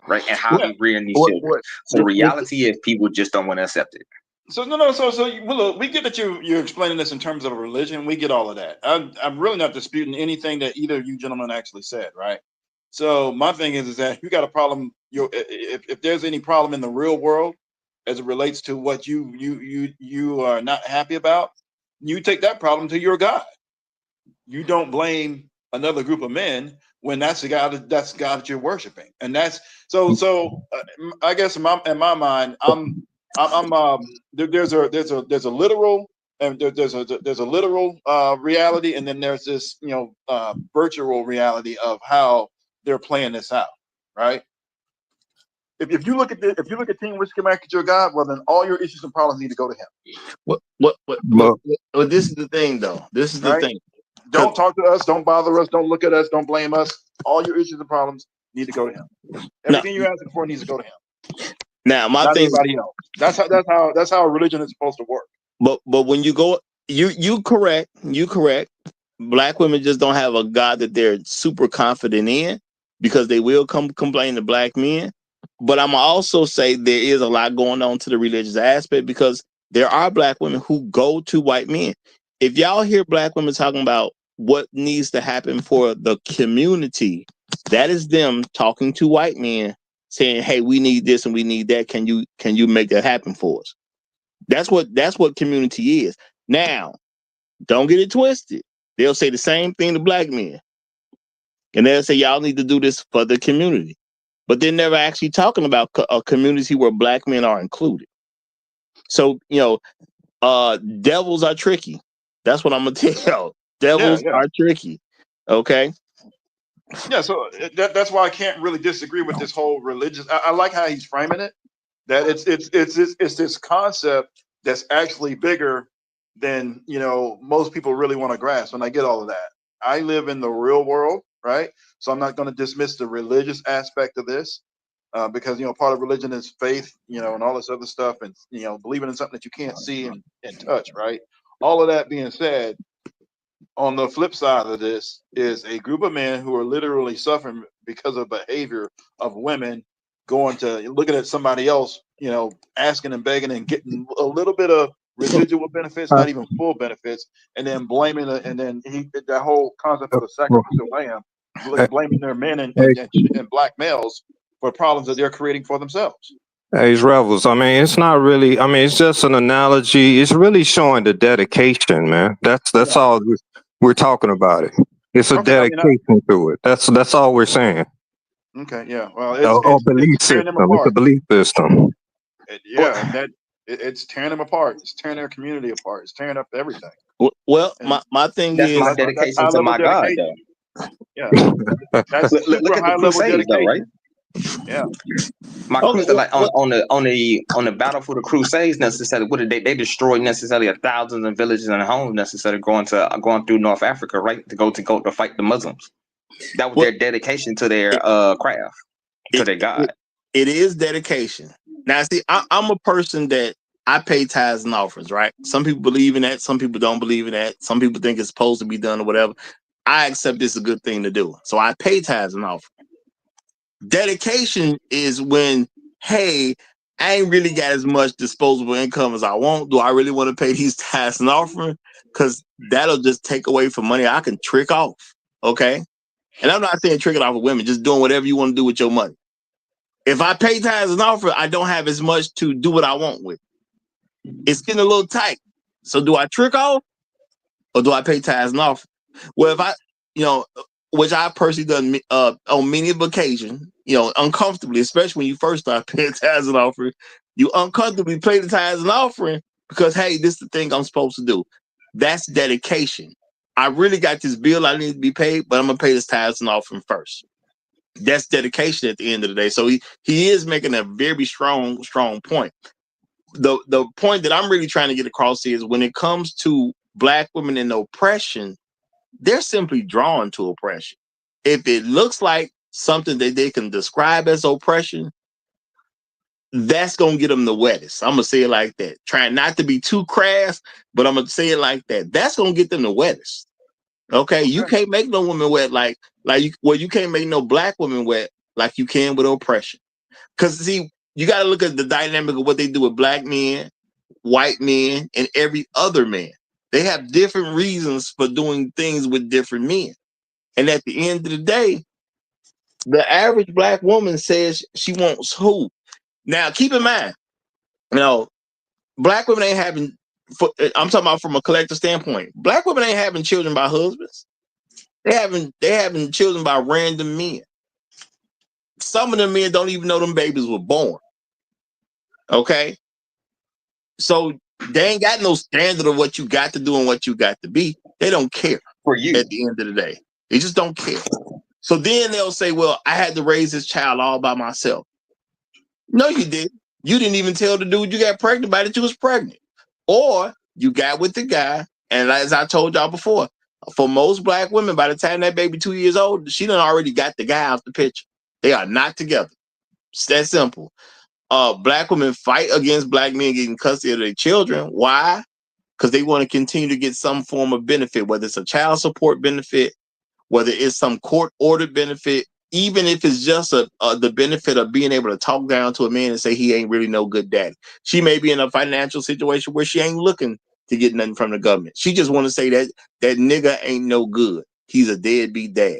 right? And how they rearing these children. So reality is people just don't want to accept it. So no. Well, look, we get that you're explaining this in terms of a religion. We get all of that. I'm really not disputing anything that either of you gentlemen actually said, right? So my thing is that if you got a problem, if there's any problem in the real world as it relates to what you are not happy about, you take that problem to your God. You don't blame another group of men when that's the God that you're worshiping, and that's so. I guess in my mind, there's a literal and there's a literal reality, and then there's this virtual reality of how they're playing this out, right? If you look at Team Whiskey Mac at your God, well then all your issues and problems need to go to him. Well, this is the thing, though. This is the Right? thing. Don't talk to us. Don't bother us. Don't look at us. Don't blame us. All your issues and problems need to go to him. Everything you're asking for needs to go to him. Now, my Not thing, anybody else. That's how religion is supposed to work. but when you go, you correct. Black women just don't have a God that they're super confident in, because they will come complain to black men. But I'm also say there is a lot going on to the religious aspect, because there are black women who go to white men. If y'all hear black women talking about what needs to happen for the community, that is them talking to white men saying, "Hey, we need this and we need that. Can you make that happen for us?" That's what community is. Now, don't get it twisted. They'll say the same thing to black men, and they'll say, "Y'all need to do this for the community," but they're never actually talking about a community where black men are included. So, devils are tricky. That's what I'm gonna tell y'all. Devils are tricky. Okay. Yeah, so that's why I can't really disagree with this whole religious. I like how he's framing it. That it's this concept that's actually bigger than most people really want to grasp. And I get all of that. I live in the real world, right? So I'm not going to dismiss the religious aspect of this, because part of religion is faith, and all this other stuff, and believing in something that you can't see and touch, right? All of that being said, on the flip side of this is a group of men who are literally suffering because of behavior of women going to looking at somebody else, asking and begging and getting a little bit of residual benefits, not even full benefits, and then blaming it, and then that whole concept of the sacrificial lamb, blaming their men and black males for problems that they're creating for themselves. Hey, Rebels. I mean, it's not really. I mean, it's just an analogy. It's really showing the dedication, man. That's all we're talking about. It. It's a dedication to it. That's all we're saying. Okay. Yeah. Well, belief it's tearing system. them apart. It's a belief system. It's tearing them apart. It's tearing their community apart. It's tearing up everything. Well, my thing that's is my dedication to my God, though. Yeah, that's look at the Crusades, though, right? Yeah, my like on the battle for the Crusades necessarily. What did they destroyed necessarily thousands of villages and homes necessarily going through North Africa, right, to go to fight the Muslims. That was their dedication to their craft, to their God. It is dedication. Now, see, I'm a person that I pay tithes and offerings, right? Some people believe in that. Some people don't believe in that. Some people think it's supposed to be done or whatever. I accept it's a good thing to do. So I pay tithes and offerings. Dedication is when, hey, I ain't really got as much disposable income as I want. Do I really want to pay these tithes and offerings? Because that'll just take away from money I can trick off. Okay. And I'm not saying tricking off of women, just doing whatever you want to do with your money. If I pay tithes and offer, I don't have as much to do what I want with. It's getting a little tight. So do I trick off or do I pay tithes and offer? Well, if I, which I personally done on many occasions, uncomfortably, especially when you first start paying tithes and offering, you uncomfortably pay the tithes and offering because, hey, this is the thing I'm supposed to do. That's dedication. I really got this bill I need to be paid, but I'm going to pay this tithes and offering first. That's dedication at the end of the day. So he is making a very strong point. The point that I'm really trying to get across is when it comes to black women and oppression, they're simply drawn to oppression. If it looks like something that they can describe as oppression, that's going to get them the wettest. I'm going to say it like that. Trying not to be too crass, but I'm going to say it like that. That's going to get them the wettest. Okay, you can't make no woman wet you can't make no black woman wet like you can with oppression. Because see, you got to look at the dynamic of what they do with black men, white men and every other man. They have different reasons for doing things with different men. And at the end of the day, the average black woman says she wants who? Now, keep in mind, black women ain't having, I'm talking about from a collective standpoint, black women ain't having children by husbands. They having children by random men. Some of them men don't even know them babies were born. Okay? So they ain't got no standard of what you got to do and what you got to be. They don't care for you at the end of the day. They just don't care. So then they'll say, well, I had to raise this child all by myself. No, you didn't. You didn't even tell the dude you got pregnant by that you was pregnant. Or you got with the guy, and as I told y'all before, for most black women, by the time that baby 2 years old, she done already got the guy out the picture. They are not together. It's that simple. Black women fight against black men getting custody of their children. Why? Because they want to continue to get some form of benefit, whether it's a child support benefit, whether it's some court-ordered benefit, even if it's just the benefit of being able to talk down to a man and say he ain't really no good daddy. She may be in a financial situation where she ain't looking to get nothing from the government. She just want to say that nigga ain't no good. He's a deadbeat dad.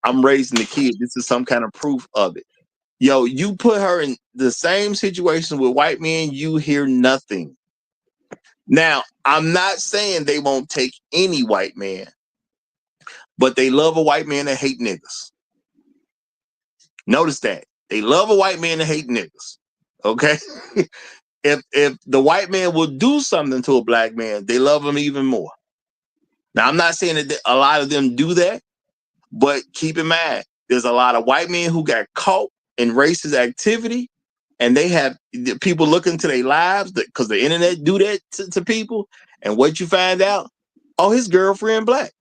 I'm raising the kid. This is some kind of proof of it. Yo, you put her in the same situation with white men, you hear nothing. Now, I'm not saying they won't take any white man, but they love a white man that hate niggas. Notice that. They love a white man that hate niggas. Okay? If the white man will do something to a black man, they love him even more. Now, I'm not saying that a lot of them do that, but keep in mind, there's a lot of white men who got caught in racist activity, and they have people looking into their lives because the internet do that to people. And what you find out, oh, his girlfriend black.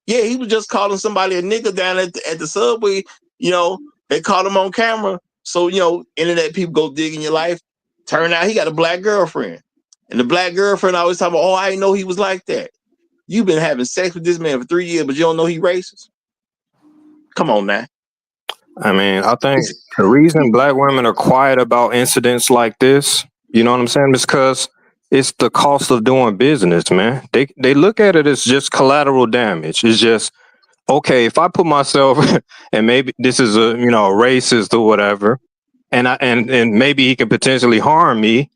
Yeah, he was just calling somebody a nigga down at the subway. They caught him on camera. So, internet people go dig in your life. Turn out he got a black girlfriend. And the black girlfriend always talking about, oh, I didn't know he was like that. You've been having sex with this man for 3 years, but you don't know he racist? Come on now. I mean, I think the reason black women are quiet about incidents like this, you know what I'm saying, is because it's the cost of doing business, man. They look at it as just collateral damage. It's just, okay, if I put myself, and maybe this is a racist or whatever, and maybe he can potentially harm me.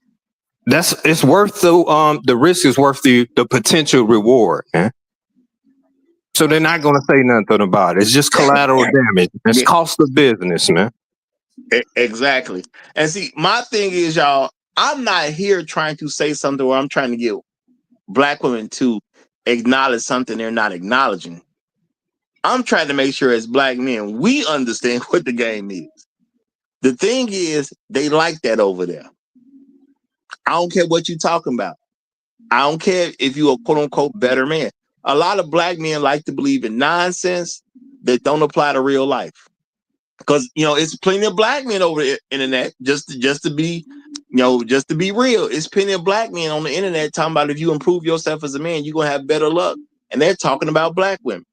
It's worth the risk is worth the potential reward, man. So they're not going to say nothing about it. It's just collateral damage. It's cost of business, man. Exactly. And see, my thing is, y'all, I'm not here trying to say something where I'm trying to get black women to acknowledge something they're not acknowledging. I'm trying to make sure as black men, we understand what the game is. The thing is, they like that over there. I don't care what you're talking about. I don't care if you're a quote-unquote better man. A lot of black men like to believe in nonsense that don't apply to real life. Because, it's plenty of black men over the internet, just to be real. It's plenty of black men on the internet talking about if you improve yourself as a man, you're going to have better luck. And they're talking about black women.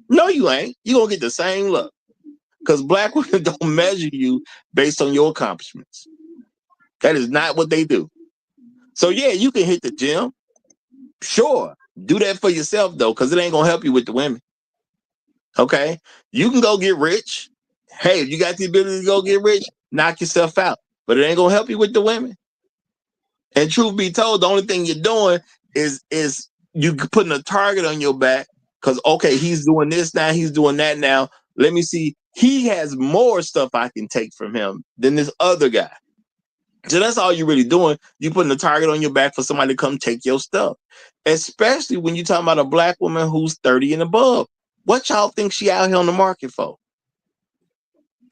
No, you ain't. You're going to get the same luck. Because black women don't measure you based on your accomplishments. That is not what they do. So, yeah, you can hit the gym. Sure. Do that for yourself, though, because it ain't going to help you with the women. Okay? You can go get rich. Hey, if you got the ability to go get rich, knock yourself out. But it ain't going to help you with the women. And truth be told, the only thing you're doing is you putting a target on your back because, okay, he's doing this now, he's doing that now. Let me see. He has more stuff I can take from him than this other guy. So that's all you're really doing. You're putting a target on your back for somebody to come take your stuff. Especially when you're talking about a black woman who's 30 and above. What y'all think she out here on the market for?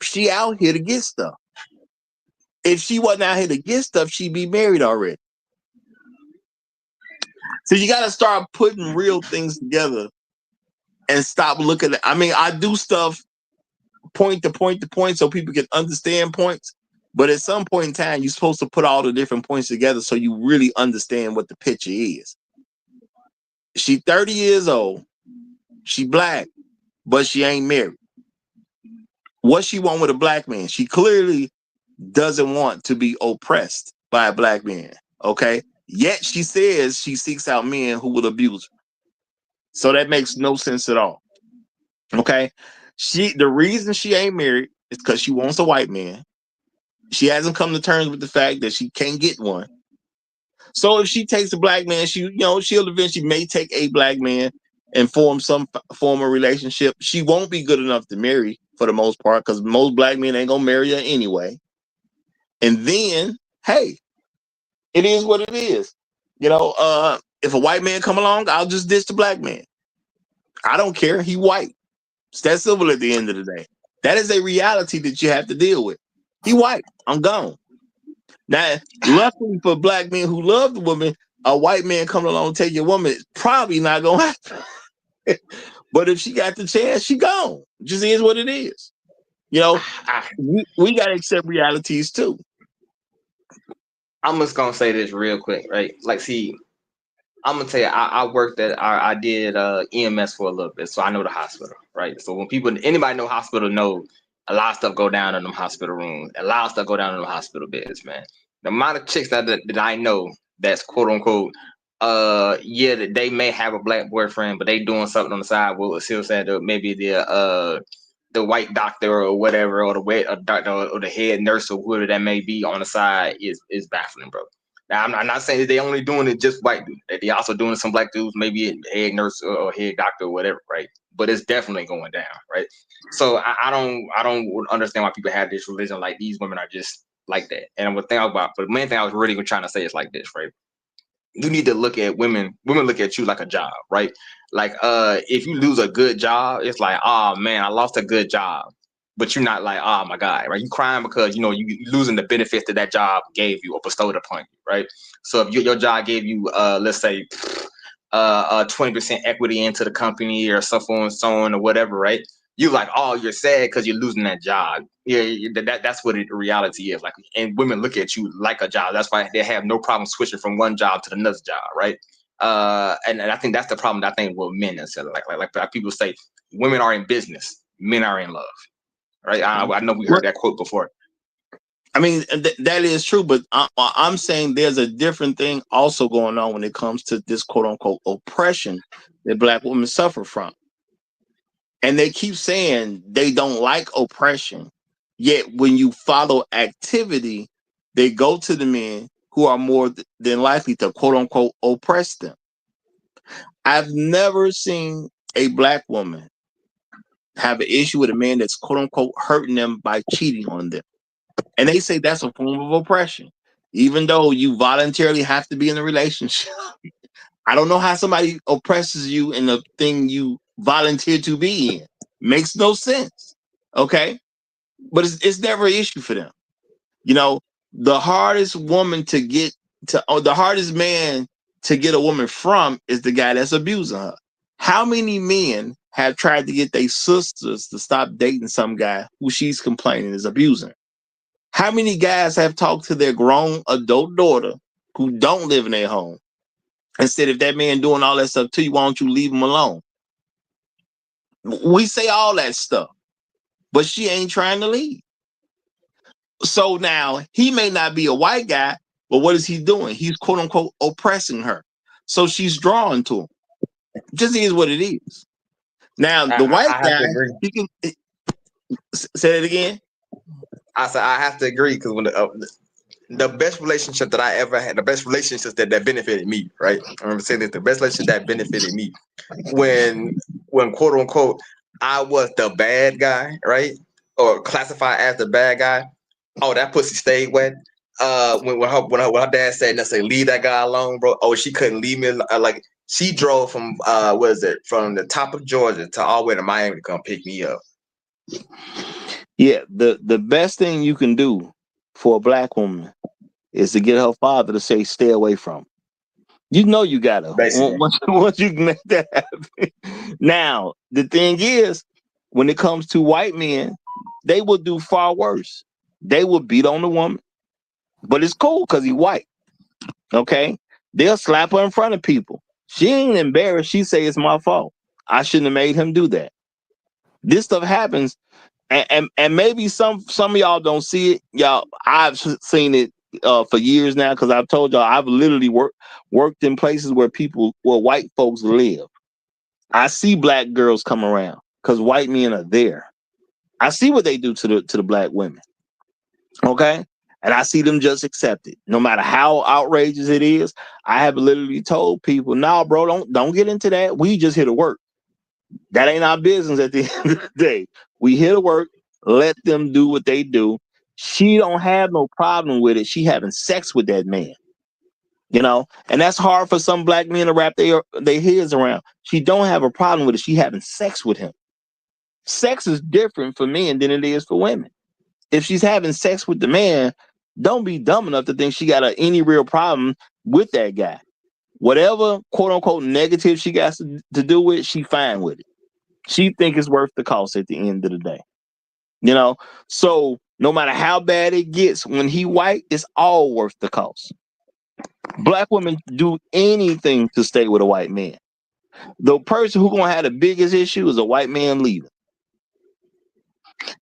She out here to get stuff. If she wasn't out here to get stuff, she'd be married already. So you got to start putting real things together and stop looking at. I mean, I do stuff point to point to point so people can understand points. But at some point in time, you're supposed to put all the different points together so you really understand what the picture is. She 30 years old. She black, but she ain't married. What she want with a black man? She clearly doesn't want to be oppressed by a black man. Okay. Yet she says she seeks out men who will abuse her. So that makes no sense at all. Okay. The reason she ain't married is because she wants a white man. She hasn't come to terms with the fact that she can't get one. So if she takes a black man, she'll eventually may take a black man and form some form of relationship. She won't be good enough to marry for the most part, because most black men ain't gonna marry her anyway. And then, hey, it is what it is. If a white man come along, I'll just ditch the black man. I don't care. He white. It's that simple at the end of the day. That is a reality that you have to deal with. He white. I'm gone. Now, luckily for black men who love the woman, a white man coming along and take your woman is probably not going to happen. But if she got the chance, she gone. It just is what it is. We got to accept realities too. I'm just going to say this real quick, right? Like, see, I'm going to tell you, I did EMS for a little bit, so I know the hospital, right? So when anybody know hospital know a lot of stuff go down in them hospital rooms. A lot of stuff go down in them hospital beds, man. The amount of chicks that I know that's quote unquote, that they may have a black boyfriend, but they doing something on the side. We'll still say that maybe the white doctor or whatever, or the doctor or the head nurse or whoever that may be on the side is baffling, bro. Now I'm not saying that they only doing it just white dudes. That they also doing some black dudes, maybe a head nurse or head doctor or whatever, right? But it's definitely going down, right? So I don't understand why people have this religion like these women are just like that. And but the main thing I was really trying to say is like this, right? You need to look at women look at you like a job, right? Like if you lose a good job, it's like, oh man, I lost a good job. But you're not like, oh my God, right? You crying because you losing the benefits that job gave you or bestowed upon you, right? So if your job gave you let's say 20% equity into the company or so on or whatever, right? You like, oh, you're sad because you're losing that job. Yeah, that's what the reality is. Like, and women look at you like a job. That's why they have no problem switching from one job to the next job, right? And I think that's the problem that I think with men and so like people say, women are in business, men are in love, right? I know we heard that quote before. I mean, that is true, but I'm saying there's a different thing also going on when it comes to this quote unquote oppression that black women suffer from. And they keep saying they don't like oppression. Yet when you follow activity, they go to the men who are more than likely to quote unquote oppress them. I've never seen a black woman have an issue with a man that's quote unquote hurting them by cheating on them. And they say that's a form of oppression, even though you voluntarily have to be in a relationship. I don't know how somebody oppresses you in the thing you volunteer to be in. Makes no sense. Okay. But it's never an issue for them. The hardest woman to get to, or the hardest man to get a woman from is the guy that's abusing her. How many men have tried to get their sisters to stop dating some guy who she's complaining is abusing her? How many guys have talked to their grown adult daughter who don't live in their home and said, if that man doing all that stuff to you, why don't you leave him alone? We say all that stuff, but she ain't trying to leave. So now he may not be a white guy, but what is he doing? He's quote unquote oppressing her. So she's drawn to him. Just is what it is. Now the white guy, he can say it again. I said I have to agree because when the best relationship that I ever had, the best relationships that benefited me, right? I remember saying that the best relationship that benefited me when quote unquote I was the bad guy, right? Or classified as the bad guy. Oh, that pussy stayed wet. When her dad said, "Let's say leave that guy alone, bro." Oh, she couldn't leave me. Like she drove from from the top of Georgia to all the way to Miami to come pick me up. Yeah, the best thing you can do for a black woman is to get her father to say, "Stay away from him." You gotta once you can make that happen. Now the thing is, when it comes to white men, they will do far worse. They will beat on the woman, but it's cool because he's white. Okay, they'll slap her in front of people. She ain't embarrassed. She say it's my fault. I shouldn't have made him do that. This stuff happens, and maybe some of y'all don't see it. Y'all, I've seen it for years now, because I've told y'all I've literally worked in places where white folks live. I see black girls come around because white men are there. I see what they do to the black women. Okay. And I see them just accept it. No matter how outrageous it is. I have literally told people, nah, bro, don't get into that. We just here to work. That ain't our business at the end of the day. We here to work. Let them do what they do. She don't have no problem with it. She having sex with that man. You know, and that's hard for some black men to wrap their heads around. She don't have a problem with it. She having sex with him. Sex is different for men than it is for women. If she's having sex with the man, don't be dumb enough to think she got any real problem with that guy. Whatever quote unquote negative she got to do with, she fine with it. She think it's worth the cost at the end of the day. You know, so no matter how bad it gets, when he white, it's all worth the cost. Black women do anything to stay with a white man. The person who gonna have the biggest issue is a white man leaving.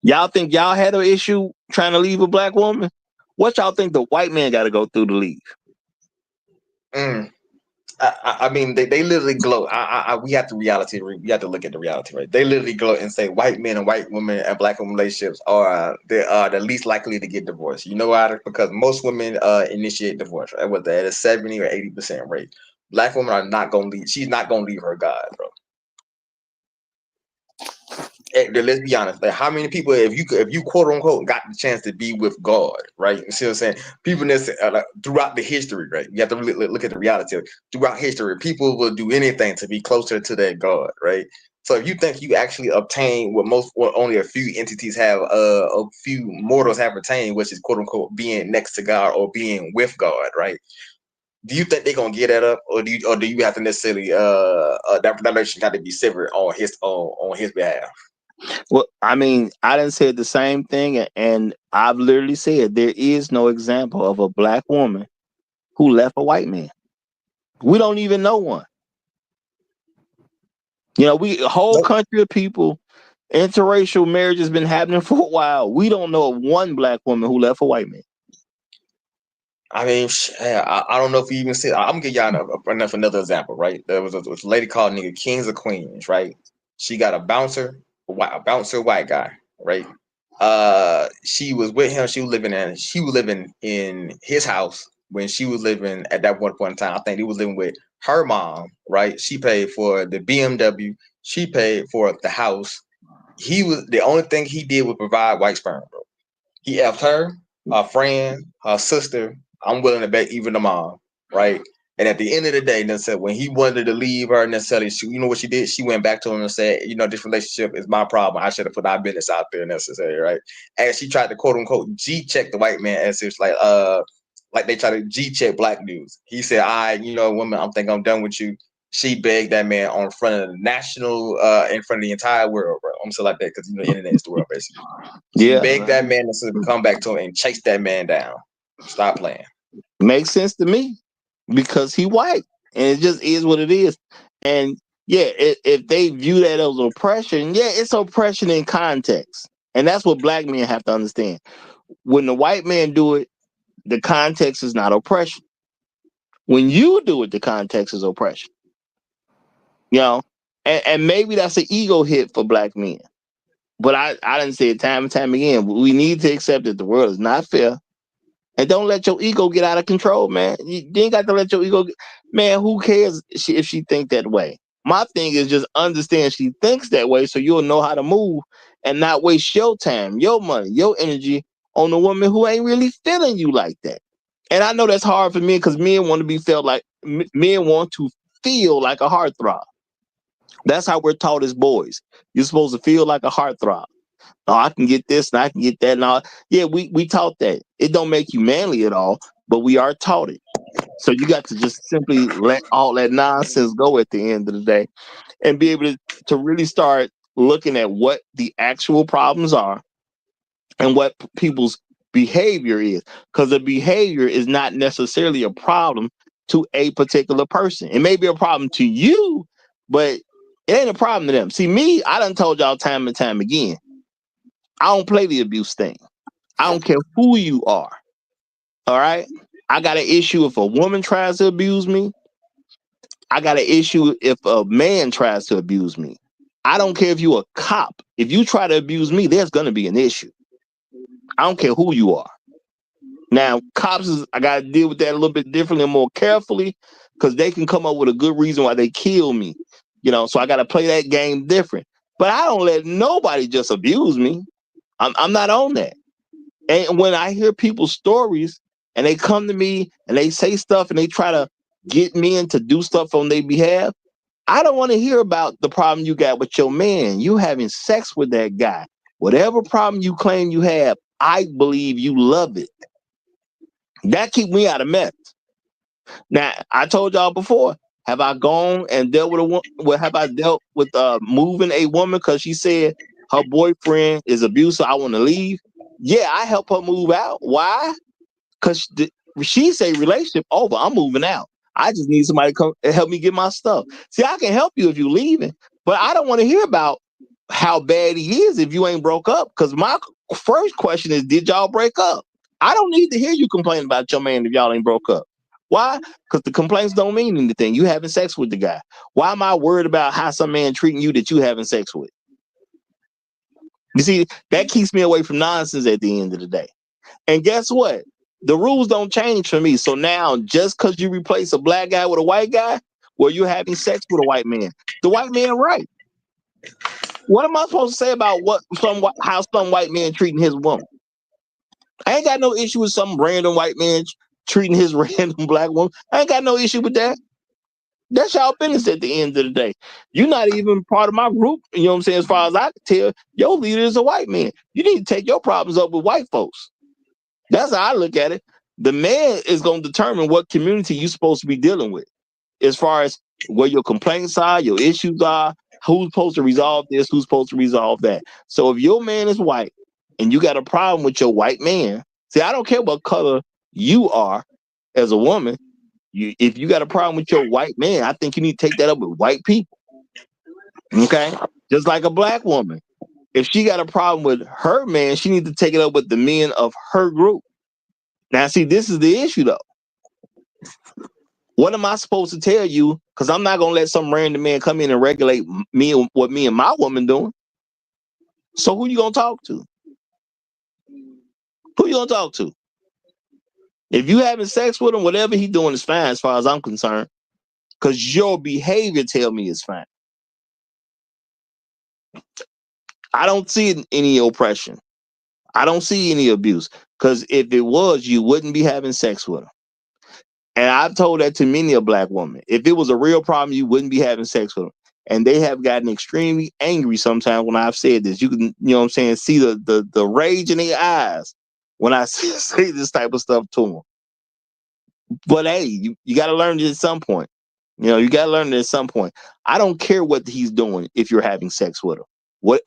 Y'all think y'all had an issue trying to leave a black woman? What y'all think the white man got to go through to leave? I mean, they literally gloat. We have to reality. We have to look at the reality, right? They literally gloat and say white men and white women and black women relationships are the least likely to get divorced. You know why? Because most women initiate divorce, right? Whether at a 70 or 80% rate. Black women are not gonna leave. She's not gonna leave her God, bro. Let's be honest. Like, how many people, if you quote unquote got the chance to be with God, right? You see what I'm saying? People like, throughout the history, right? You have to really look at the reality. Throughout history, people will do anything to be closer to their God, right? So if you think you actually obtain what only a few entities have, a few mortals have attained, which is quote unquote being next to God or being with God, right? Do you think they're gonna get that up, or do you have to necessarily that relation got to be severed on his behalf? Well, I mean, I done said the same thing, and I've literally said there is no example of a black woman who left a white man. We don't even know one. You know, a whole country of people, interracial marriage has been happening for a while. We don't know of one black woman who left a white man. I mean, I don't know if you even see. I'm gonna give y'all another example, right? There was a lady called nigga Kings of Queens, right? She got a bouncer white guy, right? She was with him. She was living in his house when she was living at that one point in time. I think he was living with her mom, right? She paid for the BMW. She paid for the house. The only thing he did was provide white sperm, bro. He effed her friend, her sister. I'm willing to bet even the mom, right? And at the end of the day, said when he wanted to leave her necessarily, you know what she did? She went back to him and said, you know, this relationship is my problem. I should have put our business out there necessary, right? And she tried to quote unquote G-check the white man as if like they try to G-check black dudes. He said, woman, I'm done with you. She begged that man in front of the national, in front of the entire world, bro. I'm so like that because the internet is the world, basically. She begged that man to come back to him and chase that man down. Stop playing. Makes sense to me because he white, and it just is what it is. And yeah, if they view that as oppression, yeah, it's oppression in context, and that's what black men have to understand. When the white man do it, the context is not oppression. When you do it, the context is oppression. You know, and maybe that's an ego hit for black men. But I didn't say it time and time again. We need to accept that the world is not fair. And don't let your ego get out of control, man. You ain't got to let your ego man, who cares if she think that way? My thing is just understand she thinks that way so you'll know how to move and not waste your time, your money, your energy on a woman who ain't really feeling you like that. And I know that's hard for men because men want to be felt like men want to feel like a heartthrob. That's how we're taught as boys. You're supposed to feel like a heartthrob. Oh, I can get this and I can get that and all. Yeah, we taught that. It don't make you manly at all, but we are taught it. So you got to just simply let all that nonsense go at the end of the day and be able to really start looking at what the actual problems are and what people's behavior is. Because the behavior is not necessarily a problem to a particular person. It may be a problem to you, but it ain't a problem to them. See, me, I done told y'all time and time again, I don't play the abuse thing. I don't care who you are. All right. I got an issue if a woman tries to abuse me. I got an issue if a man tries to abuse me. I don't care if you're a cop. If you try to abuse me, there's going to be an issue. I don't care who you are. Now, cops I got to deal with that a little bit differently and more carefully because they can come up with a good reason why they kill me. So I got to play that game different. But I don't let nobody just abuse me. I'm not on that. And when I hear people's stories and they come to me and they say stuff and they try to get me in to do stuff on their behalf, I don't want to hear about the problem you got with your man. You having sex with that guy. Whatever problem you claim you have, I believe you love it. That keep me out of mess. Now, I told y'all before, have I gone and dealt with a woman? Have I dealt with moving a woman because she said her boyfriend is abusive? I want to leave. Yeah, I help her move out. Why? Because she say relationship over. I'm moving out. I just need somebody to come and help me get my stuff. See, I can help you if you're leaving, but I don't want to hear about how bad he is if you ain't broke up. Because my first question is, did y'all break up? I don't need to hear you complain about your man if y'all ain't broke up. Why? Because the complaints don't mean anything. You having sex with the guy. Why am I worried about how some man treating you that you having sex with? You see, that keeps me away from nonsense at the end of the day. And guess what? The rules don't change for me. So now, just because you replace a black guy with a white guy, well, you're having sex with a white man. The white man, right? What am I supposed to say about how some white man treating his woman? I ain't got no issue with some random white man treating his random black woman. I ain't got no issue with that. That's y'all business at the end of the day. You're not even part of my group. You know what I'm saying? As far as I can tell, your leader is a white man. You need to take your problems up with white folks. That's how I look at it. The man is going to determine what community you're supposed to be dealing with as far as where your complaints are, your issues are, who's supposed to resolve this, who's supposed to resolve that. So if your man is white and you got a problem with your white man, see, I don't care what color you are as a woman. If you got a problem with your white man, I think you need to take that up with white people. Okay? Just like a black woman. If she got a problem with her man, she needs to take it up with the men of her group. Now, see, this is the issue, though. What am I supposed to tell you? Because I'm not going to let some random man come in and regulate what me and my woman doing. So who you going to talk to? Who you going to talk to? If you having sex with him, whatever he doing is fine as far as I'm concerned. Because your behavior tell me it's fine. I don't see any oppression. I don't see any abuse. Because if it was, you wouldn't be having sex with him. And I've told that to many a black woman. If it was a real problem, you wouldn't be having sex with them. And they have gotten extremely angry sometimes when I've said this. You can, you know what I'm saying, see the rage in their eyes when I say this type of stuff to them. But hey, you got to learn it at some point. You got to learn it at some point. I don't care what he's doing if you're having sex with him.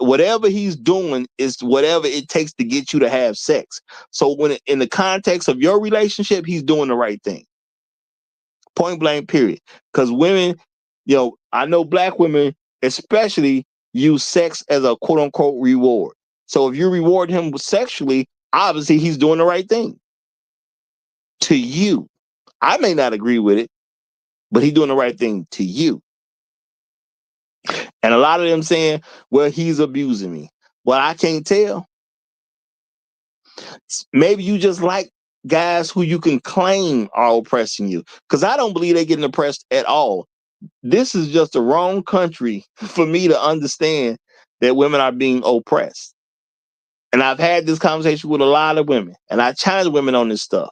Whatever he's doing is whatever it takes to get you to have sex. So when in the context of your relationship, he's doing the right thing. Point blank, period. Because women, I know black women especially use sex as a quote unquote reward. So if you reward him sexually, obviously he's doing the right thing to you. I may not agree with it, but he's doing the right thing to you. And a lot of them saying, well, he's abusing me. Well, I can't tell. Maybe you just like guys who you can claim are oppressing you. Because I don't believe they're getting oppressed at all. This is just the wrong country for me to understand that women are being oppressed. And I've had this conversation with a lot of women, and I challenge women on this stuff.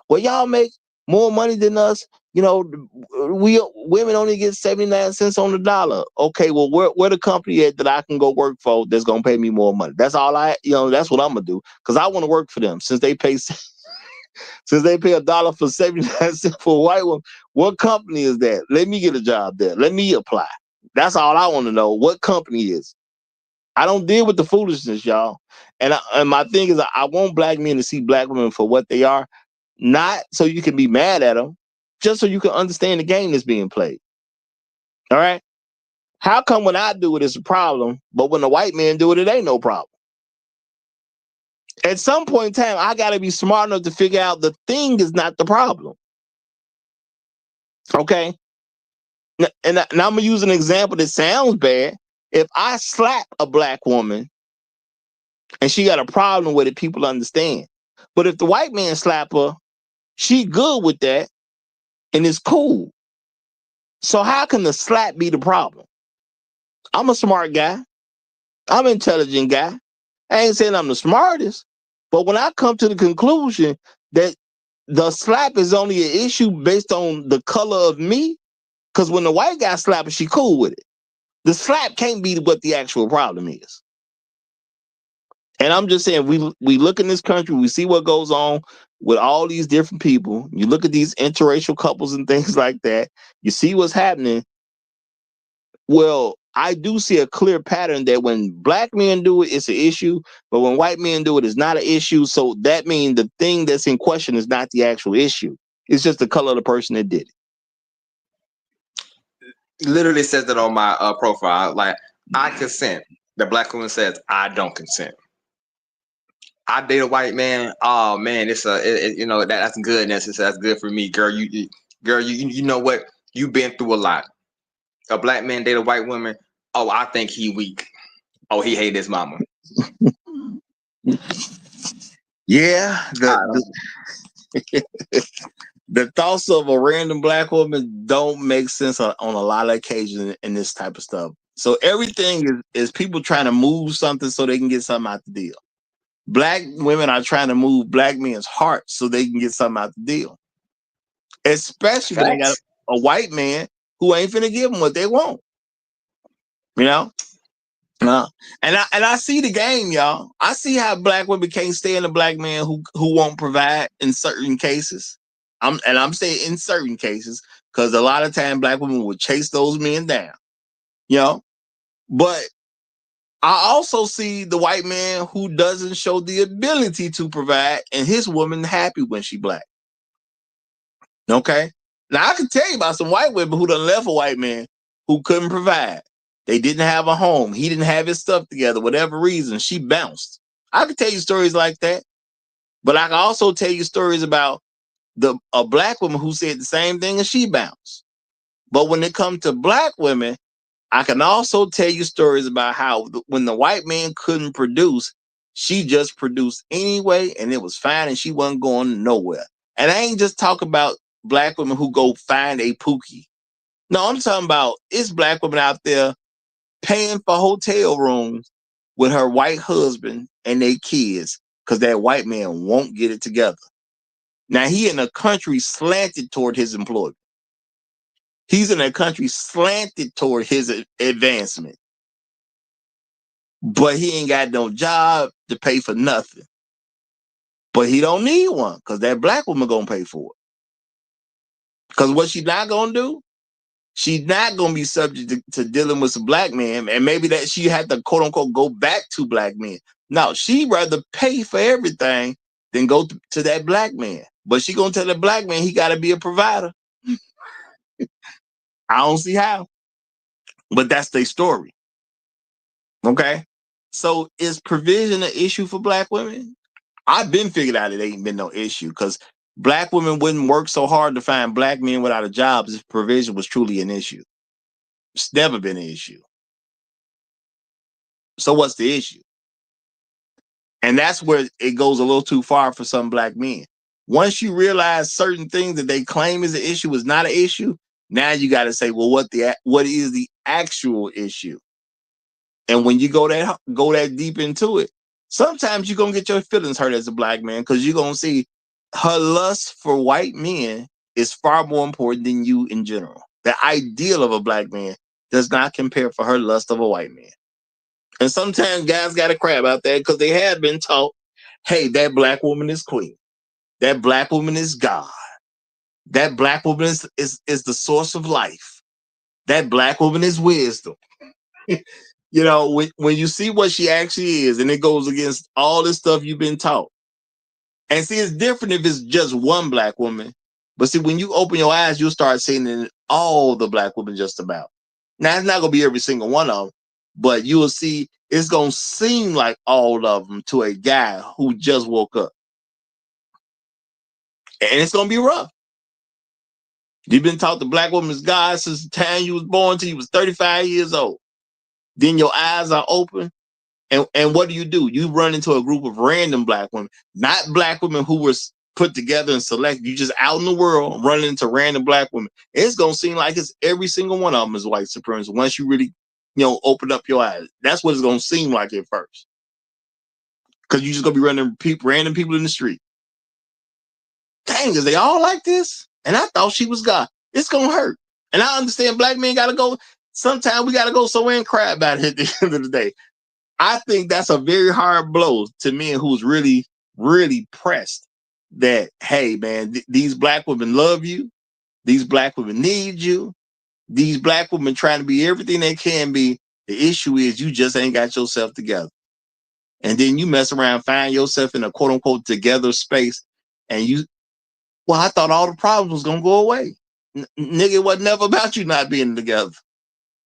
Well, y'all make more money than us. We women only get 79 cents on the dollar. Okay, well, where the company at that I can go work for that's gonna pay me more money? That's all that's what I'm gonna do because I want to work for them since they pay $1 for 79 cents for a white woman. What company is that? Let me get a job there. Let me apply. That's all I want to know. What company is? I don't deal with the foolishness, y'all. And my thing is, I want black men to see black women for what they are, not so you can be mad at them, just so you can understand the game that's being played. All right? How come when I do it, it's a problem, but when the white men do it, it ain't no problem? At some point in time, I got to be smart enough to figure out the thing is not the problem. Okay? And I'm going to use an example that sounds bad. If I slap a black woman and she got a problem with it, people understand. But if the white man slap her, she good with that and it's cool. So how can the slap be the problem? I'm a smart guy. I'm an intelligent guy. I ain't saying I'm the smartest, but when I come to the conclusion that the slap is only an issue based on the color of me, because when the white guy slap her, she cool with it. The slap can't be what the actual problem is. And I'm just saying, we look in this country, we see what goes on with all these different people. You look at these interracial couples and things like that. You see what's happening. Well, I do see a clear pattern that when black men do it, it's an issue. But when white men do it, it's not an issue. So that means the thing that's in question is not the actual issue. It's just the color of the person that did it. Literally says that on my profile. Like, I consent. The black woman says, I don't consent. I date a white man. Oh man, it's you know, that's good. That's good for me, girl. You know what? You've been through a lot. A black man date a white woman. Oh, I think he weak. Oh, he hate his mama. Yeah, the thoughts of a random black woman don't make sense on a lot of occasions in this type of stuff. So everything is people trying to move something so they can get something out the deal. Black women are trying to move black men's hearts so they can get something out the deal. Especially when they got a white man who ain't finna give them what they want. You know? And I see the game, y'all. I see how black women can't stand a black man who won't provide in certain cases. I'm saying in certain cases, because a lot of time black women will chase those men down. You know? But I also see the white man who doesn't show the ability to provide, and his woman happy when she black. Okay? Now I can tell you about some white women who done left a white man who couldn't provide. They didn't have a home. He didn't have his stuff together. Whatever reason, she bounced. I can tell you stories like that. But I can also tell you stories about a black woman who said the same thing and she bounced. But when it comes to black women, I can also tell you stories about how when the white man couldn't produce, she just produced anyway, and it was fine, and she wasn't going nowhere. And I ain't just talking about black women who go find a pookie. No, I'm talking about it's black women out there paying for hotel rooms with her white husband and their kids because that white man won't get it together. Now, he in a country slanted toward his employment. He's in a country slanted toward his advancement. But he ain't got no job to pay for nothing. But he don't need one because that black woman gonna pay for it. Because what she's not gonna do, she's not gonna be subject to dealing with some black man, and maybe that she had to quote unquote go back to black men. No, she'd rather pay for everything than go to that black man. But she gonna tell the black man he gotta be a provider. I don't see how. But that's their story. Okay. So is provision an issue for black women? I've been figured out it ain't been no issue because black women wouldn't work so hard to find black men without a job if provision was truly an issue. It's never been an issue. So what's the issue? And that's where it goes a little too far for some black men. Once you realize certain things that they claim is an issue is not an issue, now you got to say, well, what is the actual issue? And when you go that deep into it, sometimes you're gonna get your feelings hurt as a black man because you're gonna see her lust for white men is far more important than you in general. The ideal of a black man does not compare for her lust of a white man. And sometimes guys got to cry about that because they have been taught, hey, that black woman is queen. That black woman is God. That black woman is the source of life. That black woman is wisdom. You know, when you see what she actually is, and it goes against all this stuff you've been taught. And see, it's different if it's just one black woman. But see, when you open your eyes, you'll start seeing it in all the black women just about. Now, it's not going to be every single one of them, but you will see it's gonna seem like all of them to a guy who just woke up, and it's gonna be rough. You've been taught the black woman's God since the time you was born till you was 35 years old. Then your eyes are open, and what do? You run into a group of random black women, not black women who were put together and selected. You just out in the world running into random black women. It's gonna seem like it's every single one of them is white supremacy once you really, open up your eyes. That's what it's gonna seem like at first, because you just gonna be running random people in the street. Dang, is they all like this? And I thought she was God. It's gonna hurt. And I understand black men gotta go. Sometimes we gotta go somewhere and cry about it at the end of the day. I think that's a very hard blow to men who's really, really pressed that, hey, man, these black women love you. These black women need you. These black women trying to be everything they can be. The issue is you just ain't got yourself together. And then you mess around, find yourself in a quote unquote together space. And I thought all the problems was going to go away. Nigga, it wasn't never about you not being together.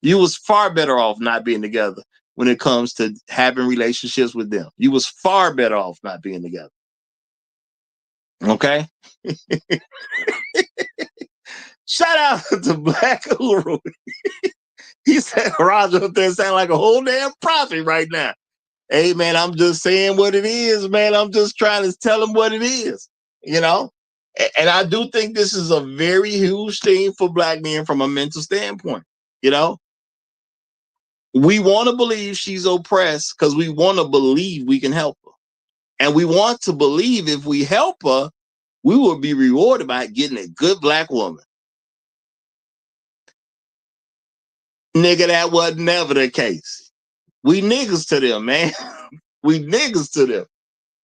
You was far better off not being together when it comes to having relationships with them. You was far better off not being together. Okay? Shout out to Black Uru. He said, Roger up there sound like a whole damn prophet right now. Hey, man, I'm just saying what it is, man. I'm just trying to tell him what it is, And I do think this is a very huge thing for black men from a mental standpoint, We want to believe she's oppressed because we want to believe we can help her. And we want to believe if we help her, we will be rewarded by getting a good black woman. Nigga, that was never the case. We niggas to them, man. We niggas to them.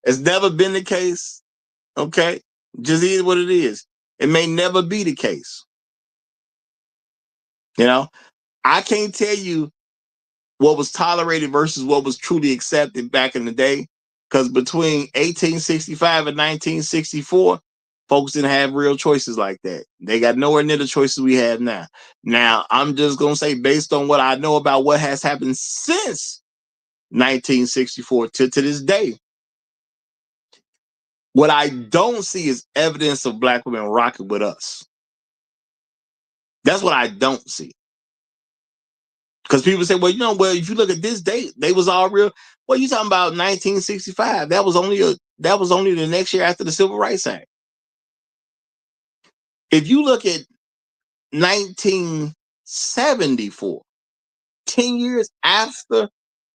It's never been the case. Okay? Just is what it is. It may never be the case. I can't tell you what was tolerated versus what was truly accepted back in the day. Because between 1865 and 1964, folks didn't have real choices like that. They got nowhere near the choices we have now. Now, I'm just going to say, based on what I know about what has happened since 1964 to this day, what I don't see is evidence of black women rocking with us. That's what I don't see. Because people say, well, if you look at this date, they was all real. Well, you talking about 1965? That was only the next year after the Civil Rights Act. If you look at 1974, 10 years after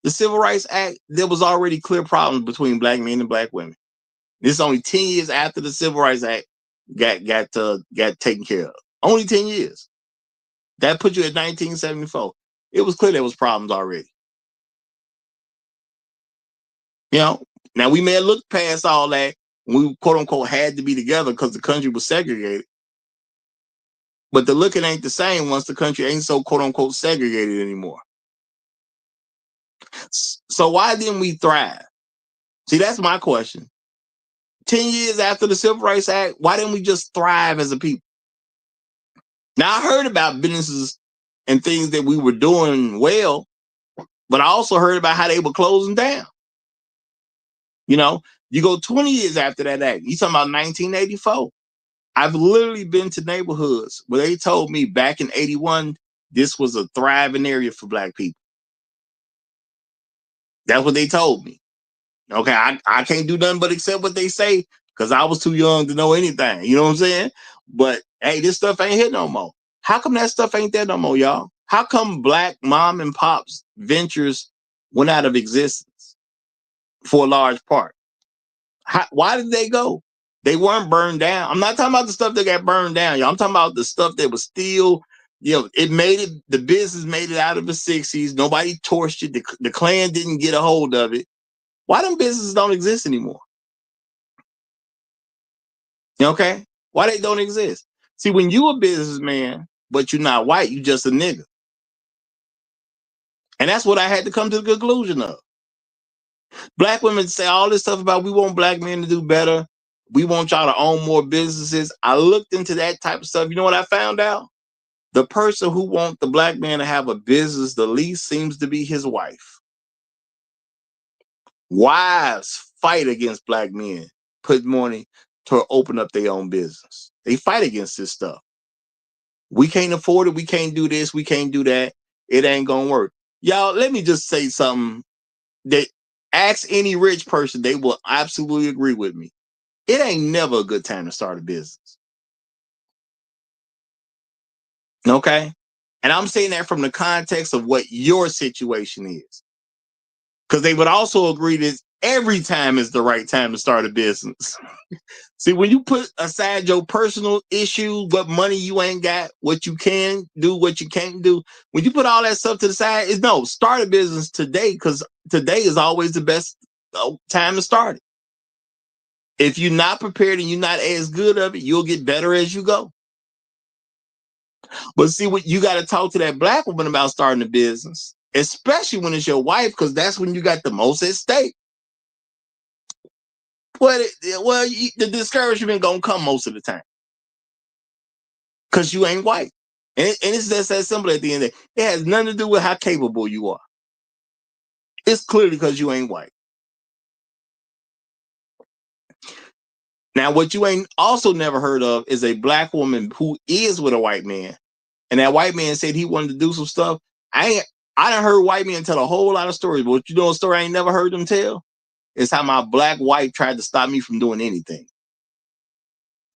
the Civil Rights Act, there was already clear problems between black men and black women. This is only 10 years after the Civil Rights Act got taken care of. Only 10 years. That put you at 1974. It was clear there was problems already. Now we may have looked past all that. We quote unquote had to be together because the country was segregated. But the looking ain't the same once the country ain't so quote unquote segregated anymore. So why didn't we thrive? See, that's my question. 10 years after the Civil Rights Act, why didn't we just thrive as a people? Now, I heard about businesses and things that we were doing well, but I also heard about how they were closing down. You go 20 years after that act, you talking about 1984. I've literally been to neighborhoods where they told me back in 81, this was a thriving area for black people. That's what they told me. Okay, I can't do nothing but accept what they say because I was too young to know anything. You know what I'm saying? But hey, this stuff ain't here no more. How come that stuff ain't there no more, y'all? How come black mom and pops ventures went out of existence for a large part? Why did they go? They weren't burned down. I'm not talking about the stuff that got burned down, y'all. I'm talking about the stuff that was still, the business made it out of the 60s. Nobody torched it. The Klan didn't get a hold of it. Why them businesses don't exist anymore? Okay? Why they don't exist? See, when you a businessman, but you're not white, you just a nigga. And that's what I had to come to the conclusion of. Black women say all this stuff about we want black men to do better. We want y'all to own more businesses. I looked into that type of stuff. You know what I found out? The person who wants the black man to have a business the least seems to be his wife. Wives fight against black men, put money to open up their own business. They fight against this stuff. We can't afford it. We can't do this. We can't do that. It ain't gonna work. Y'all, let me just say something that ask any rich person, they will absolutely agree with me. It ain't never a good time to start a business. Okay? And I'm saying that from the context of what your situation is. Because they would also agree that every time is the right time to start a business. See, when you put aside your personal issues, what money you ain't got, what you can do, what you can't do, when you put all that stuff to the side, it's no, start a business today, because today is always the best time to start it. If you're not prepared and you're not as good of it, you'll get better as you go. But see, what you got to talk to that black woman about starting a business, especially when it's your wife, because that's when you got the most at stake. The discouragement gonna come most of the time because you ain't white, and it's just that simple. At the end of the day, it has nothing to do with how capable you are. It's clearly because you ain't white. Now, what you ain't also never heard of is a black woman who is with a white man, and that white man said he wanted to do some stuff. I done heard white men tell a whole lot of stories, but you know a story I ain't never heard them tell? It's how my black wife tried to stop me from doing anything.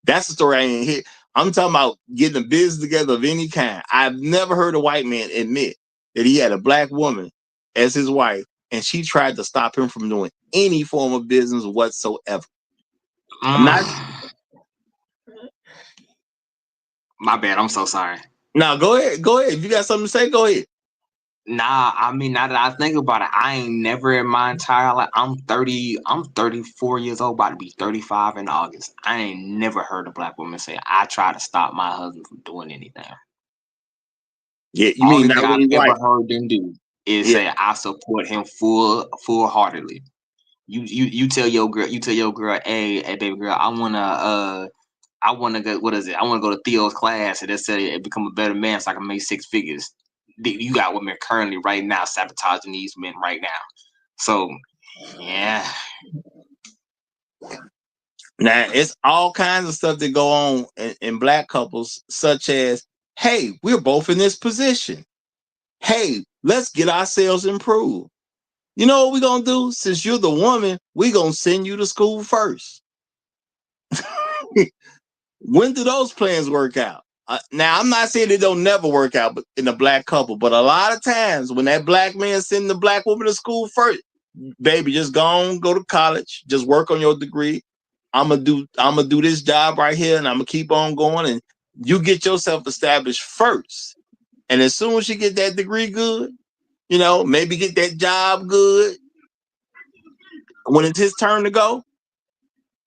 That's the story I ain't hear. I'm talking about getting a business together of any kind. I've never heard a white man admit that he had a black woman as his wife, and she tried to stop him from doing any form of business whatsoever. I'm not. My bad. I'm so sorry. Now go ahead. Go ahead. If you got something to say, go ahead. Nah, I mean, now that I think about it, I ain't never in my entire life. I'm 34 years old, about to be 35 in August. I ain't never heard a black woman say, I try to stop my husband from doing anything. Yeah, you mean not really I've white? ever heard them do is say, I support him full heartedly. You tell your girl, hey baby girl, I wanna go, what is it? I wanna go to Theo's class and let's say become a better man so I can make 6 figures. You got women currently right now sabotaging these men right now. So yeah. Now it's all kinds of stuff that go on in black couples, such as, hey, we're both in this position. Hey, let's get ourselves improved. You know what we're gonna do? Since you're the woman, we're gonna send you to school first. When do those plans work out? Now, I'm not saying they don't never work out but in a black couple, but a lot of times when that black man sending the black woman to school first, baby, just go to college, just work on your degree. I'm gonna do this job right here, and I'm gonna keep on going, and you get yourself established first. And as soon as you get that degree good, you know, maybe get that job good, when it's his turn to go,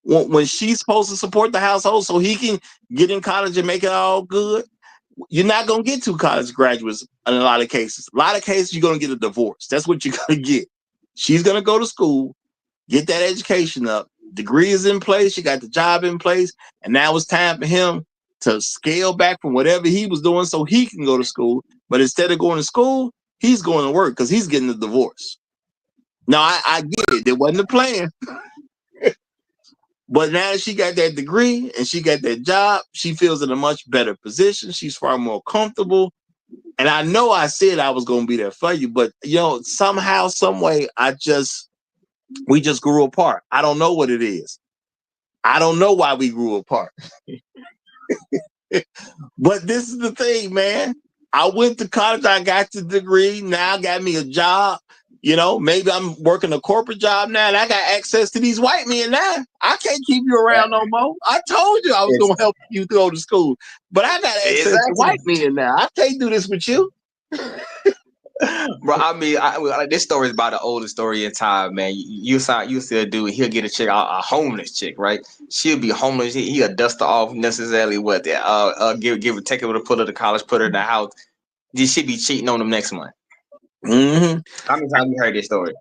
when she's supposed to support the household so he can get in college and make it all good, you're not going to get 2 college graduates in a lot of cases. A lot of cases, you're going to get a divorce. That's what you're going to get. She's going to go to school, get that education up, degree is in place, she got the job in place, and now it's time for him to scale back from whatever he was doing so he can go to school. But instead of going to school, he's going to work because he's getting a divorce. Now, I get it. It wasn't a plan. But now that she got that degree and she got that job, she feels in a much better position. She's far more comfortable. And I know I said I was going to be there for you, but you know, somehow, some way, we just grew apart. I don't know what it is. I don't know why we grew apart. But this is the thing, man. I went to college, I got the degree, now I got me a job. You know, maybe I'm working a corporate job now and I got access to these white men now. I can't keep you around no more. I told you I was going to help you go to school, but I got access to white men now. I can't do this with you. Bro, I mean, this story is about the oldest story in time, man. You see a dude, he'll get a chick, a homeless chick, right? She'll be homeless. He'll dust her off necessarily with take her to put her to college, put her in the house. She'll be cheating on him next month. Mm-hmm. How many times you heard this story?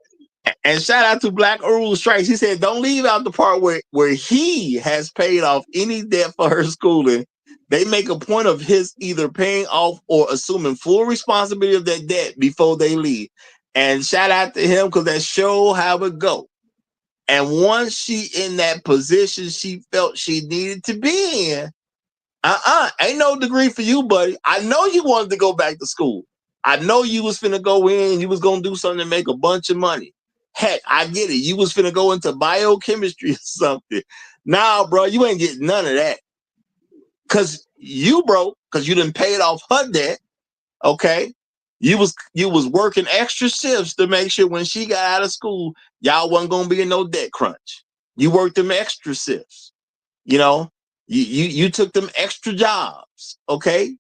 And shout out to Black Earl Strikes. He said, don't leave out the part where he has paid off any debt for her schooling. They make a point of his either paying off or assuming full responsibility of that debt before they leave. And shout out to him because that show how it go. And once she in that position she felt she needed to be in, ain't no degree for you, buddy. I know you wanted to go back to school. I know you was finna go in, you was gonna do something to make a bunch of money. Heck, I get it. You was finna go into biochemistry or something. Nah, bro, you ain't getting none of that. Cause you broke, cause you done paid off her debt. Okay. You was working extra shifts to make sure when she got out of school, y'all wasn't gonna be in no debt crunch. You worked them extra shifts. You know, you took them extra jobs. Okay.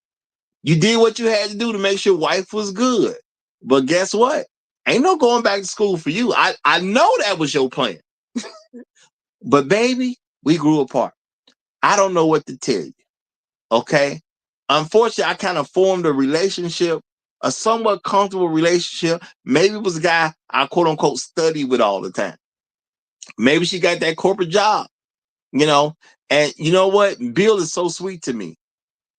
You did what you had to do to make sure wife was good. But guess what? Ain't no going back to school for you. I know that was your plan. But baby, we grew apart. I don't know what to tell you. Okay. Unfortunately, I kind of formed a relationship, a somewhat comfortable relationship. Maybe it was a guy I quote unquote study with all the time. Maybe she got that corporate job, you know. And you know what? Bill is so sweet to me.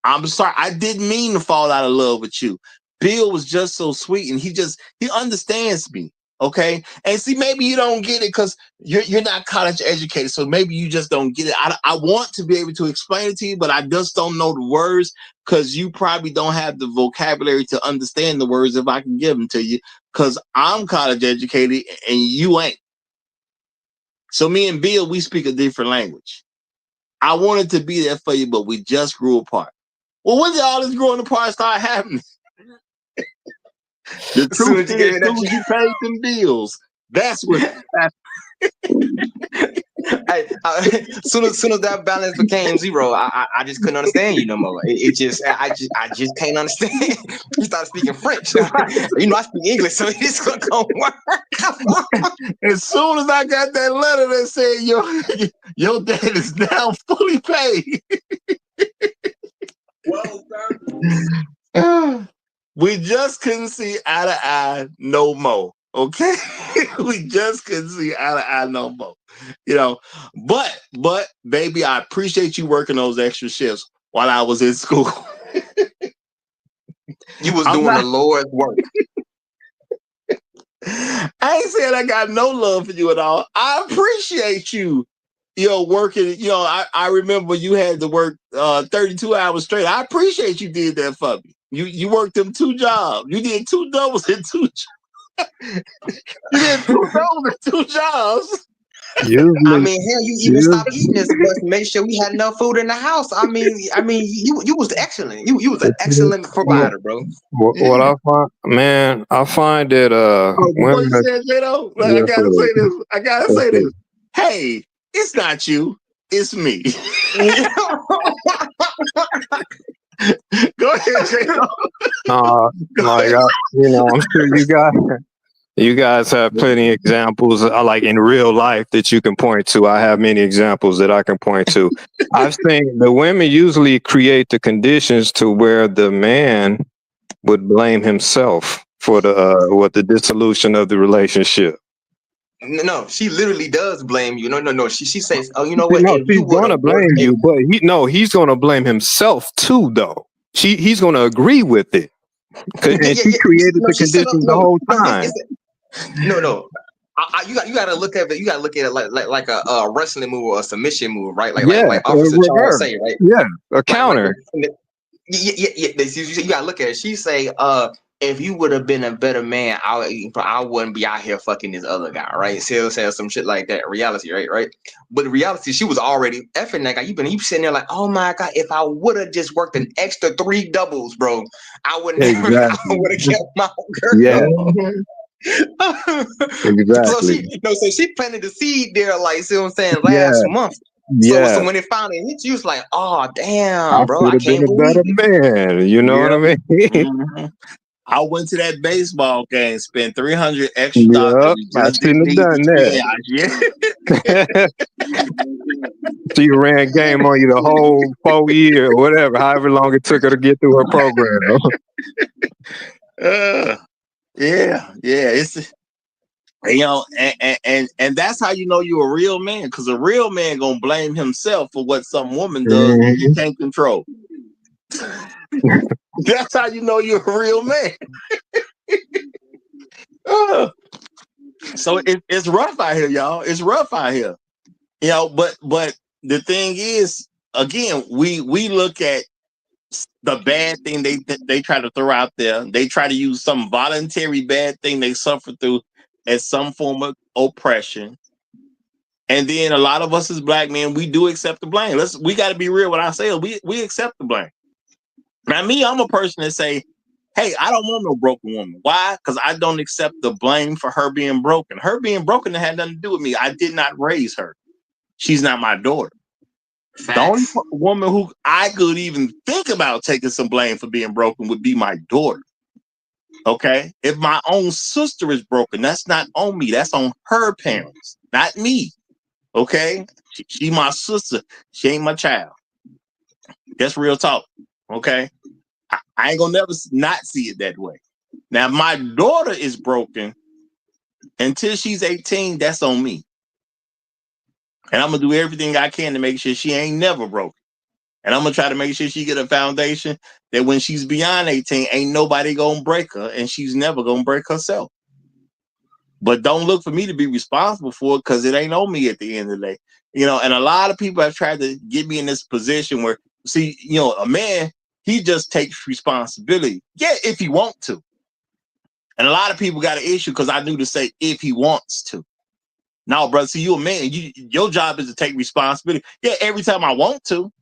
I'm sorry, I didn't mean to fall out of love with you. Bill was just so sweet, and he understands me. Okay, and see, maybe you don't get it because you're not college educated, so maybe you just don't get it. I want to be able to explain it to you, but I just don't know the words because you probably don't have the vocabulary to understand the words if I can give them to you. Because I'm college educated and you ain't. So me and Bill, we speak a different language. I wanted to be there for you, but we just grew apart. Well, when did all this growing apart start happening? The truth is, as soon as you paid them bills, that's what happened. Soon as that balance became zero, I just couldn't understand you no more. I just can't understand. You started speaking French. You know I speak English, so it's gonna work. As soon as I got that letter that said your debt is now fully paid. Well done. We just couldn't see eye to eye no more. Okay, we just couldn't see eye to eye no more. You know, but baby, I appreciate you working those extra shifts while I was in school. You was doing the Lord's work. I ain't saying I got no love for you at all. I appreciate you, working. I remember you had to work 32 hours straight. I appreciate you did that for me. You worked them 2 jobs. You did 2 doubles and 2 jobs. You did 2 doubles and 2 jobs. Usually, I mean, hell, you even stopped eating this for us to make sure we had enough food in the house. I mean, you was excellent. You was an excellent provider, bro. What I find, man, I find that Before you say it, J-Lo, I gotta say this. I gotta say this. Hey, it's not you, it's me. Go ahead, J-Lo. I'm sure you guys have plenty of examples, like in real life, that you can point to. I have many examples that I can point to. I've seen the women usually create the conditions to where the man would blame himself for the dissolution of the relationship. No, she literally does blame you. No. She says, "Oh, you know what? No, she's gonna blame you, but he's gonna blame himself too, though. He's gonna agree with it, and she created the conditions the whole time. No. You got to look at it. You got to look at it like a wrestling move or a submission move, right? Like Officer Charles say, right? Yeah, a counter. Yeah. You got to look at it. She say, if you would have been a better man, I wouldn't be out here fucking this other guy, right? She'll say some shit like that. Reality, right? But the reality, she was already effing that guy. You sitting there like, oh my god, if I would have just worked an extra 3 doubles, bro, I would never. Exactly. I would have kept my girl. Yeah. Exactly. So she planted the seed there, like, see what I'm saying, last month. So when it finally hit you, it's like, oh damn, bro, I can't believe it. Man, you know what I mean? Mm-hmm. I went to that baseball game, spent $300 extra. I shouldn't have done that. She ran game on you the whole 4 year, whatever, however long it took her to get through her program. Yeah. It's and that's how you know you're a real man, because a real man gonna blame himself for what some woman does that he can't control. That's how you know you're a real man. So it's rough out here, y'all. It's rough out here. You know, but the thing is, again, we look at the bad thing they try to throw out there. They try to use some voluntary bad thing they suffer through as some form of oppression. And then a lot of us as black men, we do accept the blame. We got to be real with ourselves. We accept the blame. Now, me, I'm a person that say, hey, I don't want no broken woman. Why? Because I don't accept the blame for her being broken. Her being broken had nothing to do with me. I did not raise her. She's not my daughter. Facts. The only woman who I could even think about taking some blame for being broken would be my daughter. Okay? If my own sister is broken, that's not on me. That's on her parents, not me. Okay? She my sister. She ain't my child. That's real talk. Okay? I ain't gonna never not see it that way. Now, my daughter is broken until she's 18. That's on me. And I'm gonna do everything I can to make sure she ain't never broken. And I'm gonna try to make sure she get a foundation that when she's beyond 18, ain't nobody gonna break her, and she's never gonna break herself. But don't look for me to be responsible for it, because it ain't on me at the end of the day. You know, and a lot of people have tried to get me in this position where, see, you know, a man, he just takes responsibility. Yeah, if he wants to. And a lot of people got an issue because I knew to say if he wants to. No, brother, see, you a man. Your job is to take responsibility. Yeah, every time I want to.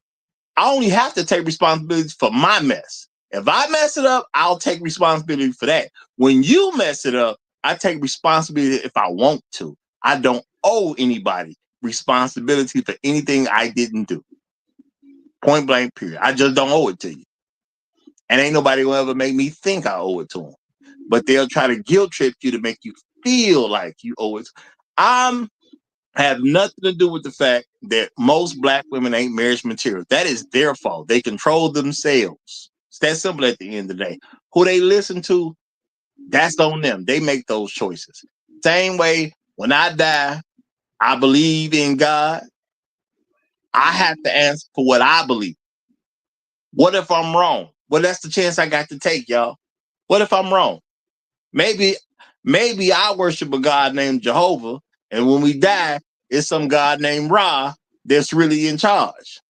I only have to take responsibility for my mess. If I mess it up, I'll take responsibility for that. When you mess it up, I take responsibility if I want to. I don't owe anybody responsibility for anything I didn't do. Point blank, period. I just don't owe it to you. And ain't nobody will ever make me think I owe it to them. But they'll try to guilt trip you to make you feel like you owe it. I have nothing to do with the fact that most black women ain't marriage material. That is their fault. They control themselves. It's that simple at the end of the day. Who they listen to, that's on them. They make those choices. Same way, when I die, I believe in God. I have to answer for what I believe. What if I'm wrong? Well, that's the chance I got to take, y'all. What if I'm wrong? Maybe I worship a God named Jehovah, and when we die, it's some God named Ra that's really in charge.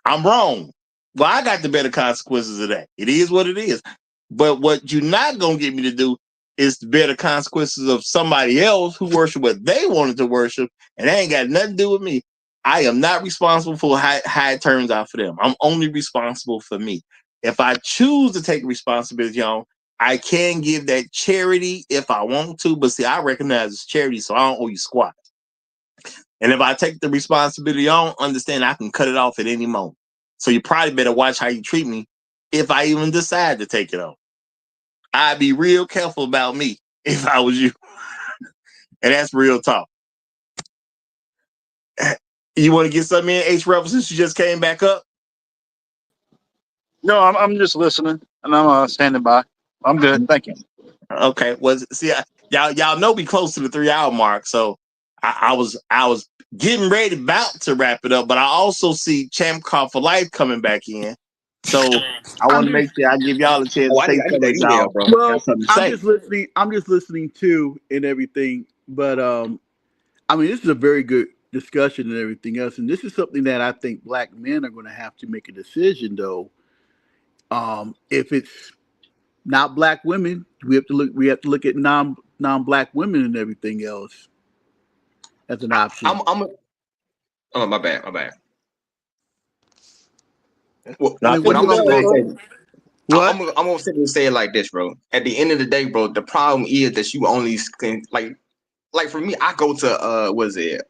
I'm wrong. Well, I got the better consequences of that. It is what it is. But what you're not going to get me to do is the better consequences of somebody else who worship what they wanted to worship, and they ain't got nothing to do with me. I am not responsible for how it turns out for them. I'm only responsible for me. If I choose to take responsibility on, I can give that charity if I want to, but see, I recognize it's charity, so I don't owe you squat. And if I take the responsibility on, understand I can cut it off at any moment. So you probably better watch how you treat me if I even decide to take it on. I'd be real careful about me if I was you. And that's real talk. You want to get something in, H. Rebel, since you just came back up? No, I'm just listening, and I'm standing by. I'm good, thank you. Okay. Well, see, y'all know we close to the 3-hour mark, so I was getting ready about to wrap it up, but I also see Champ Call for Life coming back in, so I want to make sure I give y'all a chance to I say need something that that email, y'all bro. got Well, something to I'm say. just listening. I'm just listening too, and everything. But I mean, this is a very good discussion and everything else, and this is something that I think black men are going to have to make a decision, though. If it's not black women, we have to look at non-black women and everything else as an option. Oh, my bad. Well, I Now, mean, what what are I'm you finish gonna just up, gonna say? bro. say, What? I'm gonna simply say it like this, bro. At the end of the day, bro, the problem is that you only can like for me, I go to what is it?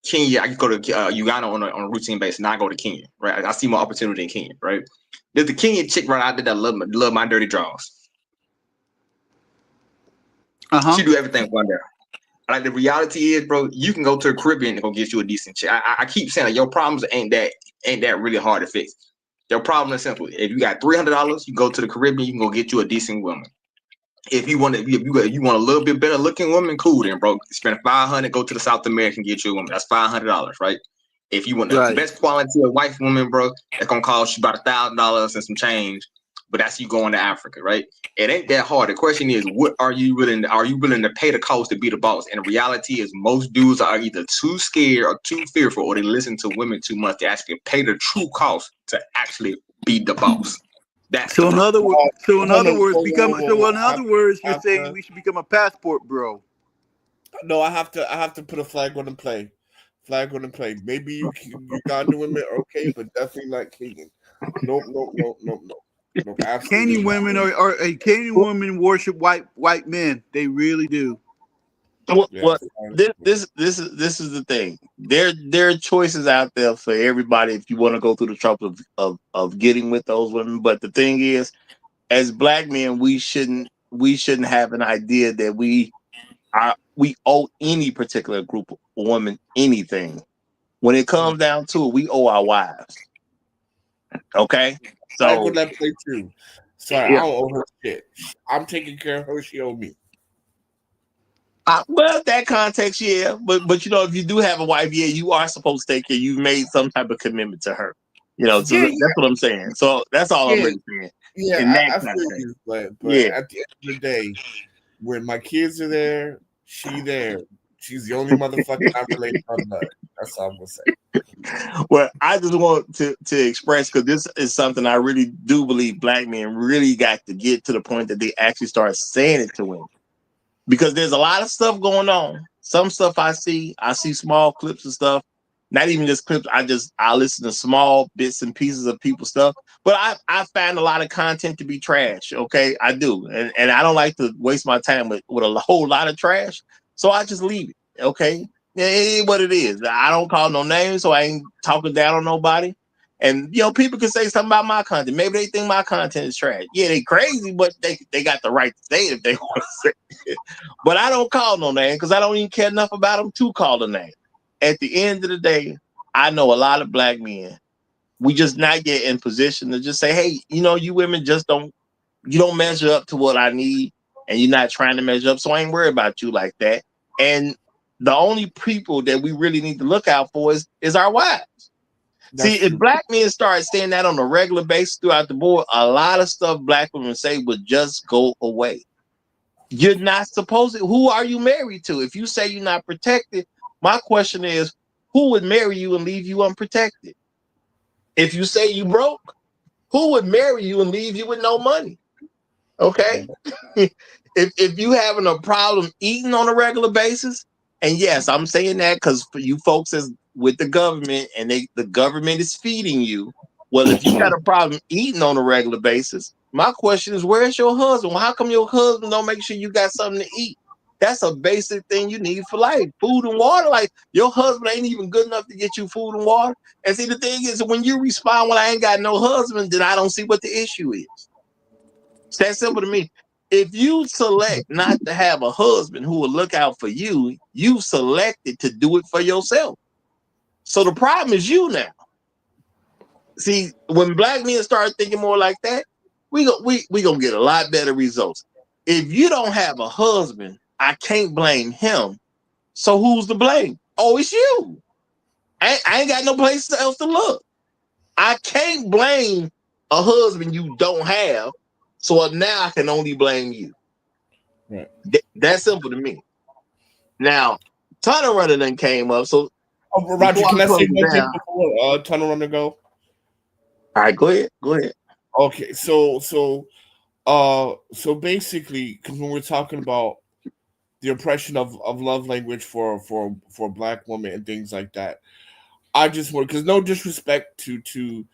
Kenya. I can go to Uganda on a routine basis, and I go to Kenya, right? I see more opportunity in Kenya, right? There's the Kenyan chick right out there that love my dirty draws. She do everything one there. Like the reality is, bro, you can go to the Caribbean and go get you a decent chick. I keep saying like, your problems ain't that really hard to fix. Your problem is simple. If you got $300, you go to the Caribbean, you can go get you a decent woman. If you want a little bit better looking woman, cool then, bro. Spend $500, go to the South American, get you a woman. That's $500, right? If you want the Right. best quality of wife woman, bro, that's gonna cost you about $1,000 and some change. but that's you going to Africa, right? It ain't that hard. The question is, what are you willing to pay the cost to be the boss? And the reality is most dudes are either too scared or too fearful, or they listen to women too much to actually pay the true cost to actually be the boss. That's So the in other words, you're have saying to, we should become a passport, bro. no, I have to put a flag on the play. Flag on the play. Maybe you Ugandan women are okay, but definitely not Kenyan. Nope. Nope, absolutely Kenyan not. women Kenyan women worship white men. They really do. Well, this is the thing. There are choices out there for everybody if you want to go through the trouble of getting with those women. But the thing is, as black men, we shouldn't have an idea that we owe any particular group of women anything. When it comes down to it, we owe our wives. Okay, Flag so on that play too. Sorry, I don't owe her shit. I'm taking care of her. She owe me. well, that context, yeah, but you know, if you do have a wife, yeah, you are supposed to take care. You've made some type of commitment to her, you know. So that's what I'm saying. So that's all I'm really saying. In that I feel context, you, but yeah. at the end of the day, when my kids are there, she's the only motherfucker I'm related on blood. That's all I'm gonna say. Well, I just want to express, because this is something I really do believe black men really got to get to the point that they actually start saying it to women. Because there's a lot of stuff going on. Some stuff I see small clips and stuff. Not even just clips. I listen to small bits and pieces of people's stuff. But I find a lot of content to be trash. Okay, I do, and I don't like to waste my time with a whole lot of trash. So I just leave it. Okay, it is what it is. I don't call no names, so I ain't talking down on nobody. And you know, people can say something about my content. Maybe they think my content is trash. Yeah, they crazy, but they got the right to say it if they want to say it. But I don't call no name because I don't even care enough about them to call a name. At the end of the day, I know a lot of black men. We just not yet in position to just say, hey, you know, you women just don't measure up to what I need, and you're not trying to measure up. So I ain't worried about you like that. And the only people that we really need to look out for is our wives. See, if black men start saying that on a regular basis throughout the board, a lot of stuff black women say would just go away. You're not supposed to. Who are you married to? If you say you're not protected, my question is, who would marry you and leave you unprotected? If you say you broke, who would marry you and leave you with no money? Okay. if you having a problem eating on a regular basis, and yes, I'm saying that because for you folks as with the government and the government is feeding you. Well, if you got a problem eating on a regular basis, my question is, where's your husband? Well, how come your husband don't make sure you got something to eat? That's a basic thing you need for life. Food and water. Like, your husband ain't even good enough to get you food and water. And see, the thing is, when you respond, well, I ain't got no husband, then I don't see what the issue is. It's that simple to me. If you select not to have a husband who will look out for you, you selected to do it for yourself. So the problem is you now. See, when black men start thinking more like that, we gonna get a lot better results. If you don't have a husband, I can't blame him. So who's to blame? Oh, it's you. I ain't got no place else to look. I can't blame a husband you don't have. So now I can only blame you. Right. That's simple to me. Now, Tunnel Runner then came up. So, Roger, can I say one thing before Tunnel Runner go? All right, go ahead. Go ahead. Okay, so basically, because when we're talking about the oppression of love language for black women and things like that, I just want, because no disrespect to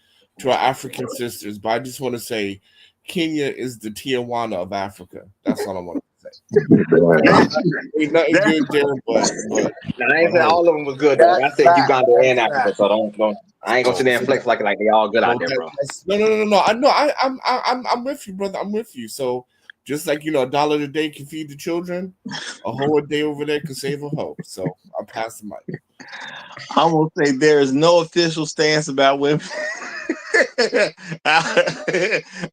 our African sisters, but I just want to say Kenya is the Tijuana of Africa. That's all I want to say. Ain't nothing good there, but I ain't said all of them was good though. I said Uganda and Africa, so don't. I ain't gonna sit there and flex like they all good out there, bro. No. I know. I'm with you, brother. I'm with you. So just like $1 a day can feed the children, a hoe a day over there can save a hoe. So I'll pass the mic. I will say there is no official stance about women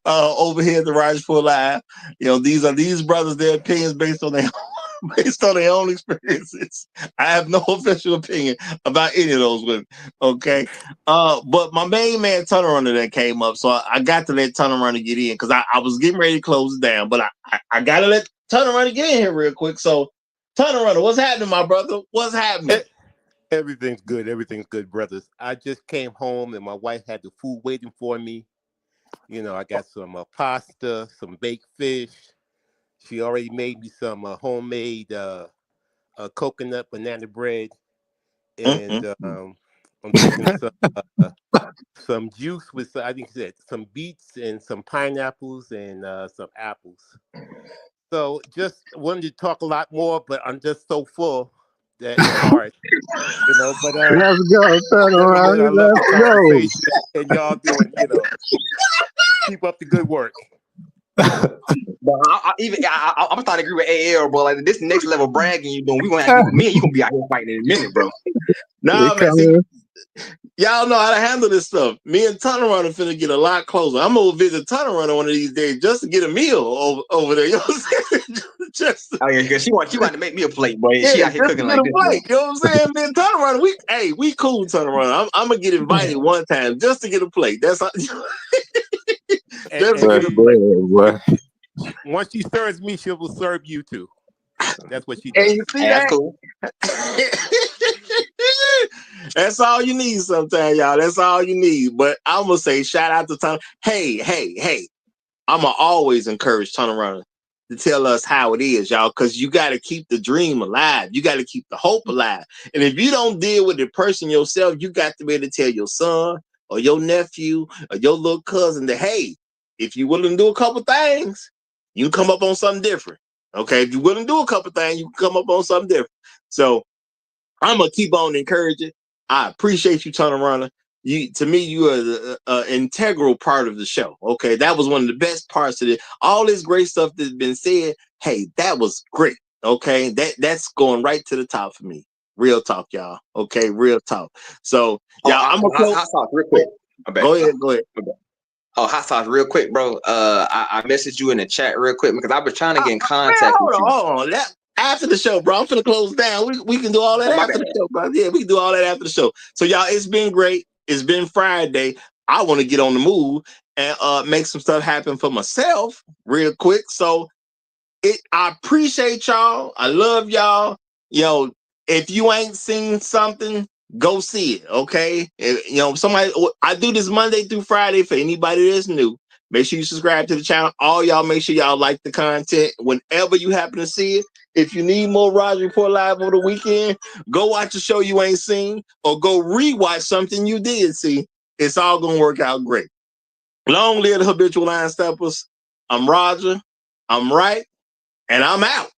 over here at the Roger Report Live. These are these brothers, their opinions based on their based on their own experiences. I have no official opinion about any of those women. Okay. But my main man Tunnel Runner that came up, so I got to let Tunnel Runner get in because I was getting ready to close it down, but I gotta let Tunnel Runner get in here real quick. So Tunnel Runner, what's happening, my brother? What's happening? Everything's good. Everything's good, brothers. I just came home and my wife had the food waiting for me. You know, I got some pasta, some baked fish. She already made me some homemade coconut banana bread, and I'm drinking some juice with I think she said some beets and some pineapples and some apples. So just wanted to talk a lot more, but I'm just so full that it's hard, you know. But Let's go, nevertheless, I Tunnel. love the Let's go. conversation and y'all doing, you know, keep up the good work. But I'm starting to agree with AL, bro. Like this next level bragging you doing, we gonna have me and you gonna be out here fighting in a minute, bro. Nah, man. See, y'all know how to handle this stuff. Me and Tunnel Runner finna get a lot closer. I'm gonna visit Tunnel Runner one of these days just to get a meal over there. You know what I'm saying? Just oh yeah, she want to make me a plate, boy. yeah, She out here just to cooking get like a this, plate. bro. You know what I'm saying? Me and Tunnel Runner, we cool, Tunnel Runner. I'm gonna get invited one time just to get a plate. That's how, just to get a plate. Once she serves me, she will serve you too. That's what she And does. you see that? Cool. That's all you need sometimes, y'all. That's all you need. But I'm gonna say shout out to Tunnel. Hey. I'ma always encourage Tunnel Runner to tell us how it is, y'all, because you got to keep the dream alive. You got to keep the hope alive. And if you don't deal with the person yourself, you got to be able to tell your son or your nephew or your little cousin that, hey, if you're willing to do a couple things, you can come up on something different. Okay, if you're willing to do a couple things, you can come up on something different. So I'm gonna keep on encouraging. I appreciate you, Tunnel Runner. To me, you are an integral part of the show. Okay, that was one of the best parts of it. All this great stuff that's been said. Hey, that was great. Okay, that's going right to the top for me. Real talk, y'all. Okay, real talk. So, yeah, I'm gonna hot sauce real quick. Go ahead. Oh, hot sauce real quick, bro. I messaged you in the chat real quick because I was trying to get in contact with you. Hold on. After the show, bro. I'm finna close down. We can do all that after the show, bro. Yeah, we can do all that after the show. So, y'all, it's been great. It's been Friday. I want to get on the move and make some stuff happen for myself real quick. So I appreciate y'all. I love y'all. Yo, if you ain't seen something, go see it. Okay. Somebody, I do this Monday through Friday for anybody that's new. Make sure you subscribe to the channel. All y'all, make sure y'all like the content whenever you happen to see it. If you need more Roger Report Live over the weekend, go watch a show you ain't seen or go rewatch something you did see. It's all going to work out great. Long live the habitual line steppers. I'm Roger. I'm right. And I'm out.